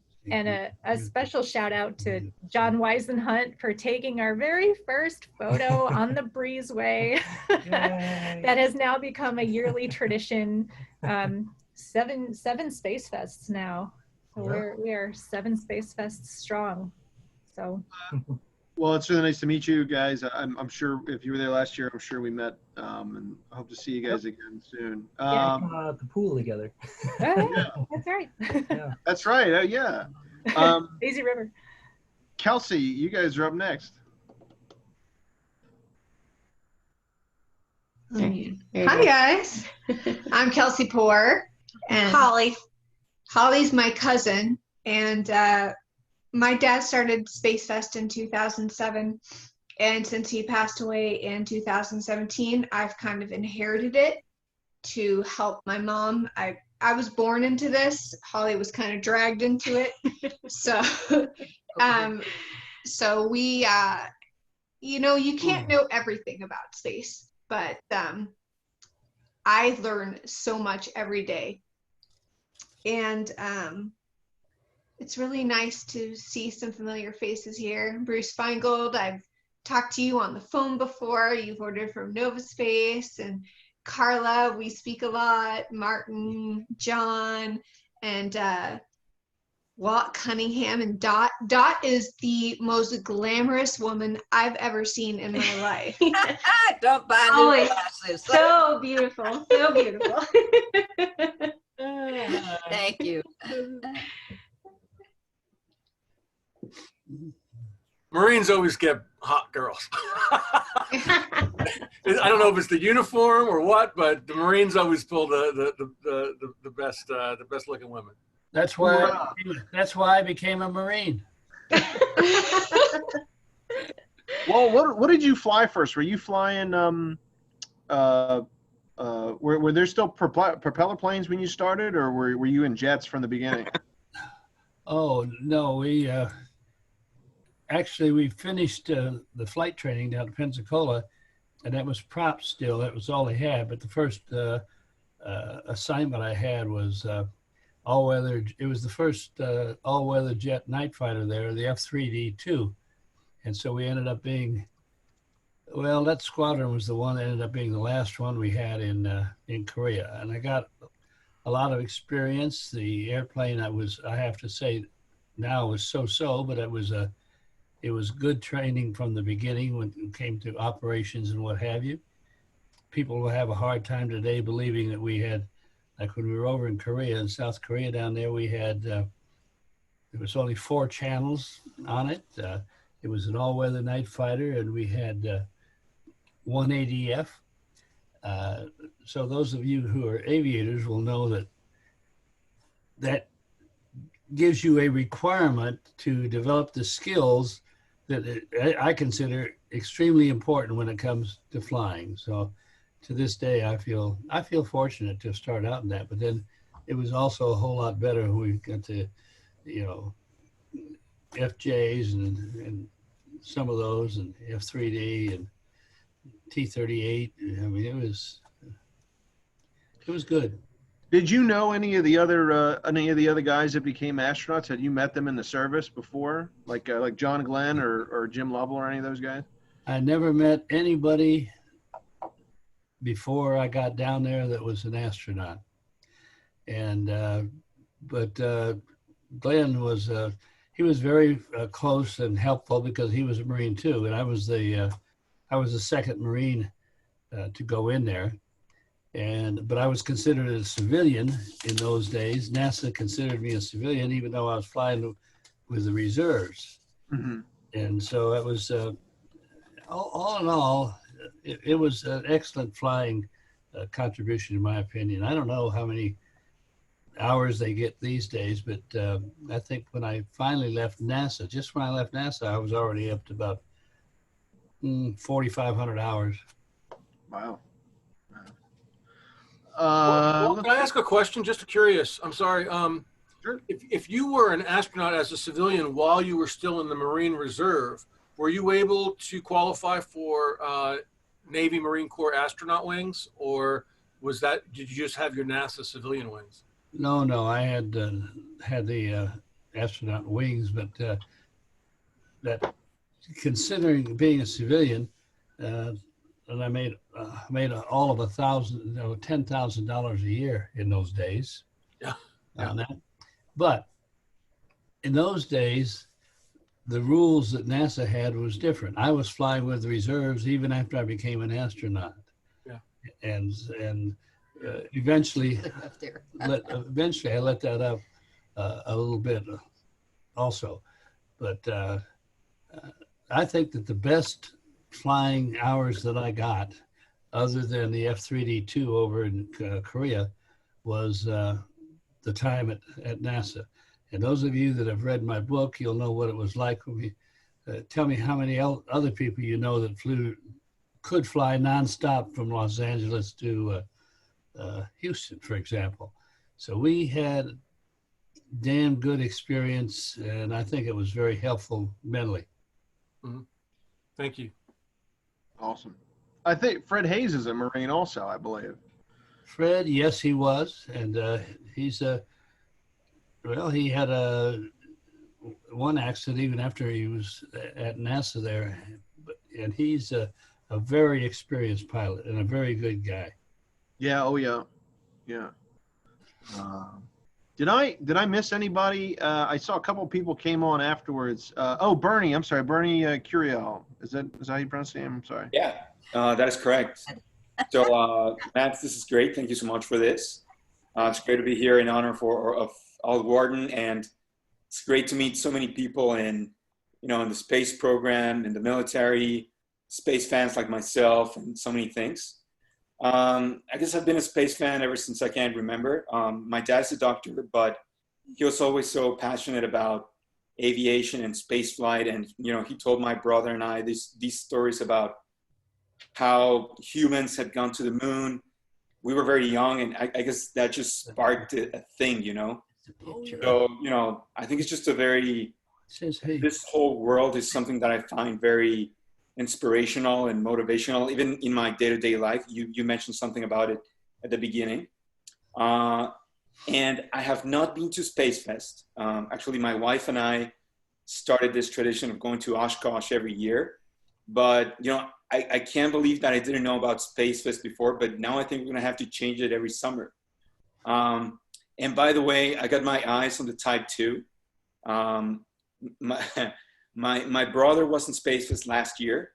a special shout out to John Weisenhunt for taking our very first photo on the breezeway. That has now become a yearly tradition. 7 Space Fests now. So we are 7 Space Fests strong. So. Well, it's really nice to meet you guys. I'm sure if you were there last year, I'm sure we met, and I hope to see you guys again soon. At the pool together. Yeah. That's right. That's right. Oh, yeah. Easy River. Kelsey, you guys are up next. Hi, guys. I'm Kelsey Poor. And Holly's my cousin. And my dad started Spacefest in 2007, and since he passed away in 2017, I've kind of inherited it to help my mom. I was born into this. Holly was kind of dragged into it. So we you can't know everything about space, but I learn so much every day. And it's really nice to see some familiar faces here. Bruce Feingold, I've talked to you on the phone before. You've ordered from Nova Space. And Carla, we speak a lot. Martin, John, and Walt Cunningham, and Dot. Dot is the most glamorous woman I've ever seen in my life. Don't buy new glasses. So beautiful. So beautiful. Thank you. Marines always get hot girls. I don't know if it's the uniform or what, but the Marines always pull the best looking women. That's why I became a Marine. Well, what did you fly first? Were you flying were there still propeller planes when you started, or were you in jets from the beginning? Oh no, we actually we finished the flight training down at Pensacola, and that was props still. That was all they had. But the first assignment I had was all-weather. It was the first all-weather jet night fighter there, the F-3D2, and so we ended up being. Well, that squadron was the one that ended up being the last one we had in Korea, and I got a lot of experience. The airplane I have to say now was so-so, but it was good training from the beginning when it came to operations and what have you. People will have a hard time today believing that we had, like when we were over in Korea, in South Korea down there, we had, there was only 4 channels on it. It was an all-weather night fighter, and we had 1 ADF. So those of you who are aviators will know that that gives you a requirement to develop the skills that I consider extremely important when it comes to flying. So to this day, I feel fortunate to start out in that, but then it was also a whole lot better when we got to, you know, FJs and some of those, and F3D and T-38. I mean, it was good. Did you know any of the other guys that became astronauts? Had you met them in the service before, like John Glenn or Jim Lovell or any of those guys? I never met anybody before I got down there that was an astronaut, and but Glenn was he was very close and helpful because he was a Marine too, and I was the second Marine to go in there. But I was considered a civilian in those days. NASA considered me a civilian, even though I was flying with the reserves. Mm-hmm. And so it was, all in all, it was an excellent flying contribution, in my opinion. I don't know how many hours they get these days, but I think when I finally left NASA, just when I left NASA, I was already up to about 4,500 hours. Wow. Well, can I ask a question? Just curious. I'm sorry. Sure. If you were an astronaut as a civilian while you were still in the Marine Reserve, were you able to qualify for Navy Marine Corps astronaut wings, or did you just have your NASA civilian wings? No, I had the astronaut wings, but that considering being a civilian, and I made all of $10,000 a year in those days. Yeah. On that. But in those days, the rules that NASA had was different. I was flying with the reserves even after I became an astronaut. Yeah. And eventually, eventually I let that up a little bit also. But I think that the best flying hours that I got, other than the F3D2 over in Korea, was the time at NASA. And those of you that have read my book, you'll know what it was like when we tell me how many other people you know that could fly nonstop from Los Angeles to Houston, for example. So we had damn good experience, and I think it was very helpful mentally. Mm-hmm. Thank you. Awesome. I think Fred Hayes is a Marine also, I believe. Fred, yes, he was. And he had one accident even after he was at NASA there. And he's a very experienced pilot and a very good guy. Yeah. Oh, yeah. Yeah. Did I miss anybody? I saw a couple of people came on afterwards. Bernie. I'm sorry, Bernie Curiel. Is that how you pronounce his name? I'm sorry. Yeah, that is correct. So, Matt, this is great. Thank you so much for this. It's great to be here in honor of Al Worden, and it's great to meet so many people in the space program, in the military, space fans like myself, and so many things. I guess I've been a space fan ever since I can remember. My dad's a doctor, but he was always so passionate about aviation and space flight. And, he told my brother and I these stories about how humans had gone to the moon. We were very young, and I guess that just sparked a thing, So, I think it's just this whole world is something that I find very inspirational and motivational, even in my day-to-day life. You mentioned something about it at the beginning. And I have not been to Spacefest. Actually, my wife and I started this tradition of going to Oshkosh every year. But, I can't believe that I didn't know about Spacefest before, but now I think we're gonna have to change it every summer. And by the way, I got my eyes on the Type 2. My brother was in Spacefest last year.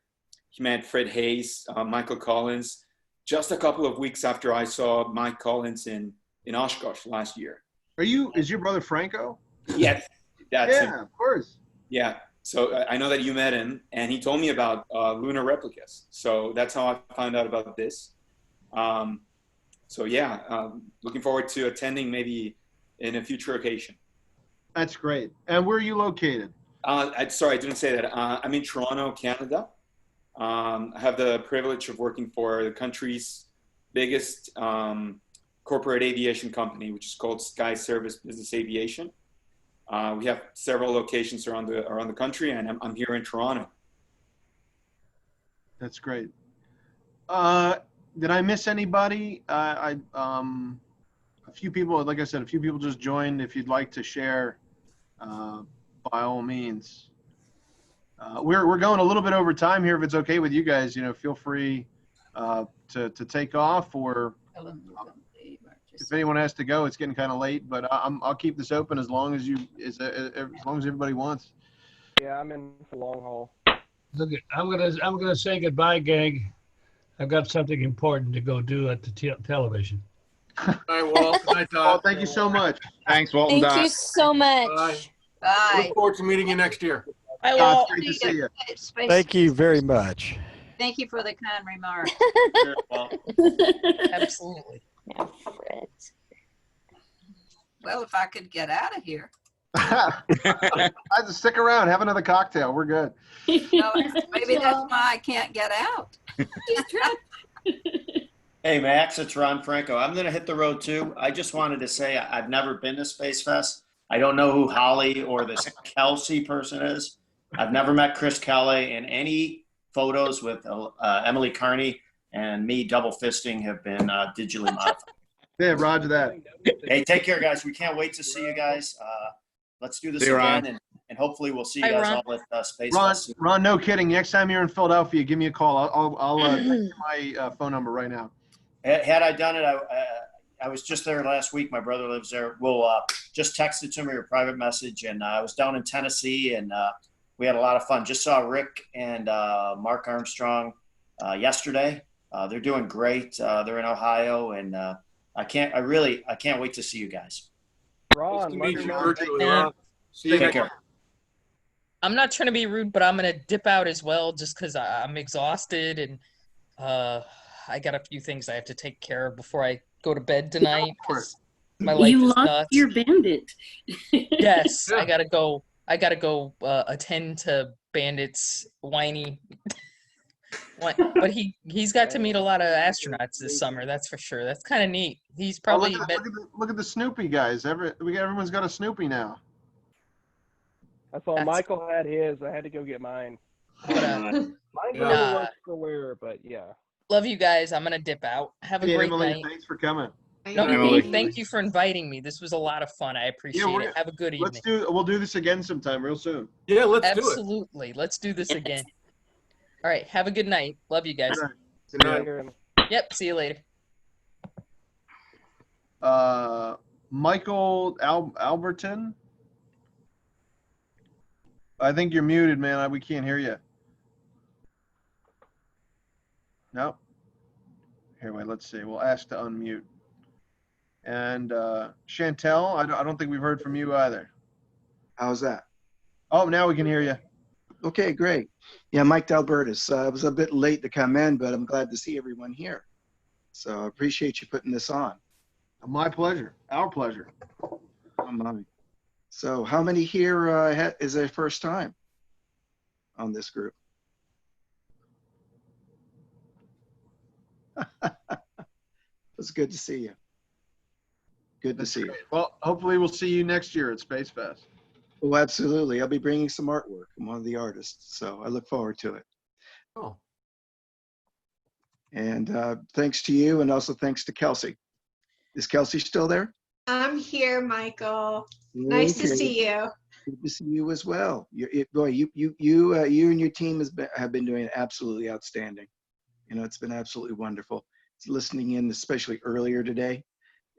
He met Fred Hayes, Michael Collins, just a couple of weeks after I saw Mike Collins in Oshkosh last year. Is your brother Franco? Yes, that's him. Yeah, of course. Yeah, So I know that you met him, and he told me about lunar replicas. So that's how I found out about this. So yeah, looking forward to attending maybe in a future occasion. That's great. And where are you located? Sorry, I didn't say that. I'm in Toronto, Canada. I have the privilege of working for the country's biggest corporate aviation company, which is called Sky Service Business Aviation. We have several locations around the country, and I'm here in Toronto. That's great. Did I miss anybody? A few people, like I said, a few people just joined. If you'd like to share, by all means. We're going a little bit over time here. If it's okay with you guys, feel free to take off, or if anyone has to go, it's getting kind of late. But I'll keep this open as long as everybody wants. Yeah, I'm in for long haul. Okay, I'm gonna say goodbye, gang. I've got something important to go do at the television. All right, Walt. Good night, Dot. Well, thank you so much. Thanks, Walt and Thank Dot. you so much. Bye. Bye. Look forward to meeting you next year. Bye, It's great to see you. Thank you very much. Thank you for the kind remark. Absolutely. Well, if I could get out of here. I have to stick around, have another cocktail. We're good. No, maybe that's why I can't get out. Hey, Max, it's Ron Franco. I'm going to hit the road too. I just wanted to say I've never been to Space Fest. I don't know who Holly or this Kelsey person is. I've never met Chris Kelly, and any photos with Emily Carney and me double fisting have been digitally modified. Yeah, roger that. Hey, take care, guys. We can't wait to see you guys. Let's do this See you, Ron. again, and hopefully we'll see you Hi, guys Ron. all at Space Ron, Fest soon. Ron, no kidding. Next time you're in Philadelphia, give me a call. I'll text you my phone number right now. Had I done it, I was just there last week. My brother lives there. We'll just text it to me or private message. And I was down in Tennessee, and we had a lot of fun. Just saw Rick and Mark Armstrong yesterday. They're doing great. They're in Ohio, and I can't wait to see you guys. Ron, Nice to meet you Ron, virtually, Ron. See you Take next care. I'm not trying to be rude, but I'm gonna dip out as well, just because I'm exhausted and I got a few things I have to take care of before I go to bed tonight. Because my life You is lost nuts. your bandit. Yes, I gotta go. I gotta go attend to Bandit's whiny. But he's got to meet a lot of astronauts this summer. That's for sure. That's kind of neat. He's probably Look at the Snoopy guys. Everyone's got a Snoopy now. I saw Michael had his. I had to go get mine. But, Mine's a little less to wear, but yeah. love you guys. I'm gonna dip out. Have a Hey, great Emily, night. thanks for coming. No, Emily. thank you for inviting me. This was a lot of fun. I appreciate it. Have a good evening. We'll do this again sometime real soon. Yeah, let's do it. Absolutely. Let's do this again. All right. Have a good night. Love you guys. Good night. Yep. See you later. Michael Alberton. I think you're muted, man. We can't hear you. No. Here, wait. Let's see. We'll ask to unmute. And Chantel, I don't think we've heard from you either. How's that? Oh, now we can hear you. Okay, great. Yeah, Mike Albertus. I was a bit late to come in, but I'm glad to see everyone here. So I appreciate you putting this on. My pleasure. Our pleasure. Oh, my. So how many here is their first time on this group? It's good to see you. Good to see you. Well, hopefully we'll see you next year at Spacefest. Oh, absolutely. I'll be bringing some artwork. I'm one of the artists, so I look forward to it. Oh. And thanks to you, and also thanks to Kelsey. Is Kelsey still there? I'm here, Michael. Nice to Okay. see you. Good to see you as well. You and your team have been doing absolutely outstanding. You know, it's been absolutely wonderful. Listening in, especially earlier today,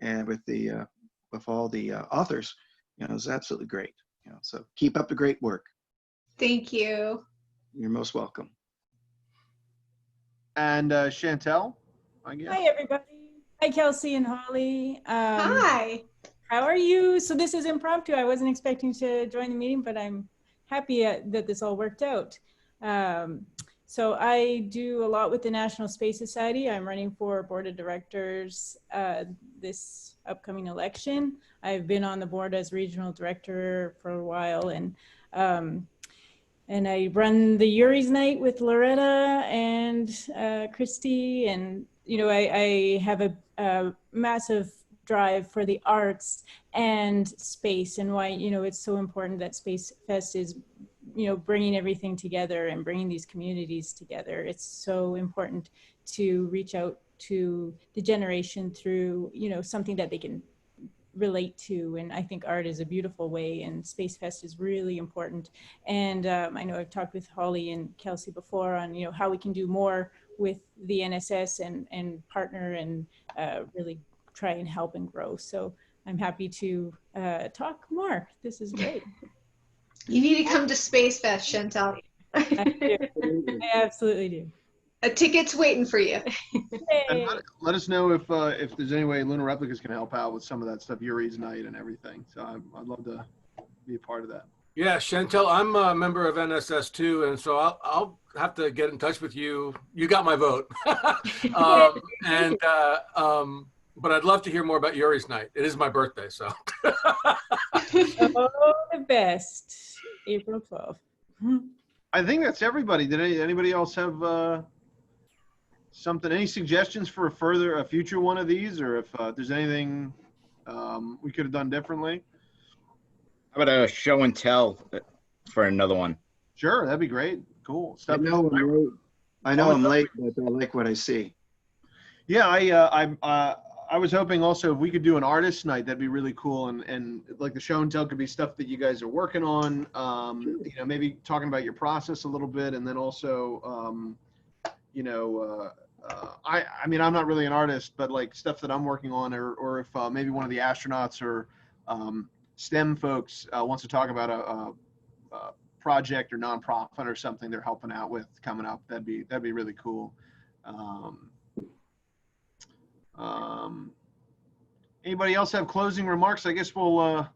and with all the authors, you know, it's absolutely great. You know, so keep up the great work. Thank you. You're most welcome. And Chantel, I guess. Hi, everybody. Hi, Kelsey and Holly. Hi. How are you? So this is impromptu. I wasn't expecting to join the meeting, but I'm happy that this all worked out. So I do a lot with the National Space Society. I'm running for board of directors this upcoming election. I've been on the board as regional director for a while, and I run the Yuri's Night with Loretta and Christy, and I have a massive drive for the arts and space, and why it's so important that Space Fest is bringing everything together and bringing these communities together. It's so important to reach out to the generation through something that they can relate to, and I think art is a beautiful way, and Space Fest is really important. And I know I've talked with Holly and Kelsey before on how we can do more with the NSS and partner and really try and help and grow. So I'm happy to talk more. This is great. You need to come to Space Fest, Chantal. I do. I absolutely do. A ticket's waiting for you. And let us know if there's any way Lunar Replicas can help out with some of that stuff, Yuri's Night and everything. So I'd love to be a part of that. Yeah, Chantel, I'm a member of NSS too, and so I'll have to get in touch with you. You got my vote. But I'd love to hear more about Yuri's Night. It is my birthday, so. Oh, the best. April 12th. I think that's everybody. Did anybody else have something? Any suggestions for a future one of these, or if there's anything we could have done differently? How about a show and tell for another one? Sure, that'd be great. Cool. I know I'm late, but I like what I see. Yeah, I was hoping also if we could do an artist night, that'd be really cool. And like the show and tell could be stuff that you guys are working on, maybe talking about your process a little bit. And then also, I mean, I'm not really an artist, but like stuff that I'm working on, or if maybe one of the astronauts or STEM folks wants to talk about a project or nonprofit or something they're helping out with coming up, that'd be really cool. Anybody else have closing remarks? I guess we'll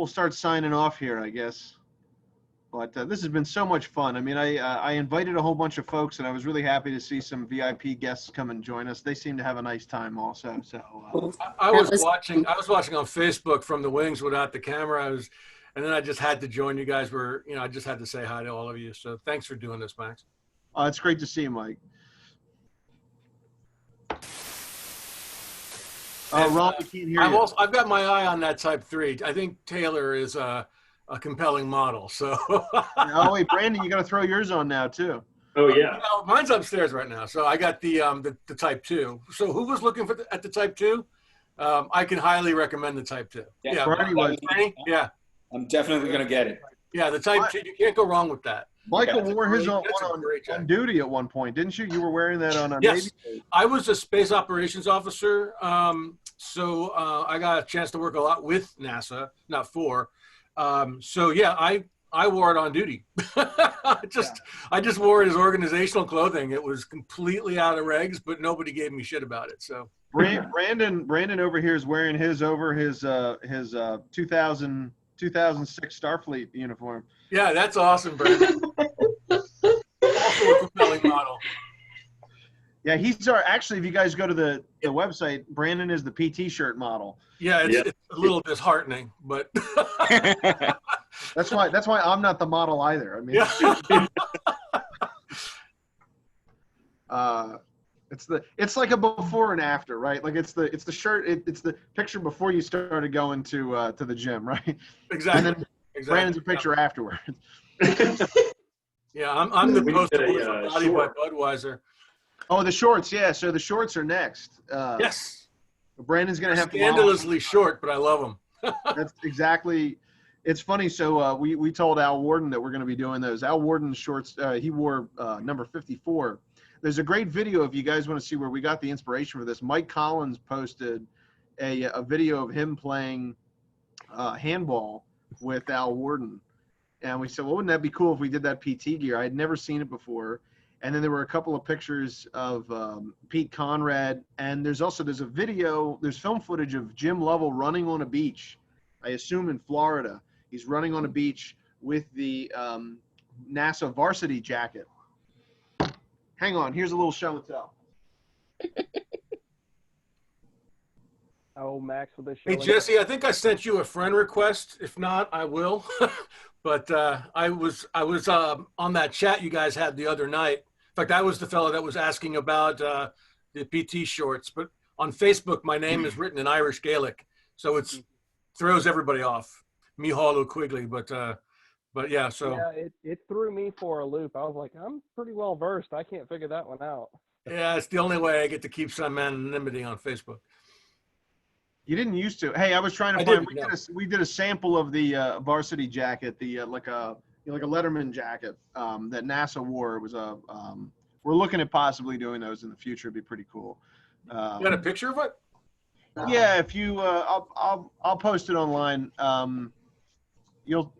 start signing off here, I guess. But this has been so much fun. I mean, I invited a whole bunch of folks, and I was really happy to see some VIP guests come and join us. They seem to have a nice time also. So I was watching on Facebook from the wings without the camera. And then I just had to join. You guys were, I just had to say hi to all of you. So thanks for doing this, Max. It's great to see you, Mike. Ron, we can't hear you. I've got my eye on that Type 3. I think Taylor is a compelling model. So. Oh wait, Brandon, you got to throw yours on now too. Oh yeah. Mine's upstairs right now, so I got the Type 2. So who was looking at the Type 2? I can highly recommend the Type 2. Yeah, Bernie was. Yeah. I'm definitely gonna get it. Yeah, the Type 2. You can't go wrong with that. Michael wore his on duty at one point, didn't you? You were wearing that on a Yes, Navy? I was a space operations officer, so I got a chance to work a lot with NASA, not for. So yeah, I wore it on duty. I just wore it as organizational clothing. It was completely out of regs, but nobody gave me shit about it. So Brandon over here is wearing his over his 2006 Starfleet uniform. Yeah, that's awesome, Brandon. Also a compelling model. Yeah, he's actually, if you guys go to the website, Brandon is the PT shirt model. Yeah, it's a little disheartening, but that's why I'm not the model either. I mean, it's like a before and after, right? Like it's the shirt, it's the picture before you started going to the gym, right? Exactly. And then Brandon's a picture afterwards. Yeah, I'm the poster boy for Body by Budweiser. Oh, the shorts, yeah. So the shorts are next. Yes. Brandon's gonna have scandalously short, but I love them. That's exactly. It's funny. So we told Al Worden that we're going to be doing those. Al Worden shorts. He wore number 54. There's a great video if you guys want to see where we got the inspiration for this. Mike Collins posted a video of him playing handball with Al Worden, and we said, well, wouldn't that be cool if we did that PT gear? I had never seen it before. And then there were a couple of pictures of Pete Conrad, and there's film footage of Jim Lovell running on a beach, I assume in Florida, He's running on a beach with the NASA varsity jacket. Hang on, here's a little show and tell. Oh, Max with the show. Hey, Jesse, I think I sent you a friend request. If not, I will. But I was on that chat you guys had the other night. In fact, I was the fellow that was asking about the PT shorts. But on Facebook, my name is written in Irish Gaelic, so it throws everybody off. Mihalu Quigley, but yeah. So yeah, it threw me for a loop. I was like, I'm pretty well versed. I can't figure that one out. yeah, it's the only way I get to keep some anonymity on Facebook. You didn't used to. Hey, I was trying to find. We did a sample of the varsity jacket, the like a Letterman jacket that NASA wore. It was a. We're looking at possibly doing those in the future. It'd be pretty cool. You got a picture of it? Yeah, if you, I'll post it online. You'll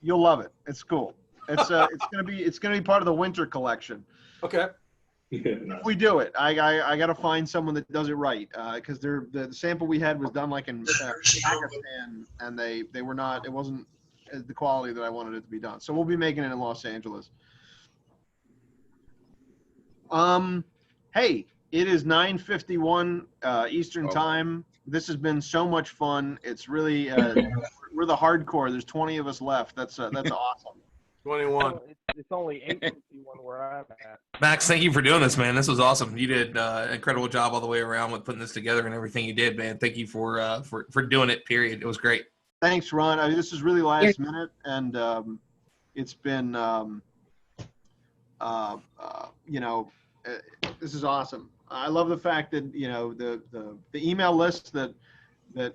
love it. It's cool. It's gonna be part of the winter collection. Okay. If we do it, I got to find someone that does it right, because the sample we had was done like in Pakistan, and they were not. It wasn't the quality that I wanted it to be done. So we'll be making it in Los Angeles. Hey, it is 9:51 Eastern Time. This has been so much fun. It's really we're the hardcore. There's 20 of us left. That's awesome. 21. It's only 8:51 where I'm at. Max, thank you for doing this, man. This was awesome. You did an incredible job all the way around with putting this together and everything you did, man. Thank you for doing it. Period. It was great. Thanks, Ron. I mean, this is really last minute, and it's been this is awesome. I love the fact that the email list that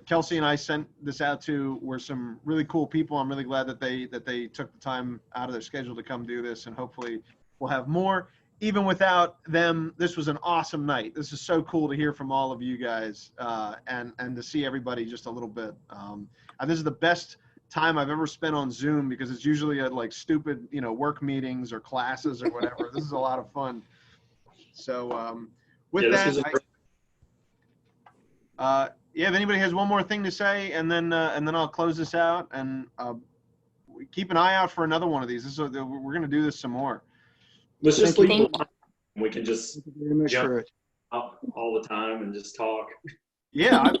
Kelsey and I sent this out to were some really cool people. I'm really glad that they took the time out of their schedule to come do this, and hopefully we'll have more. Even without them, this was an awesome night. This is so cool to hear from all of you guys, and to see everybody just a little bit. And this is the best time I've ever spent on Zoom, because it's usually at like stupid, work meetings or classes or whatever. This is a lot of fun. So with that, if anybody has one more thing to say, and then I'll close this out, and keep an eye out for another one of these. We're going to do this some more. Let's just leave the line. We can just jump up all the time and just talk. Yeah,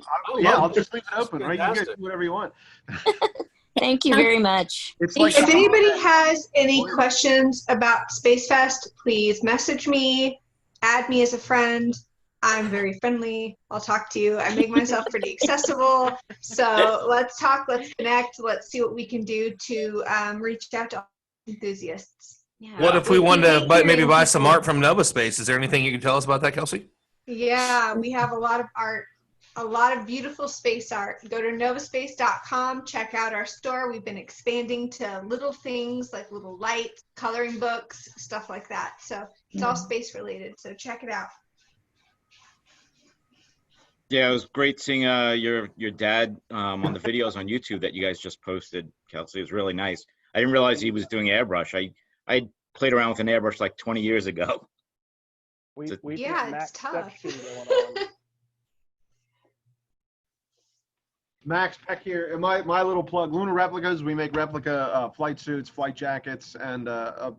I'll just leave it open, right? You guys do whatever you want. Thank you very much. It's like if anybody has any questions about Spacefest, please message me, add me as a friend. I'm very friendly. I'll talk to you. I make myself pretty accessible. So let's talk, let's connect, let's see what we can do to reach out to enthusiasts. Yeah. What if we wanted to maybe buy some art from Nova Space? Is there anything you can tell us about that, Kelsey? Yeah, we have a lot of art, a lot of beautiful space art. Go to novaspace.com, check out our store. We've been expanding to little things like little lights, coloring books, stuff like that. So it's all space related. So check it out. Yeah, it was great seeing your dad on the videos on YouTube that you guys just posted, Kelsey. It was really nice. I didn't realize he was doing airbrush. I played around with an airbrush like 20 years ago. It's tough. Max Peck here. My little plug, Lunar Replicas. We make replica flight suits, flight jackets, and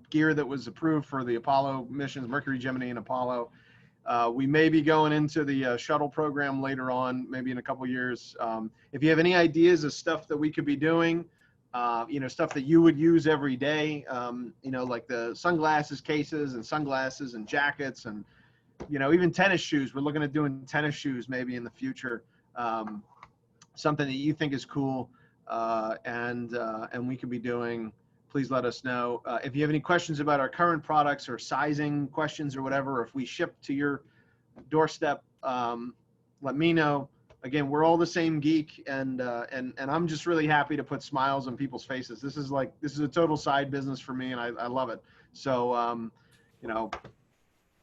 gear that was approved for the Apollo missions, Mercury, Gemini, and Apollo. We may be going into the shuttle program later on, maybe in a couple years. If you have any ideas of stuff that we could be doing, stuff that you would use every day, like the sunglasses cases and sunglasses and jackets, and even tennis shoes. We're looking at doing tennis shoes maybe in the future. Something that you think is cool, and we could be doing, please let us know. If you have any questions about our current products or sizing questions or whatever, or if we ship to your doorstep, let me know. Again, we're all the same geek, and I'm just really happy to put smiles on people's faces. This is a total side business for me, and I love it. So,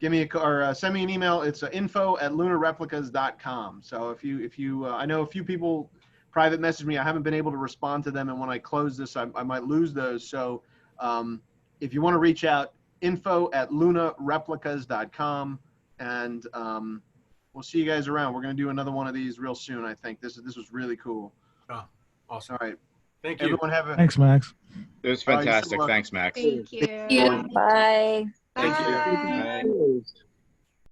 give me a call or send me an email. It's info@lunarreplicas.com. So if you I know a few people private message me. I haven't been able to respond to them, and when I close this, I might lose those. So if you want to reach out, info@lunarreplicas.com, and we'll see you guys around. We're going to do another one of these real soon, I think. This was really cool. Oh, awesome. All right. Thank you. Everyone have a. Thanks, Max. It was All right, you're so fantastic. welcome. Thanks, Max. Thank you. Bye. Thank you. Bye. Bye.